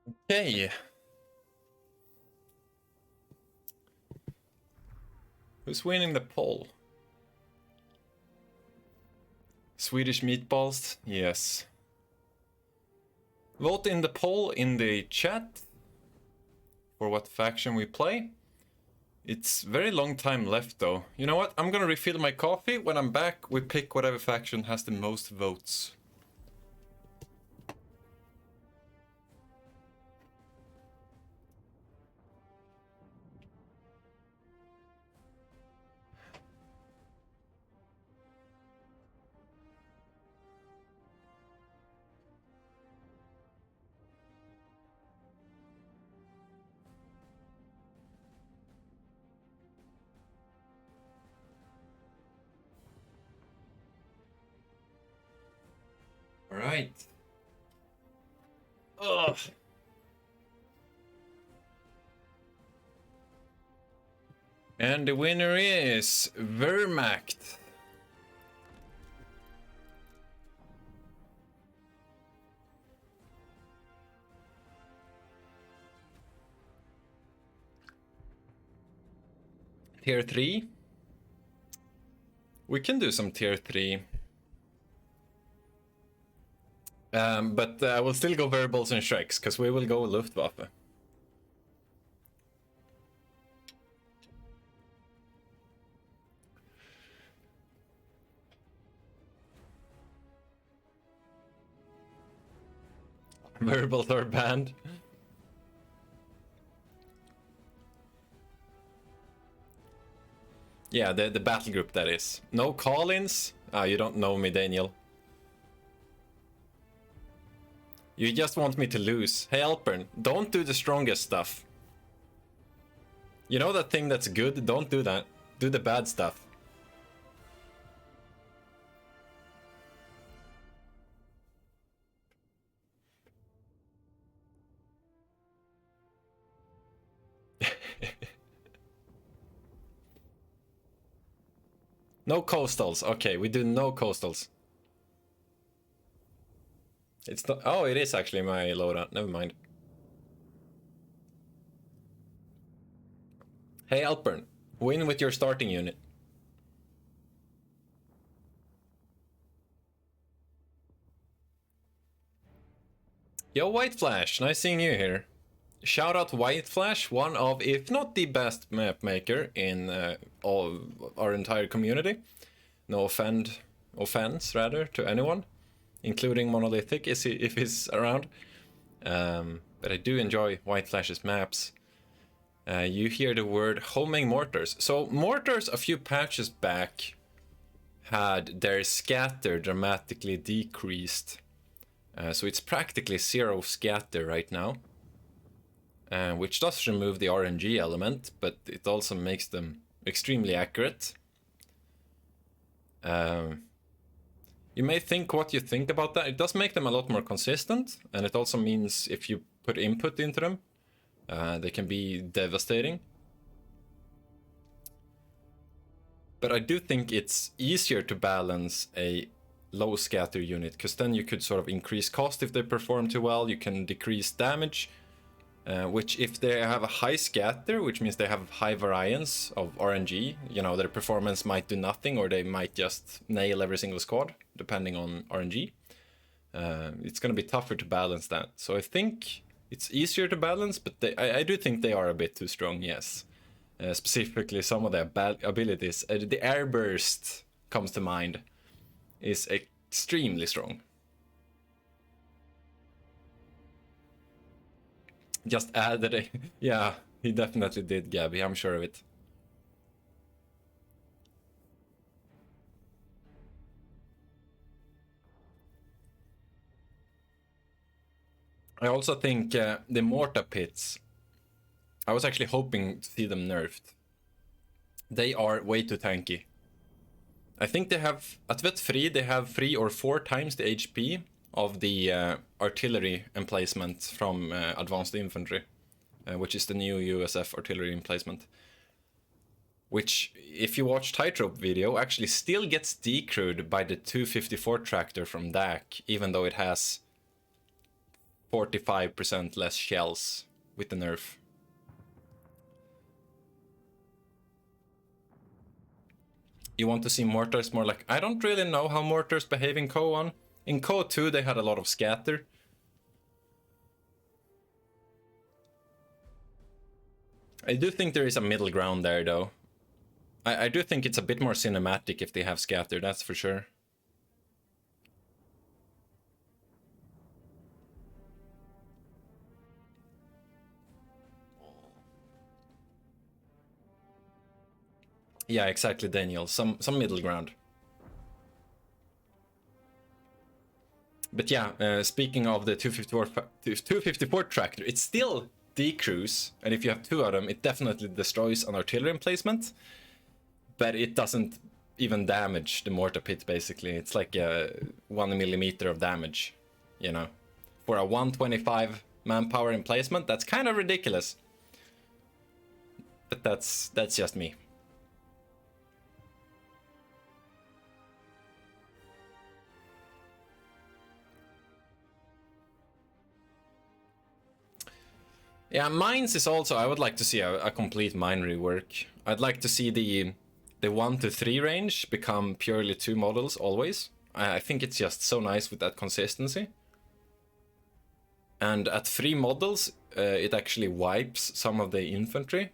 Okay. Who's winning the poll? Swedish meatballs? Yes. Vote in the poll in the chat for what faction we play. It's very long time left though. You know what? I'm gonna refill my coffee. When I'm back, we pick whatever faction has the most votes. All right. Ugh. And the winner is Wehrmacht. Tier 3. We can do some tier 3. But I will still go Variables and Shreks, because we will go Luftwaffe. Variables are banned. Yeah, the battle group, that is. No call-ins? Ah, you don't know me, Daniel. You just want me to lose. Hey, Elpern, don't do the strongest stuff. You know that thing that's good? Don't do that. Do the bad stuff. No coastals. Okay, we do no coastals. It's not. Oh, it is actually my loadout. Never mind. Hey, Elpern, win with your starting unit. Yo, White Flash, nice seeing you here. Shout out White Flash, one of, if not the best map maker in all our entire community. No offense rather to anyone, including Monolithic if he's around. But I do enjoy White Flash's maps. You hear the word homing mortars. So mortars a few patches back had their scatter dramatically decreased. So it's practically 0 scatter right now. Which does remove the RNG element, but it also makes them extremely accurate. You may think what you think about that. It does make them a lot more consistent, and it also means if you put input into them, they can be devastating. But I do think it's easier to balance a low scatter unit, because then you could sort of increase cost if they perform too well, you can decrease damage. Which if they have a high scatter, which means they have high variance of RNG, you know, their performance might do nothing, or they might just nail every single squad, depending on RNG. It's going to be tougher to balance that. So I think it's easier to balance, but I do think they are a bit too strong, yes. Specifically, some of their abilities. The Airburst comes to mind, is extremely strong. Just added it. Yeah, he definitely did, Gabby. I'm sure of it. I also think the Mortar Pits, I was actually hoping to see them nerfed. They are way too tanky. I think they have, at vet free, they have 3 or 4 times the HP of the artillery emplacement from Advanced Infantry. Which is the new USF artillery emplacement. Which, if you watch Tightrope video, actually still gets decrewed by the 254 tractor from DAC, even though it has 45% less shells with the nerf. You want to see mortars more like... I don't really know how mortars behave in Co-1. In Co-2 they had a lot of scatter. I do think there is a middle ground there though. I do think it's a bit more cinematic if they have scatter, that's for sure. Yeah, exactly, Daniel. Some middle ground. But yeah, speaking of the 254 tractor, it's still decrews, and if you have two of them, it definitely destroys an artillery emplacement. But it doesn't even damage the mortar pit, basically. It's like 1 millimeter of damage, you know. For a 125 manpower emplacement, that's kind of ridiculous. But that's just me. Yeah, mines is also... I would like to see a complete mine rework. I'd like to see the 1 to 3 range become purely 2 models always. I think it's just so nice with that consistency. And at 3 models, it actually wipes some of the infantry,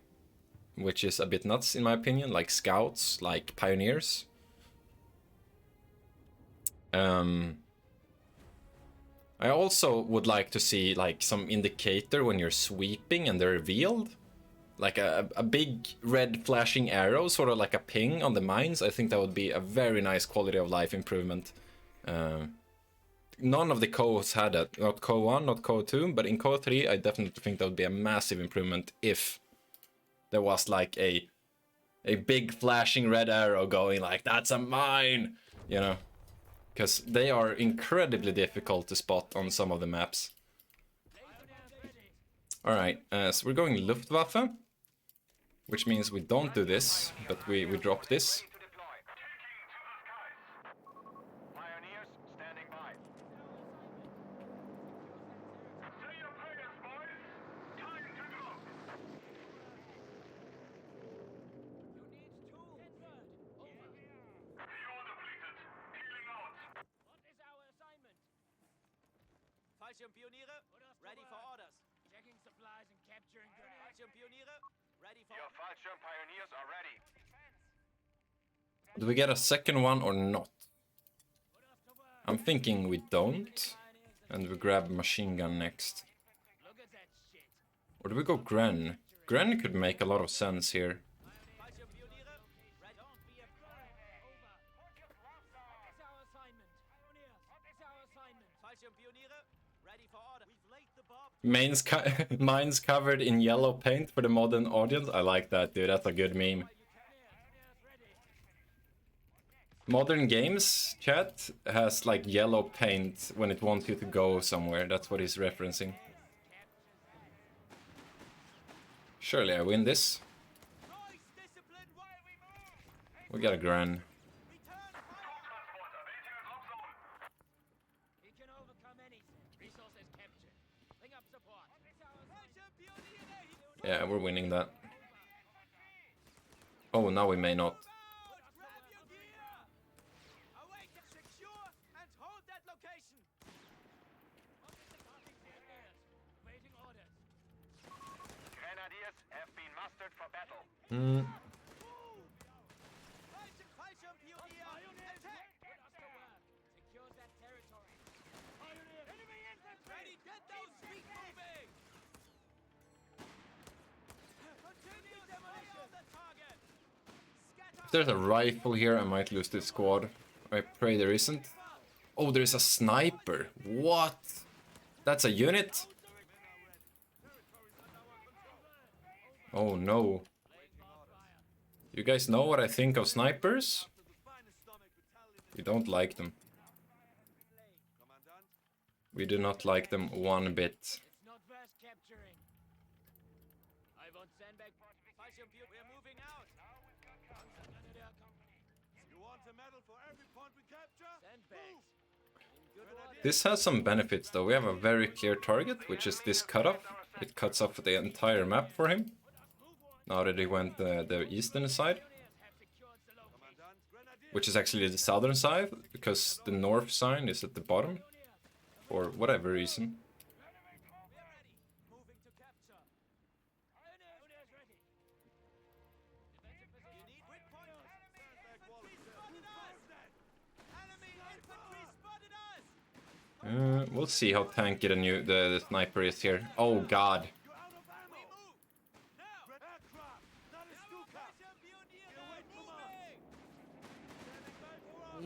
which is a bit nuts in my opinion, like scouts, like pioneers. I also would like to see like some indicator when you're sweeping and they're revealed. Like a big red flashing arrow, sort of like a ping on the mines. I think that would be a very nice quality of life improvement. None of the co's had that. Not Co-1, not Co-2, but in Co-3 I definitely think that would be a massive improvement if there was like a big flashing red arrow going like, that's a mine, you know. Because they are incredibly difficult to spot on some of the maps. Alright, so we're going Luftwaffe, which means we don't do this, but we drop this. Pioneers standing by. Say your prayers, boys. Time to go. You're depleted. Healing out. What is our assignment? Fallschirmpioniere, ready for orders. Checking supplies and capturing grenades. Fallschirmpioniere, ready for Your Fallschirm pioneers are ready. Do we get a second one or not? I'm thinking we don't. And we grab machine gun next. Look at that shit. Or do we go Gren? Gren could make a lot of sense here. Fallschirmpioniere, ready. Don't be afraid. Over. What is our assignment? Pioneers, what is our assignment? Fallschirmpioniere, ready for order. We've laid the bomb. Mines covered in yellow paint for the modern audience. I like that, dude. That's a good meme. Modern games chat has like yellow paint when it wants you to go somewhere. That's what he's referencing. Surely I win this. Noise discipline while we move. We got a Gran. Return fire. We can overcome anything. Resources captured. Bring up support. What is our assignment? Fallschirmpioniere, Yeah, we're winning that. Oh, now we may not. grab your gear. Await, secure, and hold that location. Waiting orders. Grenadiers have been mustered for battle. Fallschirmpioniere, attack. Put us to work. Secure that territory. Enemy infantry! Ready, get those feet moving. Continue demolition of the target. If there's a rifle here, I might lose this squad. I pray there isn't. Oh, there's a sniper. What? That's a unit? Oh no. You guys know what I think of snipers? We don't like them. We do not like them one bit. It's not worth capturing. I want sandbag. Fallschirmpioniere, we're moving out. You want a medal for every point we capture? Sandbags. This has some benefits though. We have a very clear target, which is this cutoff. It cuts off the entire map for him. Now that he went the eastern side. Which is actually the southern side, because the north sign is at the bottom. For whatever reason. Moving to capture. Pioneers ready. Defensive position. You need quick point. Infantry spotted us. Enemy infantry spotted us. We'll see how tanky the sniper is here. Oh god. You're out of ammo! We move. Now. Aircraft! That is Stuka! Pressure pioneer moving.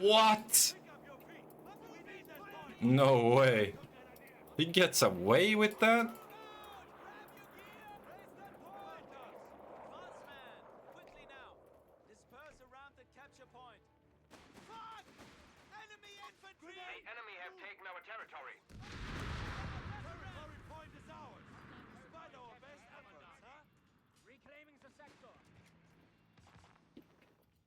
What? Pick up your feet! We need that point! No way. He gets away with that? Marksman, quickly now. Disperse around the capture point. Fuck! Enemy infantry! The enemy have taken our territory. Territory point is ours! Despite our best efforts, huh? Reclaiming the sector.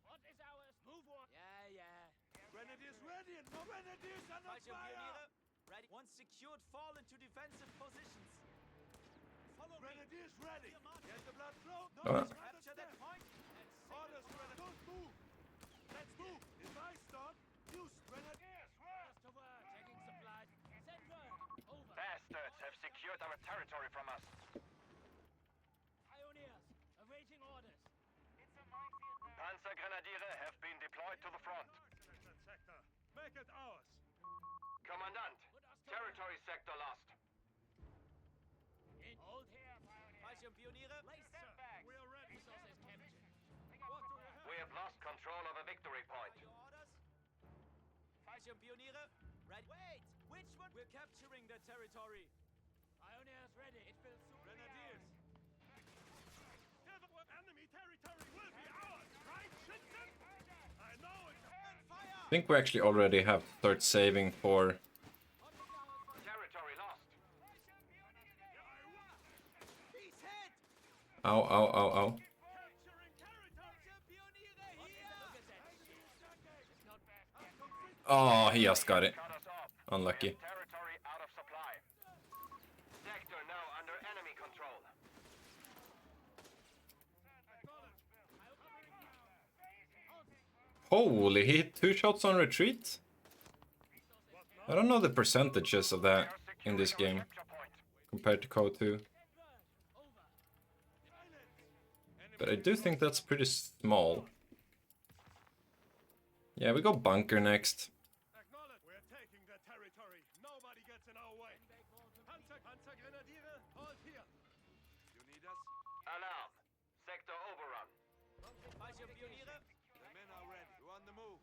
What is ours? Move on. Yeah. Grenadiers ready and no grenadiers are not Fallschirm fire! Pioniere, ready. Once secured, fall into defensive positions. Follow me. Grenadiers ready! Get the blood flow! Uh. Capture that point and Orders, grenadiers! Don't move! Let's move! If I start, use grenadiers! First to work. Checking supplies. Send word. Over. Bastards have secured our territory from us. Pioneers. Awaiting orders. Panzer Grenadiere have been deployed to the front. Sector, make it ours! Commandant, territory sector lost. Hold here, pioneers. Fallschirm Pioniere. We are ready! Resources captured. What do we have? We have lost control of a victory point. Your orders. Fallschirm Pioniere, ready. Wait, which one? We're capturing the territory. Pioneers ready. It will soon be Grenadiers! Enemy territory will be ours! Right, Schützen? I know it's Fire! I think we actually already have to start saving for... Territory lost. He's hit! Ow, ow, ow, ow. capturing territory! Fallschirm Pioniere here! Look at that. Oh, he just got it. Cut us off. Unlucky. Territory out of supply. Sector now under enemy control. Holy, he hit 2 shots on retreat? I don't know the percentages of that in this game Capture point. compared to Code 2. But I do think that's pretty small. Yeah, we go bunker next. Acknowledge! We're taking the territory! Nobody gets in our way! Panzer Grenadiere, hold here! You need us? Alarm. Sector overrun. Fallschirm Pioniere, The men are ready. You're on the move.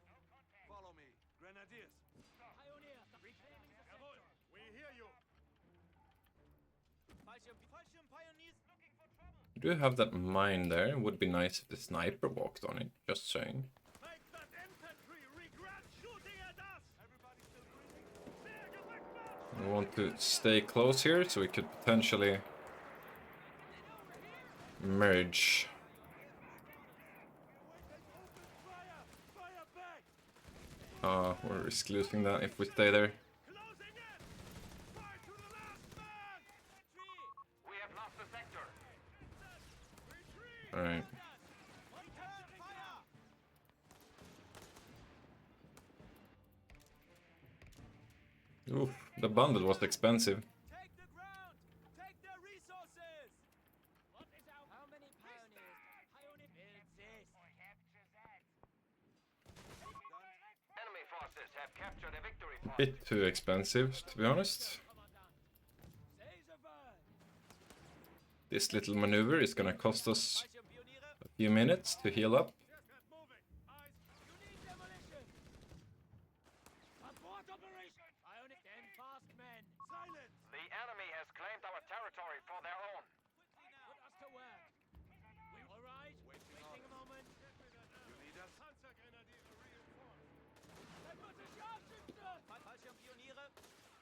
Follow me. Grenadiers! Pioneers. Reclaiming the Jawohl! We hear you! Fallschirm Pioneers. We do have that mine there. It would be nice if the sniper walked on it. Just saying. Make that infantry regret shooting at us! Everybody still breathing? Sehr geweckt, We want to stay close here so we could potentially merge. Fire back! We're risk losing that if we stay there. Closing in! Fight to the last man! We have lost the sector. Retreat! Alright. Return fire! Oof, the bundle was expensive. Take the ground! Take their resources! What is our... How many pioneers? Pioneer... Build this. Enemy forces have captured a victory point. Bit too expensive, to be honest. Say the word! This little maneuver is gonna cost us Fallschirm Pioniere, a few minutes to heal up. Get moving! Eyes! you need demolition! Support operation. Pioneer... Stand fast, men. Silence! The enemy has claimed our territory for their own. Put us to work. We all right? Waiting a moment. You need us? Panzer Grenadiere reinforced! Fallschirm Pioniere,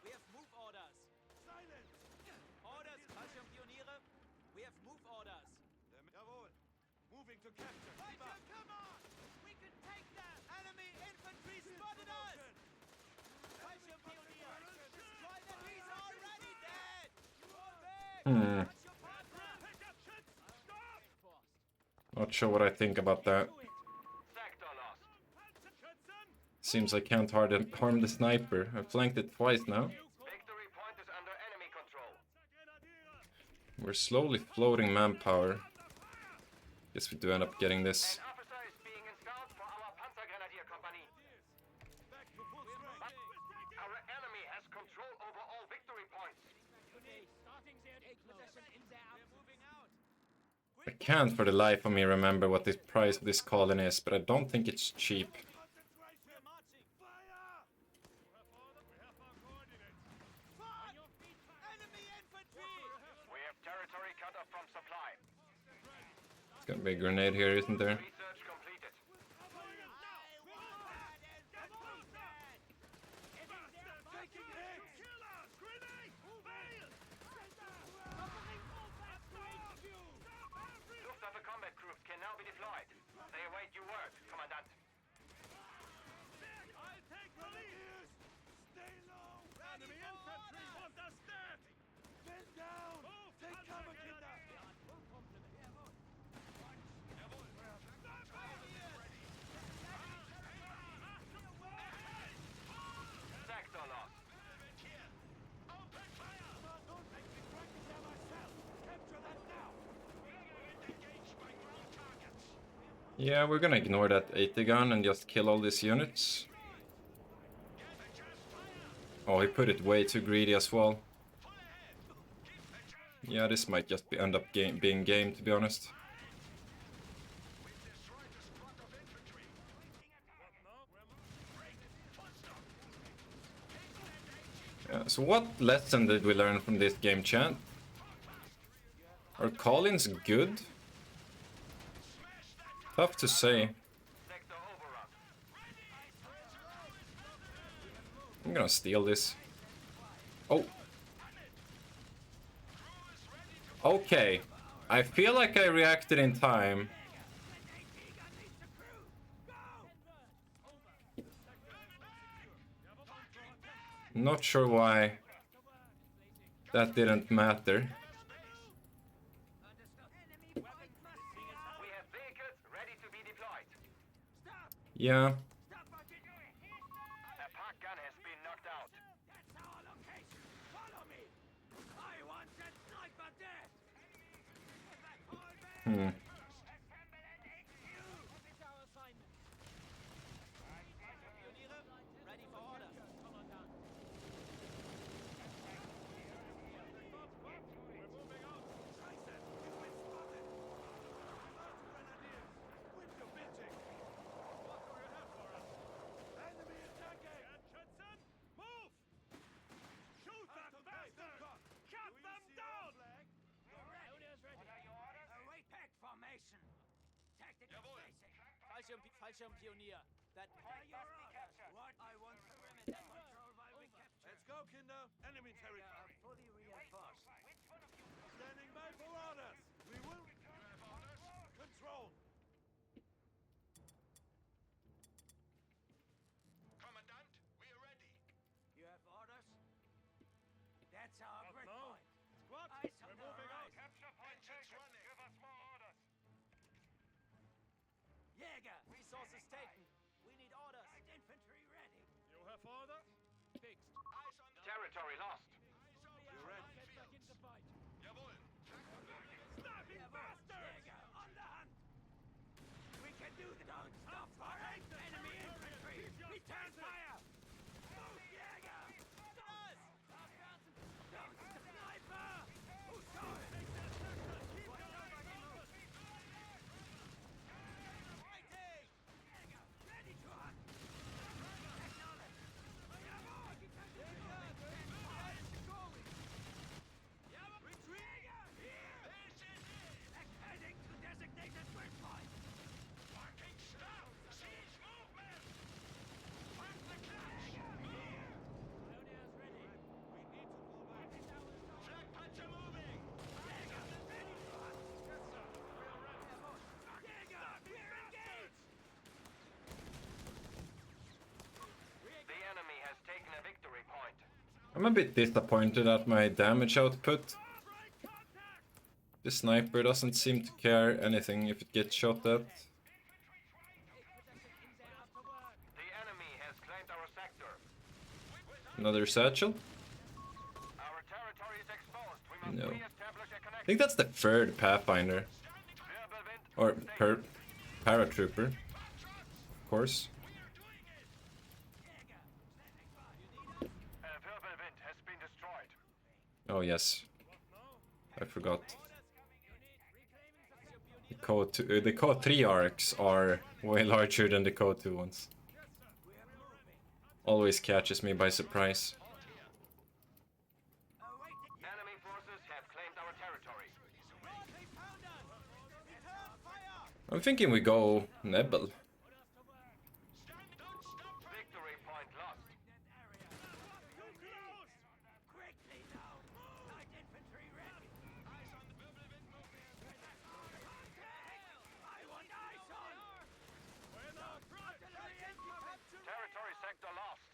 we have move orders. Silence! Orders, Fallschirm Pioniere, we have move orders. Jawohl! Moving to capture! Fallschirm, come on! We can take that! Enemy infantry spotted us! Fallschirm Pioniere! Hmm. Not sure what I think about that. Sector lost. Seems I can't harm the sniper. I flanked it twice now. Victory point is under enemy control. We're slowly floating manpower. Guess we do end up getting this. An officer is being installed for our Panzergrenadier company. Our enemy has control over all victory points. I can't for the life of me remember what the price of this colony is, but I don't think it's cheap. We have territory cut off from supply. It's gonna be a grenade here, isn't there? Research completed. Luftwaffe combat groups can now be deployed. They await your word, Commandant. I'll take the lead! Stay low! Enemy infantry want us dead! Get down! Take cover, Kinder! Sector lost. Open fire! Don't make me practice there myself! Capture that now! Engaged by ground targets! Yeah, we're gonna ignore that 80 gun and just kill all these units. Oh, he put it way too greedy as well. Yeah, this might just end up being game, to be honest. Yeah, so what lesson did we learn from this game, chat? Are call-ins good? Tough to say. Sector overrun. I'm gonna steal this. Oh. Okay. I feel like I reacted in time. Not sure why that didn't matter. We have vehicles ready to be deployed. Yeah. A park gun has been knocked out. That's our location! Follow me! I want that sniper dead! Hmm. Ready for order. Enemy attacking! Atkinson, move! Shoot that bastard! Cut them down! Await pack formation. Tactical basic. Fallschirmpionier. That What? I want perimeter control while we capture. Let's go, Kinder. Enemy territory. Fully reinforced. Standing by for orders. We will control. Commandant, we are ready. You have orders? That's our grid now? point. Squad, Eyes on we're the moving out. horizon. Engines running. Give us more orders. Jäger! resources taken. We need orders. Light infantry ready. You have order? Fixed. Eyes on the Territory lost. You're ready. Get back in the fight. Jawohl. Snapping bastards! Jäger, on the hunt! We can do the don't stop firing! Enemy infantry! Return fire! Move, Jäger! Us! Don't sniper! Who saw it? Fighting! Jäger, ready to hunt! Acknowledge! Retreat! Here! Heading to designated grid point! Marking stop. Siege movement. Mark the cash! Here! Flak puncher moving. Jäger, ready to hunt! Jäger, we're engaged! The enemy has taken a victory point. I'm a bit disappointed at my damage output. The sniper doesn't seem to care anything if it gets shot at. The enemy has claimed our sector. Another satchel? Our territory is exposed. We must No. re-establish a I connection. think that's the third Pathfinder. Or paratrooper. Of course. Wirbelwind has been destroyed. Oh yes. I forgot. The code 3 arcs are way larger than the code 2 ones. Always catches me by surprise. Enemy forces have claimed our territory. I'm thinking we go Nebel. Victory point lost. Quickly now! Light infantry ready! Eyes on the Wirbelwind movement! I want eyes on! Territory sector lost.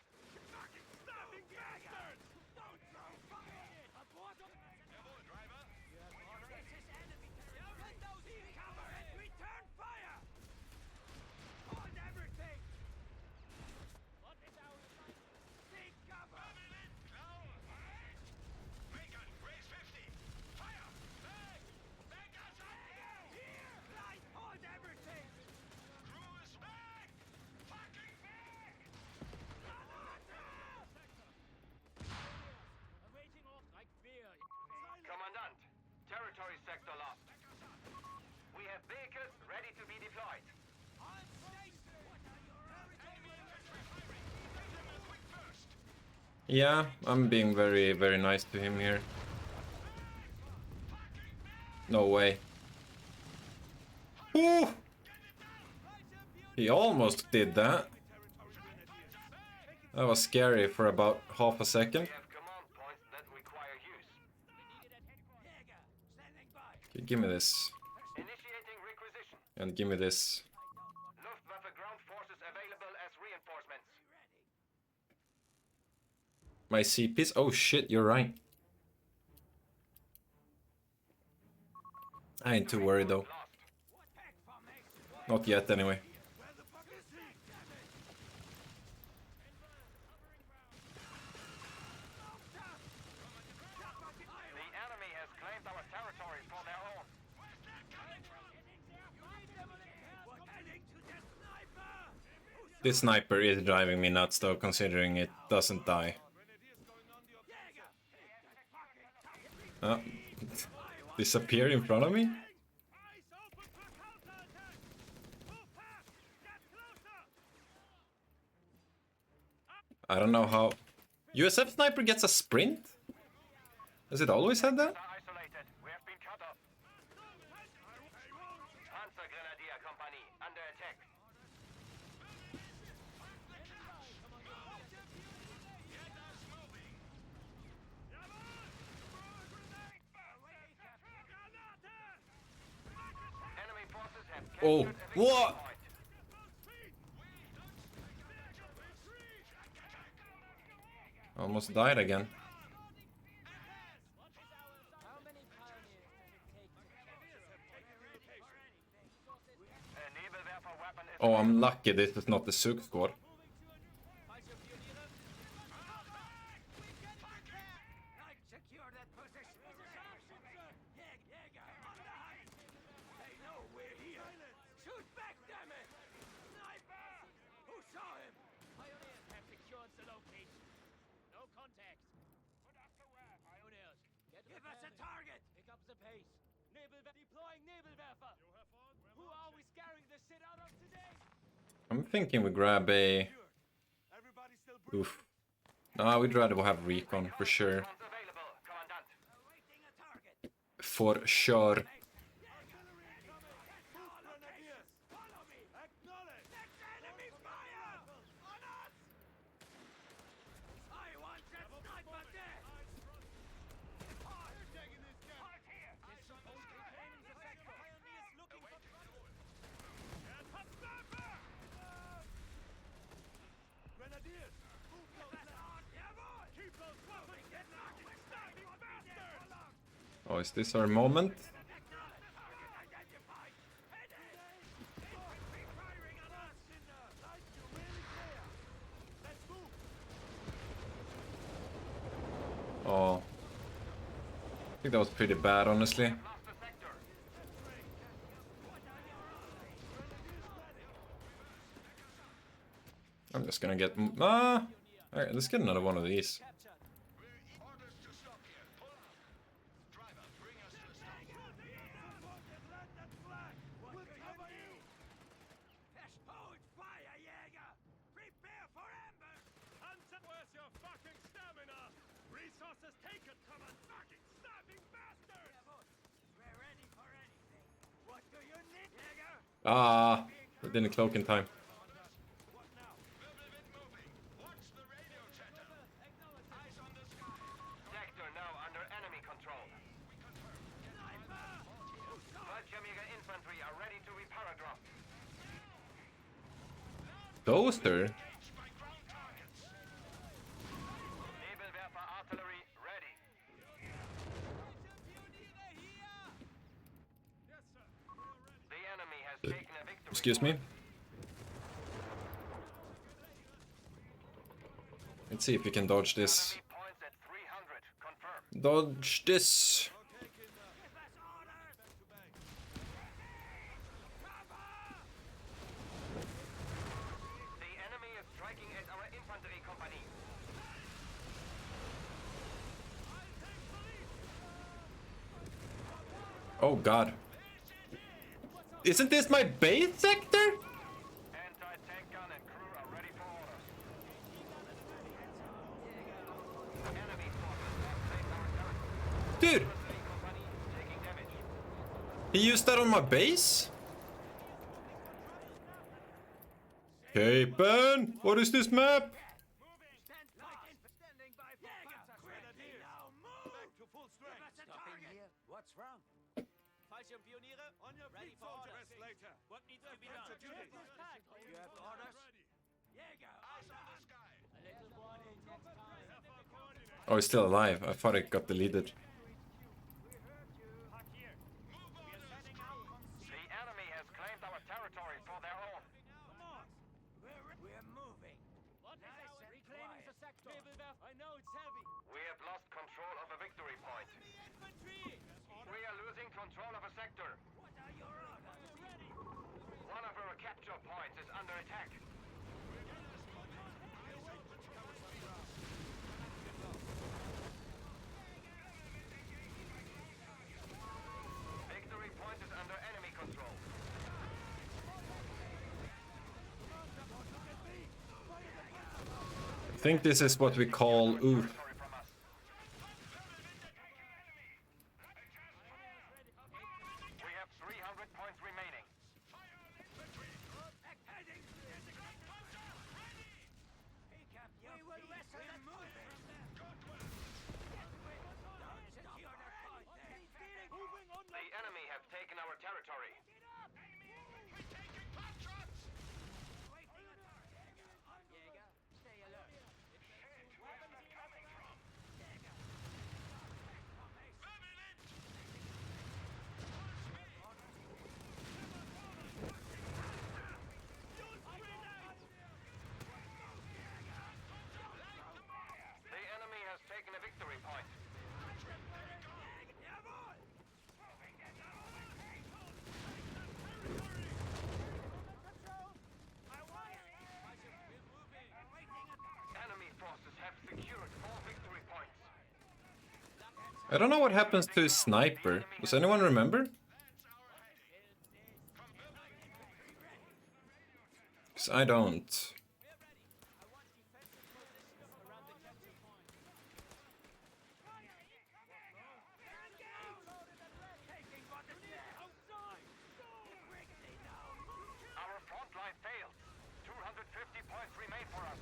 Snapping bastards! Don't throw fire! Abort them! Driver! This is enemy territory! Let those cover and return fire! Hold everything! What is our assignment? Seek cover! Recon, raise 50. Fire! Back! Back us up! Here! Light! Hold everything! Crew is back! Fucking back! Awaiting off like fear. Commandant, territory sector lost. We have vehicles ready to be deployed. On station! What are your Yeah, I'm being very, very nice to him here. No way. Ooh! He almost did that. That was scary for about half a second. We have command points that require use. Jäger! Standing by! Okay, give me this. Initiating requisition. And give me this. Luftwaffe ground forces available as reinforcements. My CPs? Oh shit, you're right. I ain't too worried though. Lost. Not yet anyway. The enemy has claimed our territory for their own. Heading to the sniper! This sniper is driving me nuts though, considering it doesn't die. Disappear in front of me? I don't know how... USF sniper gets a sprint? Has it always had that? Isolated. We have been cut off. Panzer Grenadier Company under attack. Enemy forces have Oh, captured a victory what? point. Almost died again. A Nebelwerfer weapon is Oh, I'm lucky this is not the Suk squad. Light, secure that position! Jäger! On the hunt! They know we're here! Shoot back, damn it! Sniper! Who saw him? Pioneers have secured the location. No contact. Pioneers, get Give us a target! Pick up the pace. Deploying Nebelwerfer. Who are we scaring the shit out of today? I'm thinking we grab a... Oof. Nah, we'd rather have recon, for sure. Response available, Commandant. Awaiting a target! For sure. Follow me! Acknowledge! Next enemy fire! On us! I want that sniper dead! Grenadiers! Oh, is this our moment? think that was pretty bad, honestly. Lost the sector. I'm just gonna get... Alright, let's get another one of these. Captured. Orders to stop here. Pull out. Driver, bring us to a stop. We'll cover you! Hold fire, Jäger! Prepare for ambush! Hunter, where's your fucking stamina? Resources taken, common fucking starving bastards! We're ready for anything. What do you need, Jäger? It didn't cloak in time. What now? Moving, moving. Watch the radio chatter. Eyes on the sky. Sector now under enemy control. Fallschirmjäger infantry are ready to be paradrop. Toaster? Engaged by ground targets. Nebelwerfer artillery ready. The enemy has taken a victory. Excuse me? Let's see if we can dodge this. Enemy points at 300. Confirmed. Dodge this! The enemy is striking at our infantry company. Oh god. Isn't this my base sector? Anti-tank gun and crew are ready for orders. Enemy forces have claimed our territory. Dude, Infantry company taking damage. he used that on my base? Elpern, what is this map? Standing by for contact. Quickly now, move! Back to full strength. That's a target! Here. What's wrong? Fallschirmpioniere, on your ready for orders. later. What needs to be done? You have orders? Jäger! Eyes on the sky. Oh, he's still alive. I thought it got deleted. The enemy has claimed our territory for their own. We're moving. Reclaiming the sector. I know it's heavy. We have lost control of a victory point. Infantry! We are losing control of a sector. What are your orders? One of our capture points is under attack. Victory point is under enemy control. I think this is what we call oof. Territory from us. We have 300 points remaining. Heading! Pick up your we will wrestle we're moving! Secure the point there! Moving on! The enemy have taken our territory. Waiting on target! Jäger, stay alert! The enemy has taken a victory point. Enemy forces have secured all victory points. I don't know what happens to sniper. Does anyone remember? 'Cause I don't. Our front line failed. 250 points remain for us.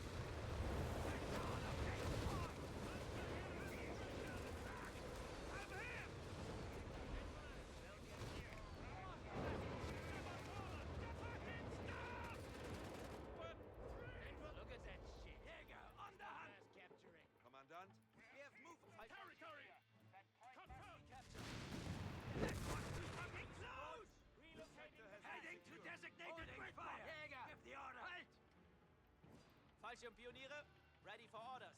Look at that shit. Jäger, on the hunt! Capturing. Commandant. We have moved. Territory! Heading to designated quick fire! Jäger! Give the order! Halt! Fallschirmpioniere, ready for orders.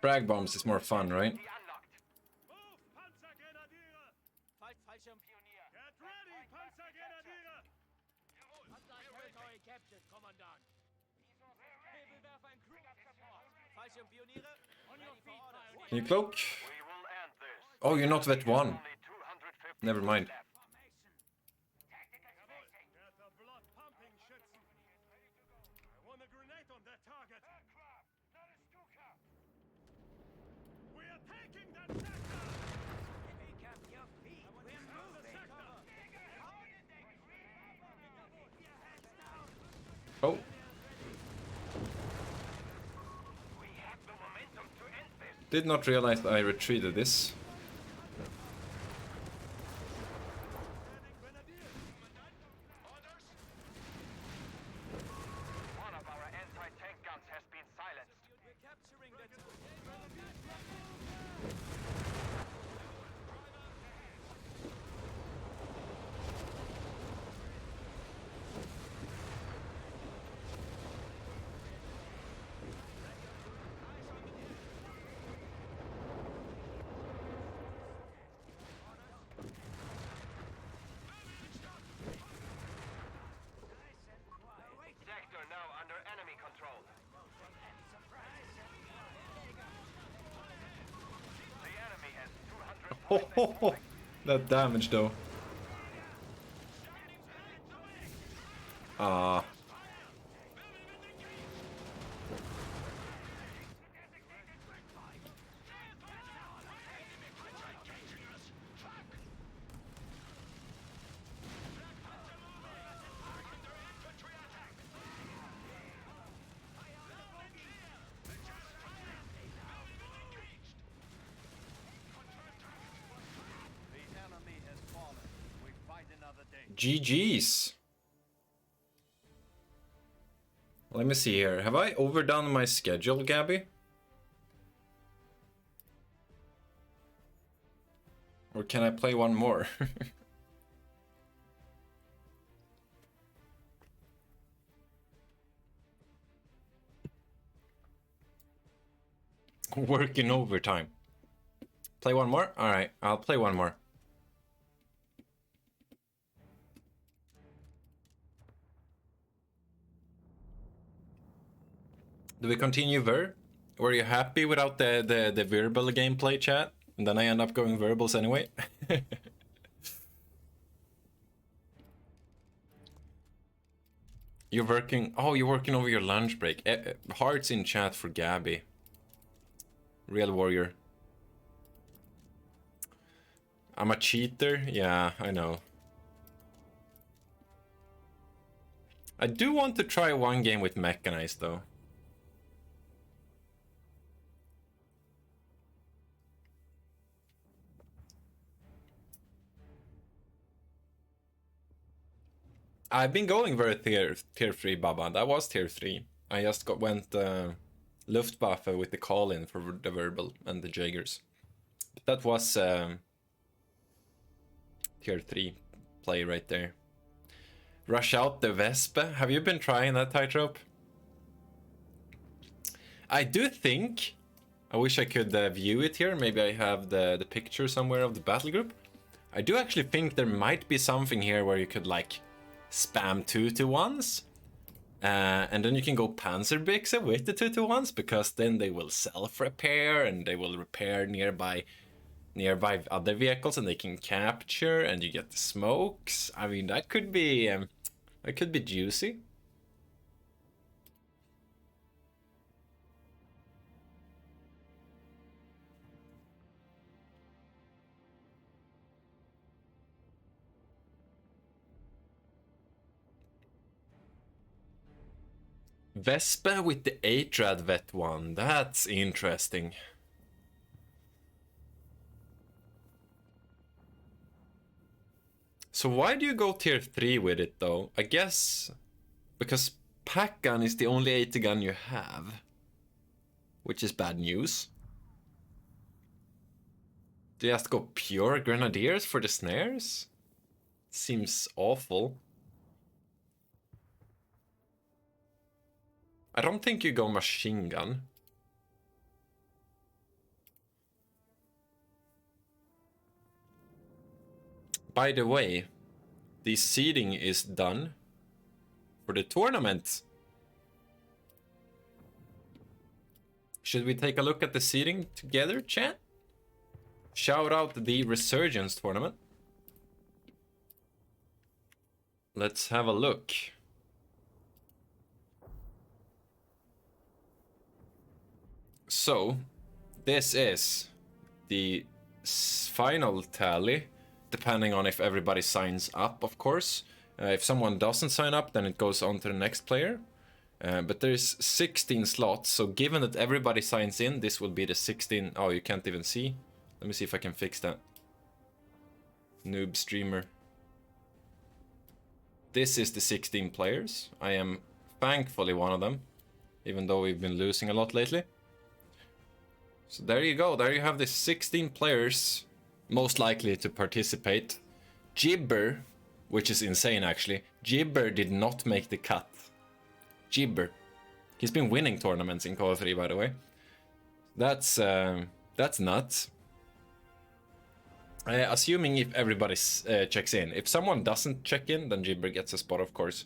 Frag bombs is more fun, right? Unlocked. Move, Panzergrenadiere! Fallschirmpionier! Get ready, Panzergrenadiere! Territory captured, Commandant. Hebelwerfer and crew. Fallschirmpioniere! On your feet, pioneer. Can you cloak? We will end this. Oh, you're not vet 1. Only 250 Never mind. left. Get the blood pumping, Schützen! I want a grenade on that target! We are taking that sector! Pick up your feet. We're moving. Oh, We have the momentum to end this. did not realize I retreated this. One of our anti-tank guns has been silenced. We're capturing that Sector now under enemy control. The enemy has 200 points. That damage though. Ah. The enemy has fallen. We fight another day. GG's. Let me see here. Have I overdone my schedule, Gabby? Or can I play one more? Working overtime. Play one more? Alright, I'll play one more. Do we continue Ver? Were you happy without the verbal gameplay chat? And then I end up going verbals anyway? You're working... Oh, you're working over your lunch break. Hearts in chat for Gabby. Real warrior. I'm a cheater? Yeah, I know. I do want to try one game with Mechanized though. I've been going very tier 3, Baba. That was tier 3. I just went Luftwaffe with the call-in for the verbal and the Jaegers. But that was tier 3 play right there. Rush out the Vespa. Have you been trying that tightrope? I do think... I wish I could view it here. Maybe I have the picture somewhere of the battle group. I do actually think there might be something here where you could like spam 2-to-1s. And then you can go Panzerbixe with the 2-to-1s, because then they will self-repair and they will repair nearby other vehicles and they can capture and you get the smokes. I mean, that could be juicy. Vespa with the 8-rad vet 1. That's interesting. So why do you go tier 3 with it though? I guess because pack gun is the only 80 gun you have, which is bad news. Do you have to go pure grenadiers for the snares? Seems awful. I don't think you go machine gun. By the way, the seeding is done for the tournament. Should we take a look at the seeding together, chat? Shout out the Resurgence tournament. Let's have a look. So, this is the final tally, depending on if everybody signs up, of course. If someone doesn't sign up, then it goes on to the next player. But there's 16 slots, so given that everybody signs in, this will be the 16... Oh, you can't even see. Let me see if I can fix that. Noob streamer. This is the 16 players. I am thankfully one of them, even though we've been losing a lot lately. So there you go, there you have the 16 players most likely to participate. Gibber, which is insane actually, Gibber did not make the cut. Gibber. He's been winning tournaments in Call of 3, by the way. That's nuts. Assuming if everybody checks in. If someone doesn't check in, then Gibber gets a spot, of course.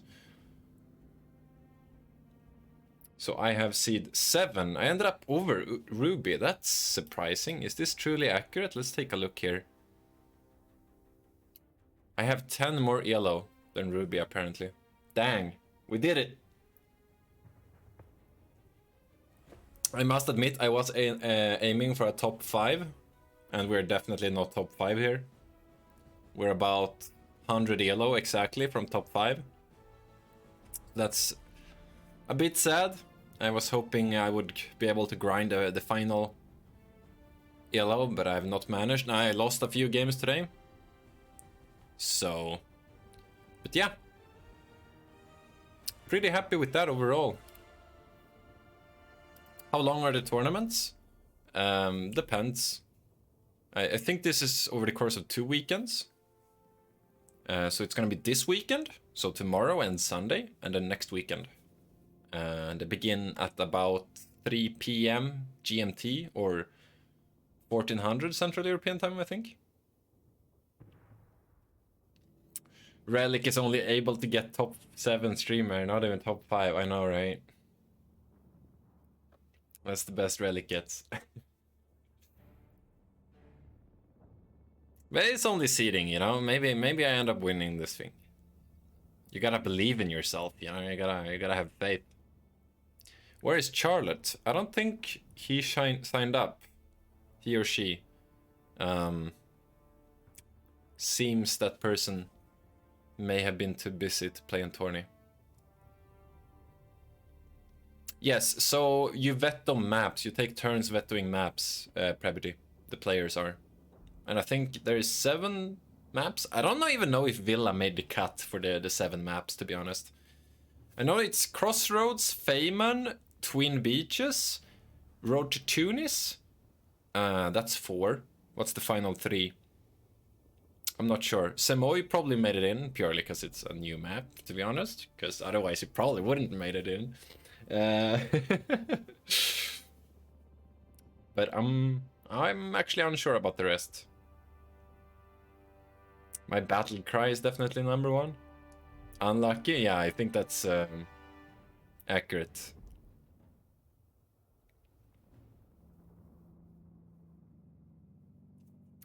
So I have seed 7. I ended up over Ruby. That's surprising. Is this truly accurate? Let's take a look here. I have 10 more yellow than Ruby, apparently. Dang, we did it. I must admit, I was aiming for a top 5. And we're definitely not top 5 here. We're about 100 yellow exactly from top 5. That's a bit sad. I was hoping I would be able to grind the final yellow, but I have not managed. I lost a few games today. So, but yeah. Pretty happy with that overall. How long are the tournaments? Depends. I think this is over the course of 2 weekends. So it's gonna be this weekend, so tomorrow and Sunday, and then next weekend. They begin at about 3 p.m. GMT or 1400 Central European time, I think. Relic is only able to get top 7 streamer, not even top 5. I know, right? That's the best Relic gets. But it's only seeding, you know. Maybe I end up winning this thing. You gotta believe in yourself, you know. You gotta have faith. Where is Charlotte? I don't think he signed up. He or she. Seems that person may have been too busy to play in tourney. Yes, so you vet on maps. You take turns vetoing maps, Prebity. The players are. And I think there is 7 maps. I don't even know if Villa made the cut for the 7 maps, to be honest. I know it's Crossroads, Feyman, Twin Beaches, Road to Tunis. That's 4. What's the final 3? I'm not sure. Semoy probably made it in, purely because it's a new map, to be honest. Because otherwise he probably wouldn't have made it in. But I'm actually unsure about the rest. My battle cry is definitely number 1. Unlucky? Yeah, I think that's accurate.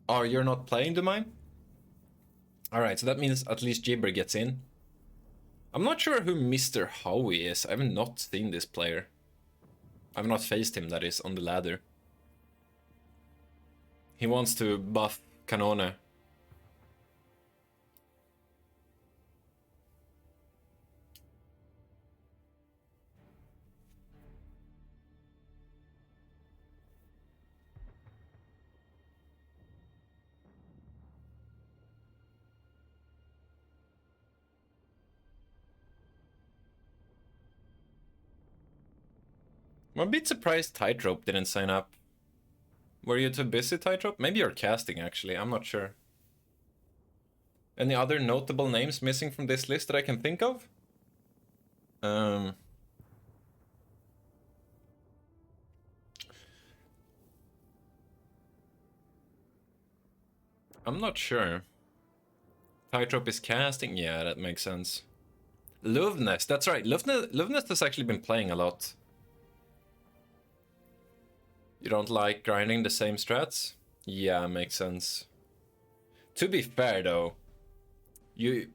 Oh, you're not playing Domain? Alright, so that means at least Gibber gets in. I'm not sure who Mr. Howie is. I have not seen this player. I've not faced him, that is, on the ladder. He wants to buff Canone. I'm a bit surprised Tightrope didn't sign up. Were you too busy, Tightrope? Maybe you're casting, actually. I'm not sure. Any other notable names missing from this list that I can think of? I'm not sure. Tightrope is casting? Yeah, that makes sense. Loveness, that's right. Loveness has actually been playing a lot. You don't like grinding the same strats? Yeah, makes sense. To be fair though, we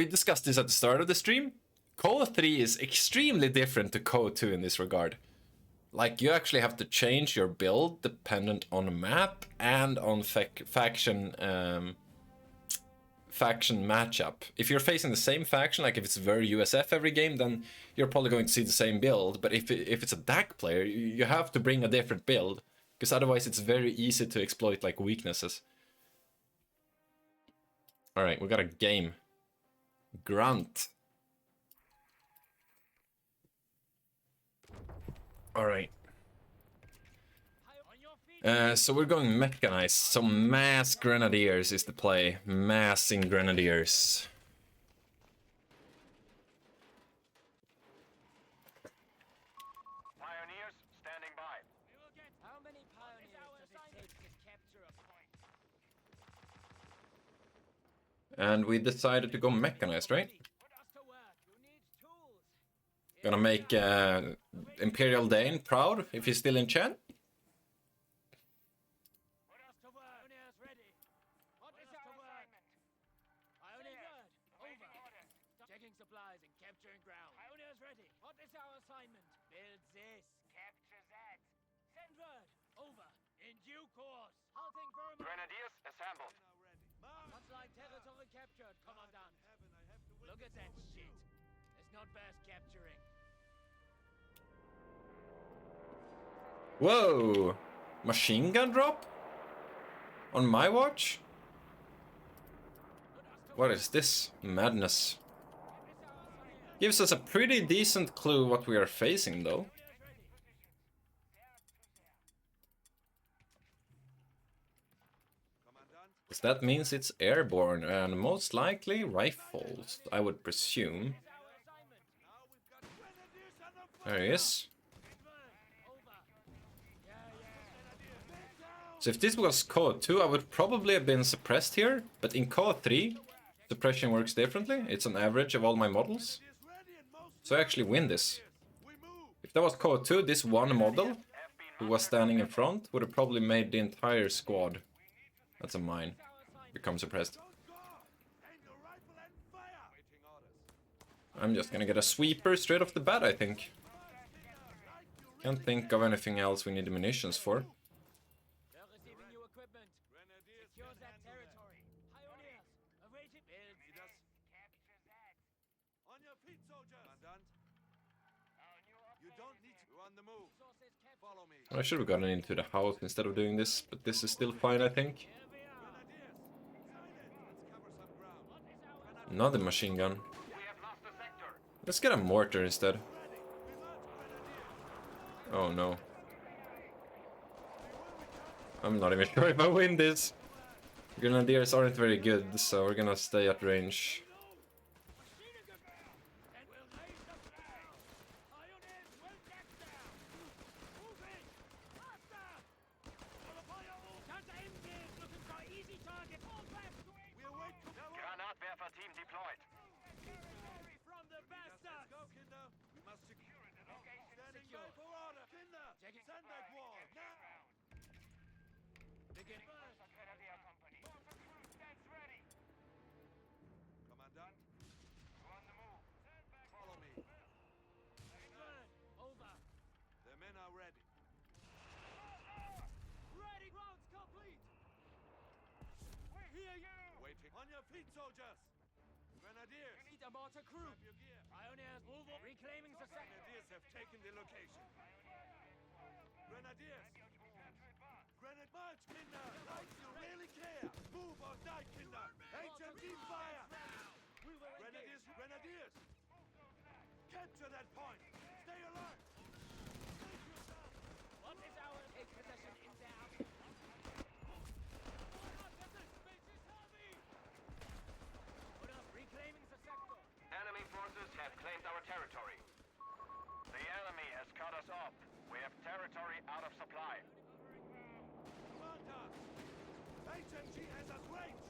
discussed this at the start of the stream. Co 3 is extremely different to Co 2 in this regard. Like, you actually have to change your build dependent on map and on faction matchup. If you're facing the same faction, like if it's very USF every game, then you're probably going to see the same build. But if it's a DAC player, you have to bring a different build, because otherwise it's very easy to exploit like weaknesses. All right, we got a game. Grunt. All right. So we're going mechanized. So mass grenadiers is the play. Massing grenadiers. Pioneers standing by. How many pioneers does it take to capture a point? And we decided to go mechanized, right? Put us to work. Who needs tools? Gonna make Imperial Dane proud if he's still in chat. Put us to work. Pioneers ready. What is our assignment? Pioneers, over. Checking supplies and capturing ground. Pioneers ready. What is our assignment? Build this. Capture that. Send word. Over. In due course. Halting for a moment. Grenadiers assembled. Looks like territory captured, Commandant. Look at that shit. It's not best capturing. Whoa! Machine gun drop? On my watch? What is this madness? Gives us a pretty decent clue what we are facing though. Because that means it's airborne and most likely rifles, I would presume. There he is. So if this was COD 2, I would probably have been suppressed here, but in COD 3, suppression works differently. It's an average of all my models. So I actually win this. If that was COD 2, this one model, who was standing in front, would have probably made the entire squad. That's a mine. Become suppressed. I'm just gonna get a sweeper straight off the bat, I think. Can't think of anything else we need the munitions for. They're receiving new equipment. Secure that territory. Pioneers, await it. Build this. Capture that. On your feet, soldiers! Commandant. You don't need to. You're on the move. Sources captured. Follow me. I should have gotten into the house instead of doing this, but this is still fine, I think. Here we are. Grenadiers, silent. Let's cover some ground. What is our Another machine gun. We have lost the sector. Let's get a mortar instead. Oh no. I'm not even sure if I win this. Grenadiers aren't very good, so we're gonna stay at range. and we'll raise the flag. Pioneers will get down. Move in. Faster. Counter engines looking for easy target. All back. We await Granatwerfer team deployed. From the bastards. Go, Kinder. We must secure it. Standing by for order. Kinder, send that wall. Now. Begin. Commandant. On the move. Follow me. Word. Over. The men are ready. Ready. Rounds complete. We hear you. Waiting. On your feet, soldiers. Grenadiers. Need a mortar crew. Grab your gear. Pioneers move on. Reclaiming the sector. Grenadiers have taken the location. Grenadiers. Grenade march, Kinder. Like you really care. Move or die, Kinder. HMG fire. Grenadiers, Grenadiers. Capture that point. Stay alert. What is our take possession in there? Reclaiming the sector. Enemy forces have claimed our territory. The enemy has cut us off. We have territory out of supply. Commander. HMG has us range.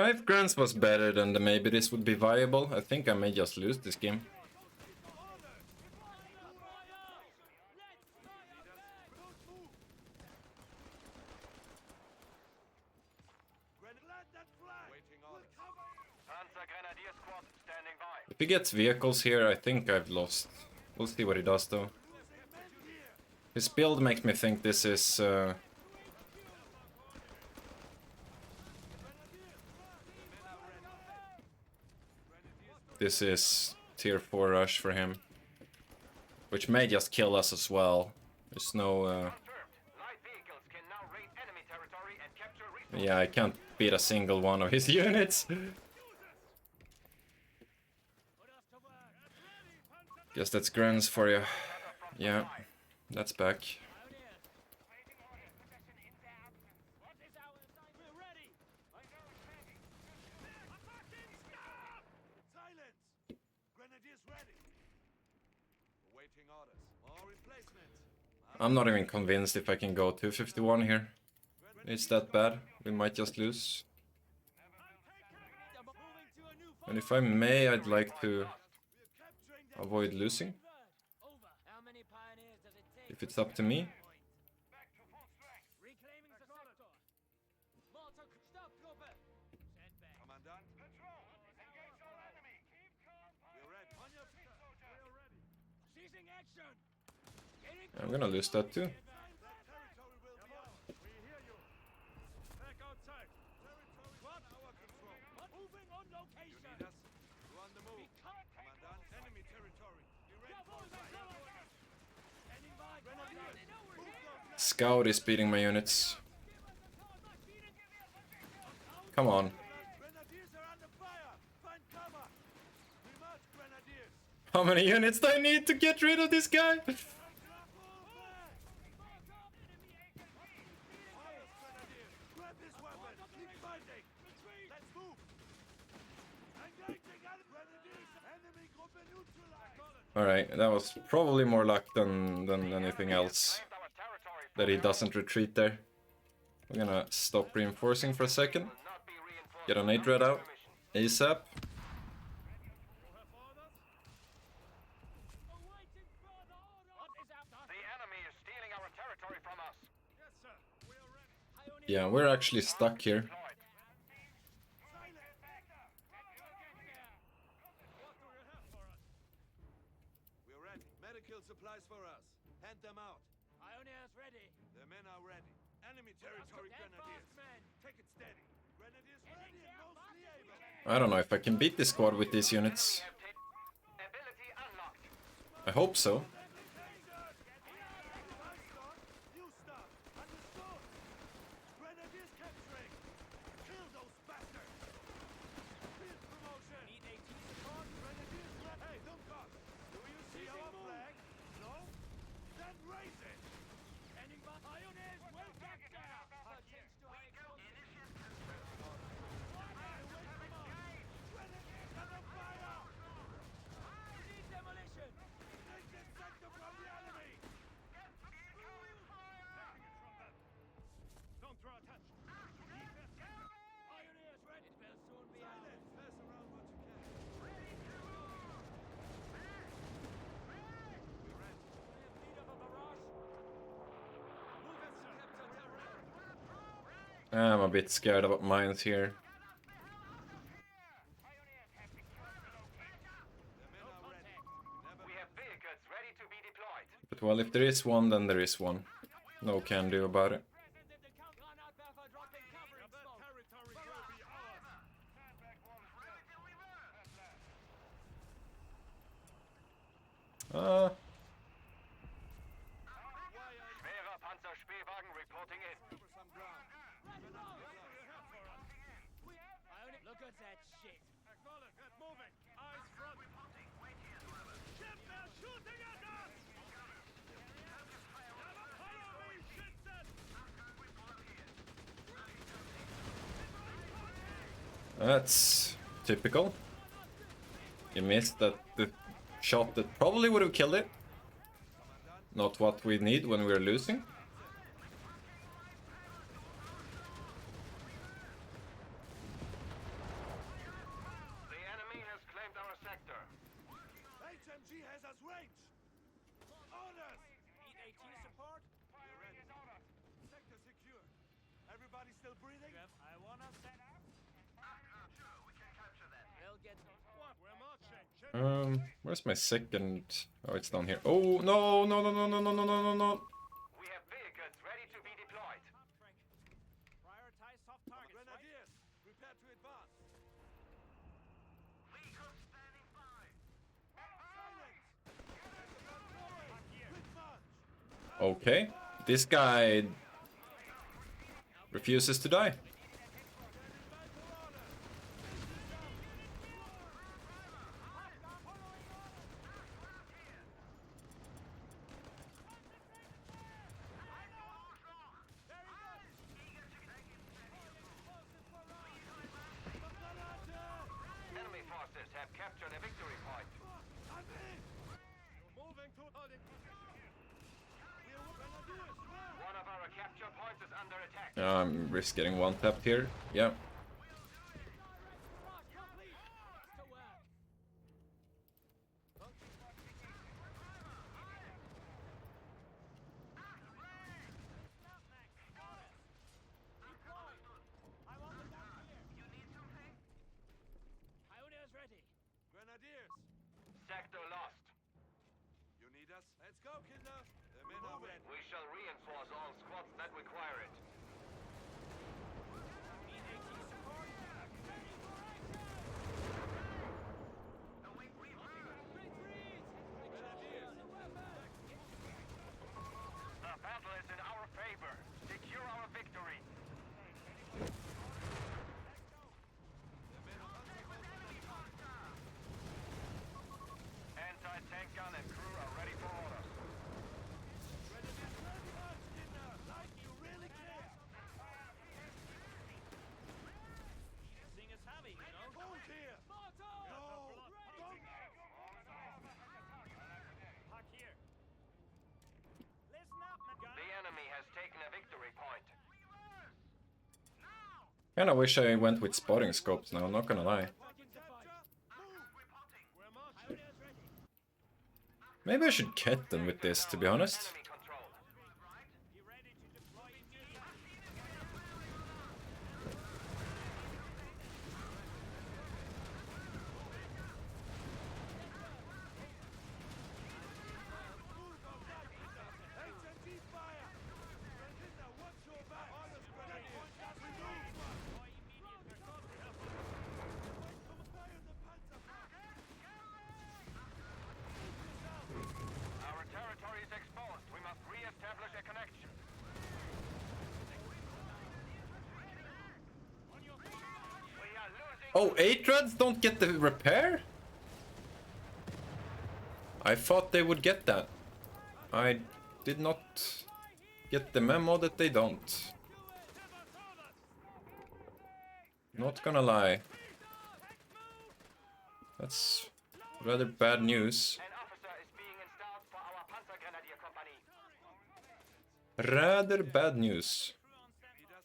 If Grants was better, then maybe this would be viable. I think I may just lose this game. Panzer Grenadier Squad standing by. If he gets vehicles here, I think I've lost. We'll see what he does though. His build makes me think this is... This is tier 4 rush for him. Which may just kill us as well. There's no... Light vehicles can now raid enemy territory and capture resources. Yeah, I can't beat a single one of his units. Guess that's Grens for you. Yeah, that's back. Silence! Grenadiers ready. Awaiting orders. More replacements. I'm not even convinced if I can go 251 here. It's that bad. We might just lose. And if I may, I'd like to avoid losing. How many pioneers does it take? If it's up to me. Reclaiming the sector. Mortar, stop, Gruppe. Send back. Commandant. Patrol. Engage all enemy. Keep calm. We're ready. On your feet, soldier. We're ready. Ceasing action. I'm gonna lose that too. That territory will be ours. We hear you. Back outside. Territory what? Our control. Moving on location. You need us? We're on the move. Commandant. Enemy territory. Be ready for fire. Standing by. Grenadiers. Move those men. Scout is beating my units. Come on. Grenadiers are under fire. Find cover. We march, Grenadiers. How many units do I need to get rid of this guy? Grab this weapon. Keep fighting. Let's move. Engaging Grenadiers. Enemy group neutralized. Alright, that was probably more luck than anything else. Our territory That he doesn't retreat there. We're gonna stop reinforcing for a second. will not be reinforced. Get a nade red out. ASAP. The enemy is stealing our territory from us. Yes, sir. We are ready. Yeah, we're actually stuck here. Deployed. What do you have for us? We're ready. Medical supplies for us. Hand them out. Pioneers ready. The men are ready. Enemy territory Stand Grenadiers. fast, men. Take it steady. Grenadiers ready and mostly able. I don't know if I can beat this squad with these units. Ability unlocked. I hope so. You stop. Understood. Grenadiers capturing. Kill those bastards. Field promotion. Need AT support. Grenadiers ready. Hey, Dunkos. Do you see our flag? No? Then raise it. Standing by. Pioneers will get there. Attempts to high Grenadiers under fire. We need demolition. Take this sector from the enemy. Don't draw attention. Pioneers ready. It will soon be ours. Silence. Pass around what you can. We're ready. Lead of a barrage. Move us to capture territory. I'm a bit scared about mines here. The men are ready. Never We have vehicles ready to be deployed. But well, if there is one, then there is one. No can do about it. Present in the count. Granatwerfer dropping covering smoke. territory will be ours. Schwerer Panzerspähwagen reporting in. Cover some ground. Look at that shit. Acknowledge. Get moving. Eyes front. Ship, they're shooting at us! Follow me, Schützen! That's typical. You missed that the shot that probably would have killed it. Not what we need when we're losing. SMG has us range. Orders. Need AT support? You're ready. Sector secure. Everybody still breathing? Jeff, I wanna set up. Sure, we can capture that. They'll get what? We're marching. Where's my second? Oh, it's down here. Oh, no, no, no, no, no, no, no, no, no, no. We have vehicles ready to be deployed. Prioritize soft targets, right? Grenadiers, prepare to advance. Vehicles standing by. Silence. Quick march. Okay, this guy refuses to die. Enemy forces have captured a victory point. Moving to holding. Grenadiers, now. One of our capture points is under attack. I'm risk getting one tapped here. Yeah. Pioneers ready. Grenadiers, Sector lost. you need us? Let's go, Kinder. The men are ready. We shall reinforce all squads that require it. Need AT support? The battle is in our favor. Secure our victory. Anti-tank gun and crew are ready for orders. Grenadiers, ready, march, Kinder. Like you really care. Thing is heavy, you know? Hold here. No, don't. Park here. Listen up, man. The enemy has taken a victory point. Kinda wish I went with spotting scopes now, not gonna lie. We're marching. Maybe I should get them with this, to be honest. Enemy control. Be ready to deploy immediately. HMG fire. Kinder, watch your back. Orders, Grenadiers. We move. Deploy immediately. Fire the Panzer. Our territory is exposed. We must re-establish a connection. We are losing. Oh, 8-Rads don't get the repair? I thought they would get that. I did not get the memo that they don't. Not gonna lie. That's rather bad news. An officer is being installed for our Panzergrenadier company. Rather bad news.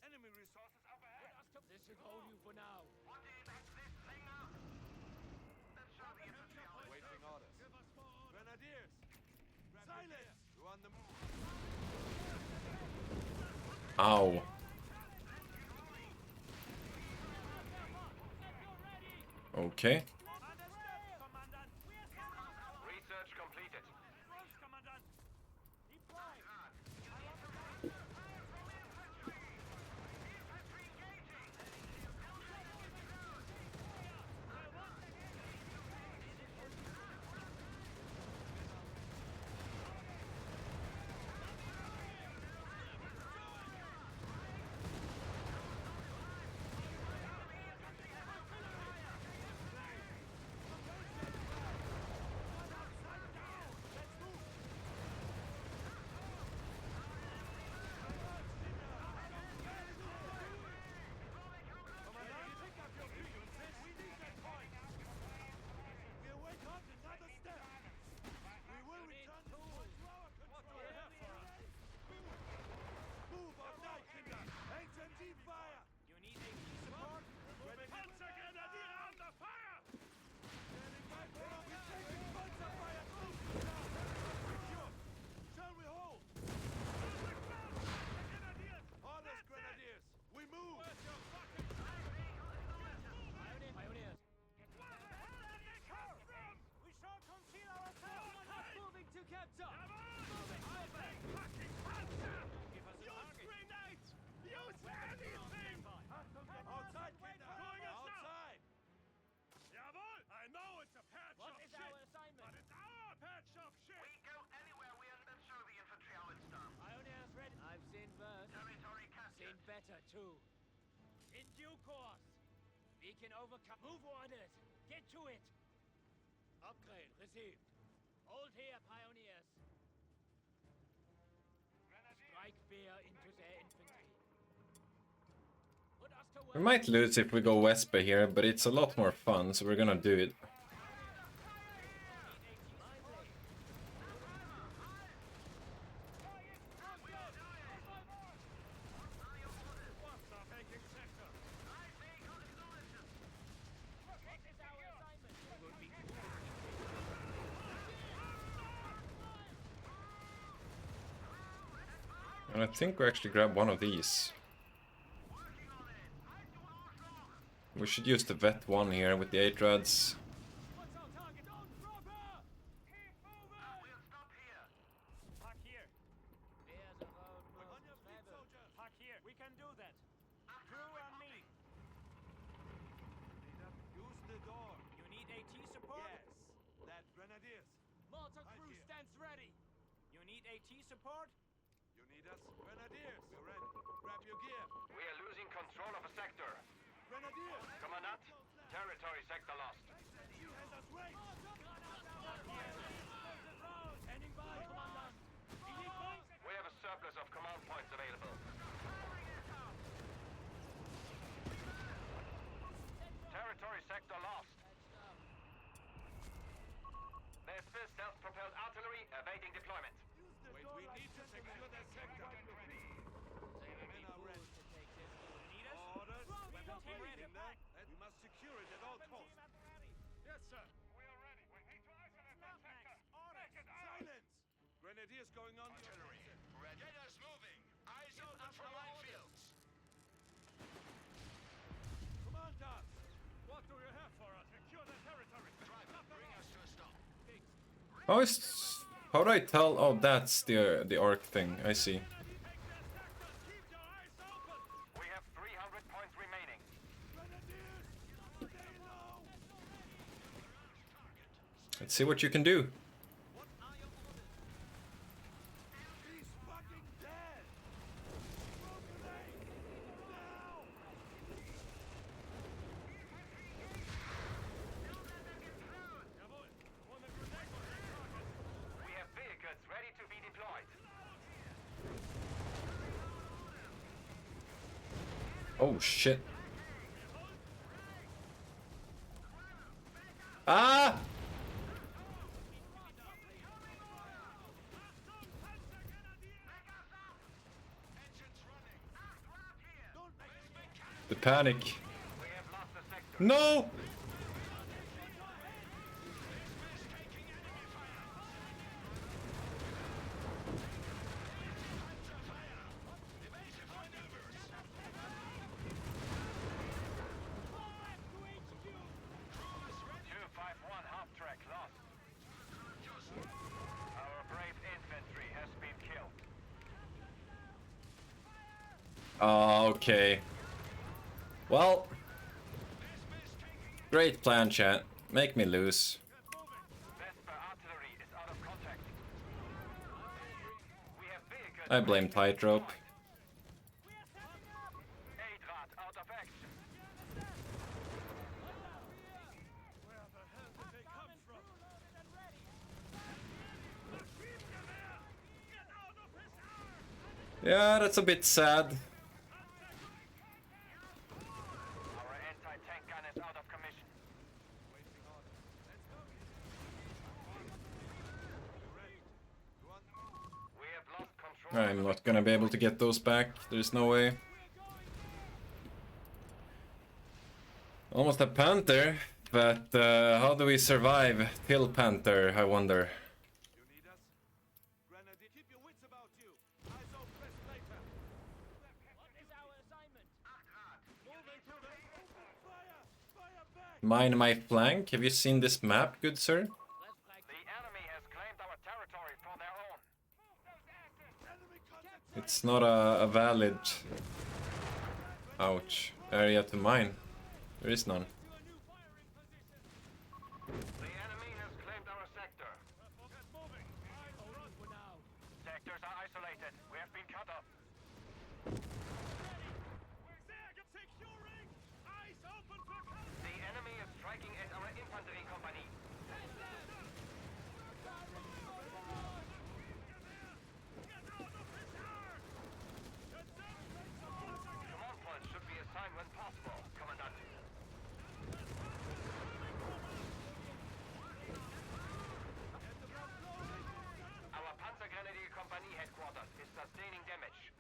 Enemy resources up ahead. This should hold you for now. Waiting orders. Grenadiers. Silence. We're on the move. Ow. Okay. Understood, Commandant. Research completed. Commandant. Deploy. So, move it, Elpern. Give us a target. Grenades! Use anything! Outside, Kinder! Outside! Jawohl! I know it's a patch What of is shit, our assignment? but it's our patch of shit! We go anywhere we and show the infantry how it's done. Pioneers ready. I've seen worse. Territory captured. Seen better too. In due course. We can overcome. Move orders. Get to it. Upgrade received. Hold here, pioneers. Strike fear into their infantry. Put us to work. We might lose if we go Westby here, but it's a lot more fun, so we're gonna do it. And I think we actually grab one of these. We should use the vet one here with the 8 rads. What's our target? Don't drop her! Keep moving! We'll stop here. Park here. There's a road On most your feet, traveled. soldiers! Park here. We can do that. Crew on me. Use the door. You need AT support? Yes. That grenadiers. Mortar Right crew here. stands ready. You need AT support? You need us? Grenadiers. We're ready. Grab your gear. We are losing control of a sector. Grenadiers! Commandant, territory sector lost. He has us raped! Standing by, Commandant. We need points. We have a surplus of command points available. Territory sector lost. There's still self-propelled artillery awaiting deployment. Wait, we need to secure that sector. Men are ready. Need us? Orders. Weapon team ready. We must secure it at all costs. Yes, sir. We are ready. We need to isolate that sector. Make it out. Silence! Grenadiers going on. Artillery. Get us moving. Eyes open for minefields. Command us! What do you have for us? Secure the territory. Driver, bring us to a stop. How do I tell? Oh, that's the arc thing. I see. We have 300 points remaining. Let's see what you can do. He's fucking dead! We have vehicles ready to be deployed. Oh shit. Ah! The panic. We have lost the sector. No! Half track lost. Our brave infantry has been killed. Okay. Well, great plan, chat. Make me lose. Vesper artillery is out of contact. We have vehicles. I blame Tightrope. 8-Rad out of action. Where the hell did they come from? Yeah, that's a bit sad. Our anti-tank gun is out of commission. We have lost control. I'm not gonna be able to get those back. There's no way. Almost a Panther, but how do we survive till Panther, I wonder. You need us? Grenadier, keep your wits about you. Eyes on press later. What is our assignment? Moving to the open fire! Fire back! Mine my flank. Have you seen this map, good sir? Let's practice. The enemy has claimed our territory for their It's not a valid... Ouch. Area to mine. There is none. The enemy has claimed our sector. Sectors are isolated. We have been cut off. The enemy is striking at our infantry company. Command points should be assigned when possible, Commandant. Our Panzergrenadier Company headquarters is sustaining damage.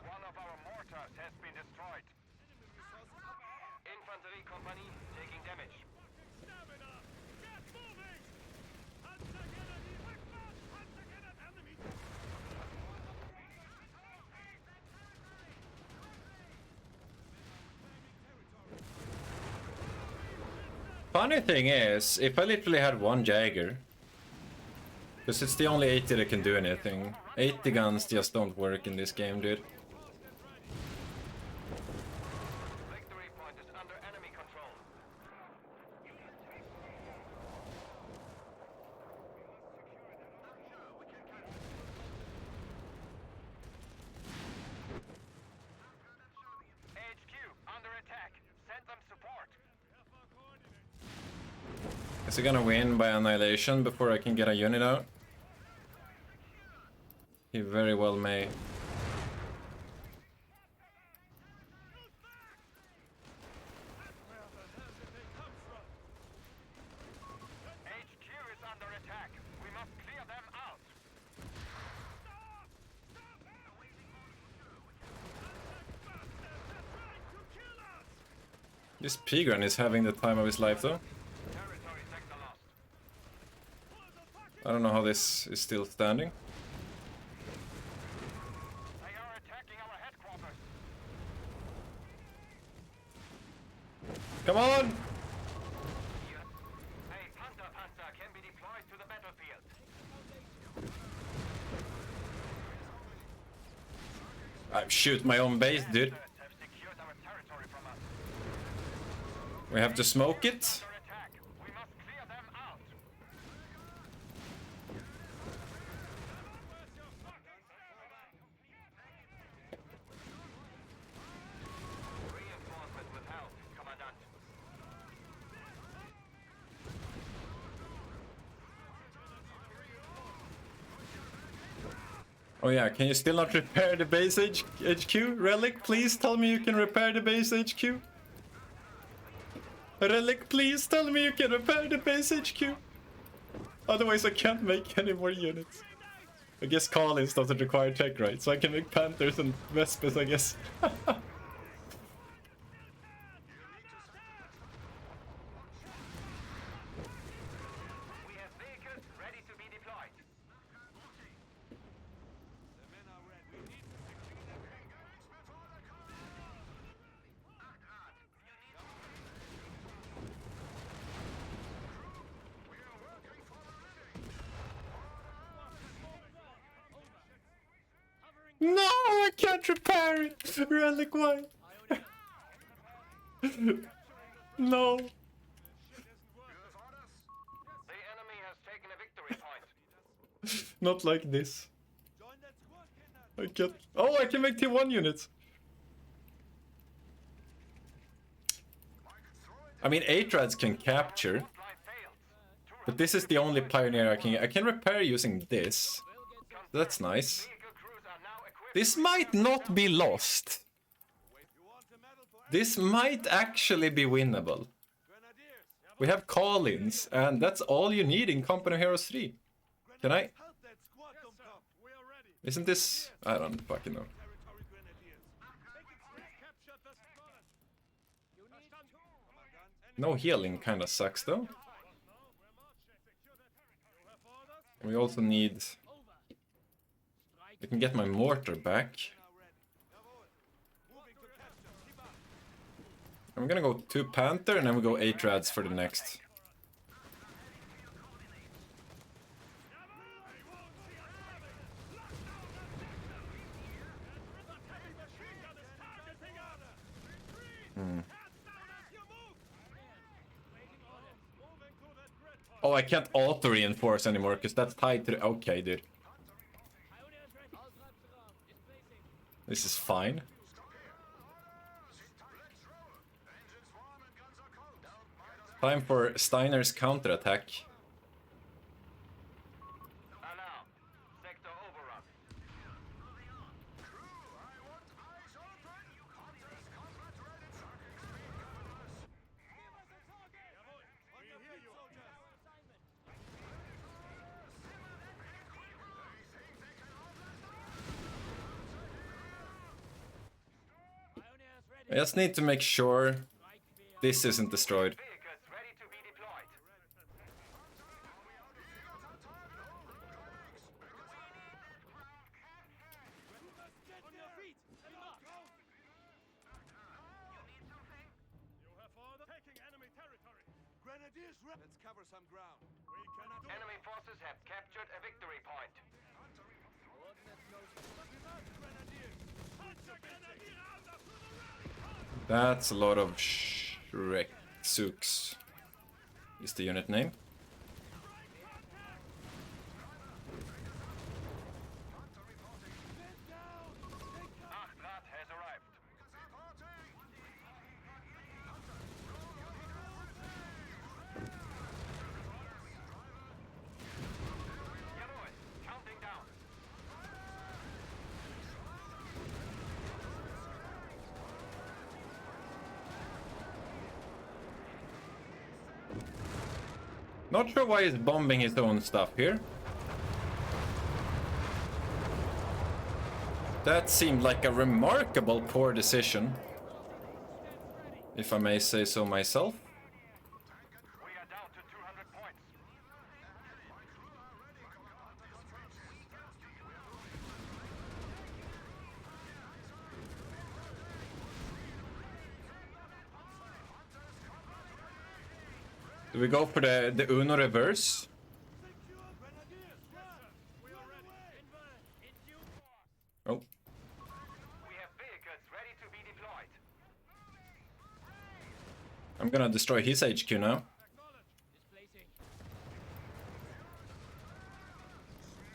One of our mortars has been destroyed. Infantry Company taking damage. Funny thing is, if I literally had one Jagger, because it's the only 80 that can do anything. 80 guns just don't work in this game, dude. Victory point is under enemy control. HQ under attack. Send them support. Is he gonna win by annihilation before I can get a unit out? He very well may. HQ is under attack. We must clear them out. This Pigran is having the time of his life though. Territory sector lost. I don't know how this is still standing. They are attacking our headquarters. Come on! A Panzer can be deployed to the battlefield. I shoot my own base, dude. Have secured our territory from us. We have to smoke it. Under attack. We must clear them out. Reinforcement withheld, Commandant. Oh yeah, can you still not repair the base HQ? Relic, please tell me you can repair the base HQ. Relic, please tell me you can repair the base HQ. Otherwise I can't make any more units. I guess Collins doesn't require tech, right? So I can make Panthers and Vespers, I guess. We have vehicles ready to be deployed. No, I can't repair it! Relic, why? No. The enemy has taken a victory point. Not like this. I can't. Oh, I can make T1 units. I mean, 8-rads can capture, Line failed. but this is the only pioneer I can get. I can repair using this. That's nice. Vehicle crews are now equipped. This might not be lost. This might actually be winnable. We have Collins, and that's all you need in Company of Heroes 3. Can I? Isn't this... I don't fucking know. No healing kinda sucks though. We also need... I can get my mortar back. I'm gonna go 2 Panther and then we go 8 Rads for the next. Oh, I can't auto-reinforce anymore because that's tied to the... Okay, dude. This is fine. Time for Steiner's counterattack. Alarm. Sector overrun. I just need to make sure this isn't destroyed. Vehicles ready to be deployed. On your feet! You have order taking enemy territory. Grenadiers, let's cover some ground. We can do Enemy forces have captured a victory point. That's a lot of Shrek Sooks. Is the unit name? Achtrad has arrived. Jawohl, counting down. Not sure why he's bombing his own stuff here. That seemed like a remarkable poor decision, if I may say so myself. We are down to 200 points. Do we go for the Uno reverse? Oh, We have vehicles ready to be deployed. I'm gonna destroy his HQ now.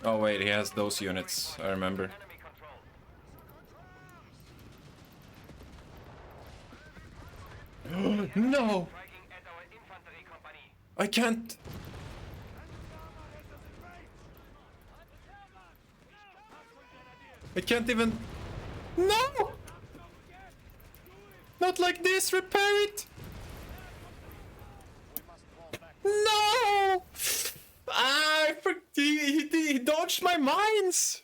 Oh wait, he has those units, I remember. Enemy control. No! Striking at our infantry company. I can't... I can't even... No! Not like this, repair it! No! He dodged my mines!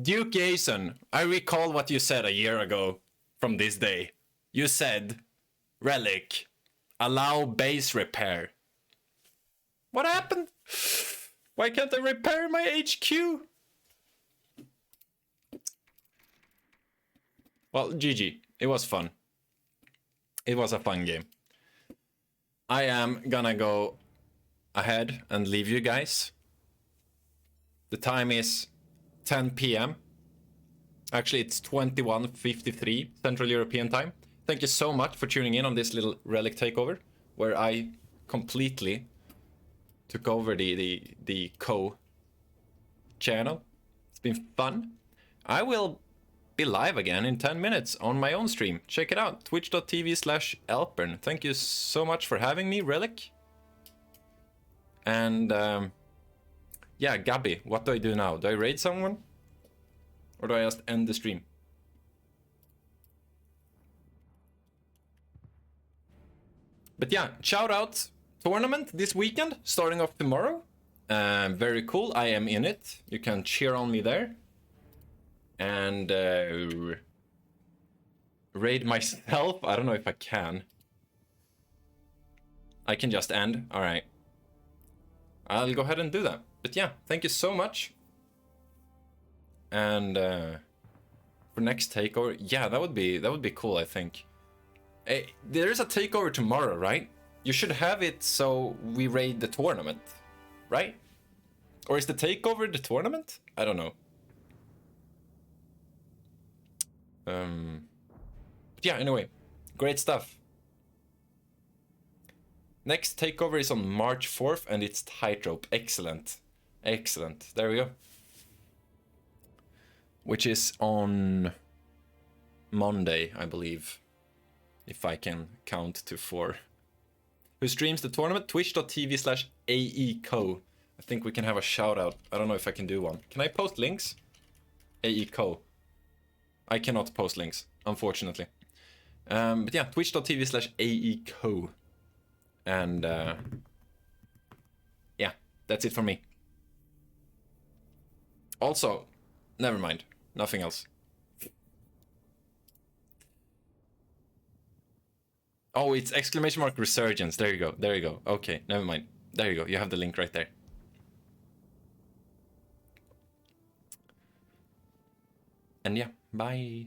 Duke Jason, I recall what you said a year ago from this day. You said, Relic, allow base repair. What happened? Why can't I repair my HQ? Well, GG. It was fun. It was a fun game. I am gonna go ahead and leave you guys. The time is 10 p.m. Actually, it's 21:53 Central European time. Thank you so much for tuning in on this little Relic takeover, where I completely took over the channel. It's been fun. I will be live again in 10 minutes on my own stream. Check it out, twitch.tv/Elpern. Thank you so much for having me, Relic. And yeah, Gabby, what do I do now? Do I raid someone? Or do I just end the stream? But yeah, shout out tournament this weekend, starting off tomorrow. Very cool, I am in it. You can cheer on me there. And raid myself. I don't know if I can. I can just end. All right. I'll go ahead and do that. But yeah, thank you so much. And for for next takeover. Yeah, that would be cool, I think. There is a takeover tomorrow, right? You should have it so we raid the tournament, right? Or is the takeover the tournament? I don't know. But yeah, anyway, great stuff. Next takeover is on March 4th and it's tightrope. Excellent. Excellent. There we go. Which is on Monday, I believe. If I can count to 4. Who streams the tournament? Twitch.tv/AECO. I think we can have a shout out. I don't know if I can do one. Can I post links? AECO. I cannot post links, unfortunately. But yeah, twitch.tv/AECO. And yeah, that's it for me. Also, never mind. Nothing else. Oh, it's ! Resurgence. There you go. There you go. Okay, never mind. There you go. You have the link right there. And yeah, bye.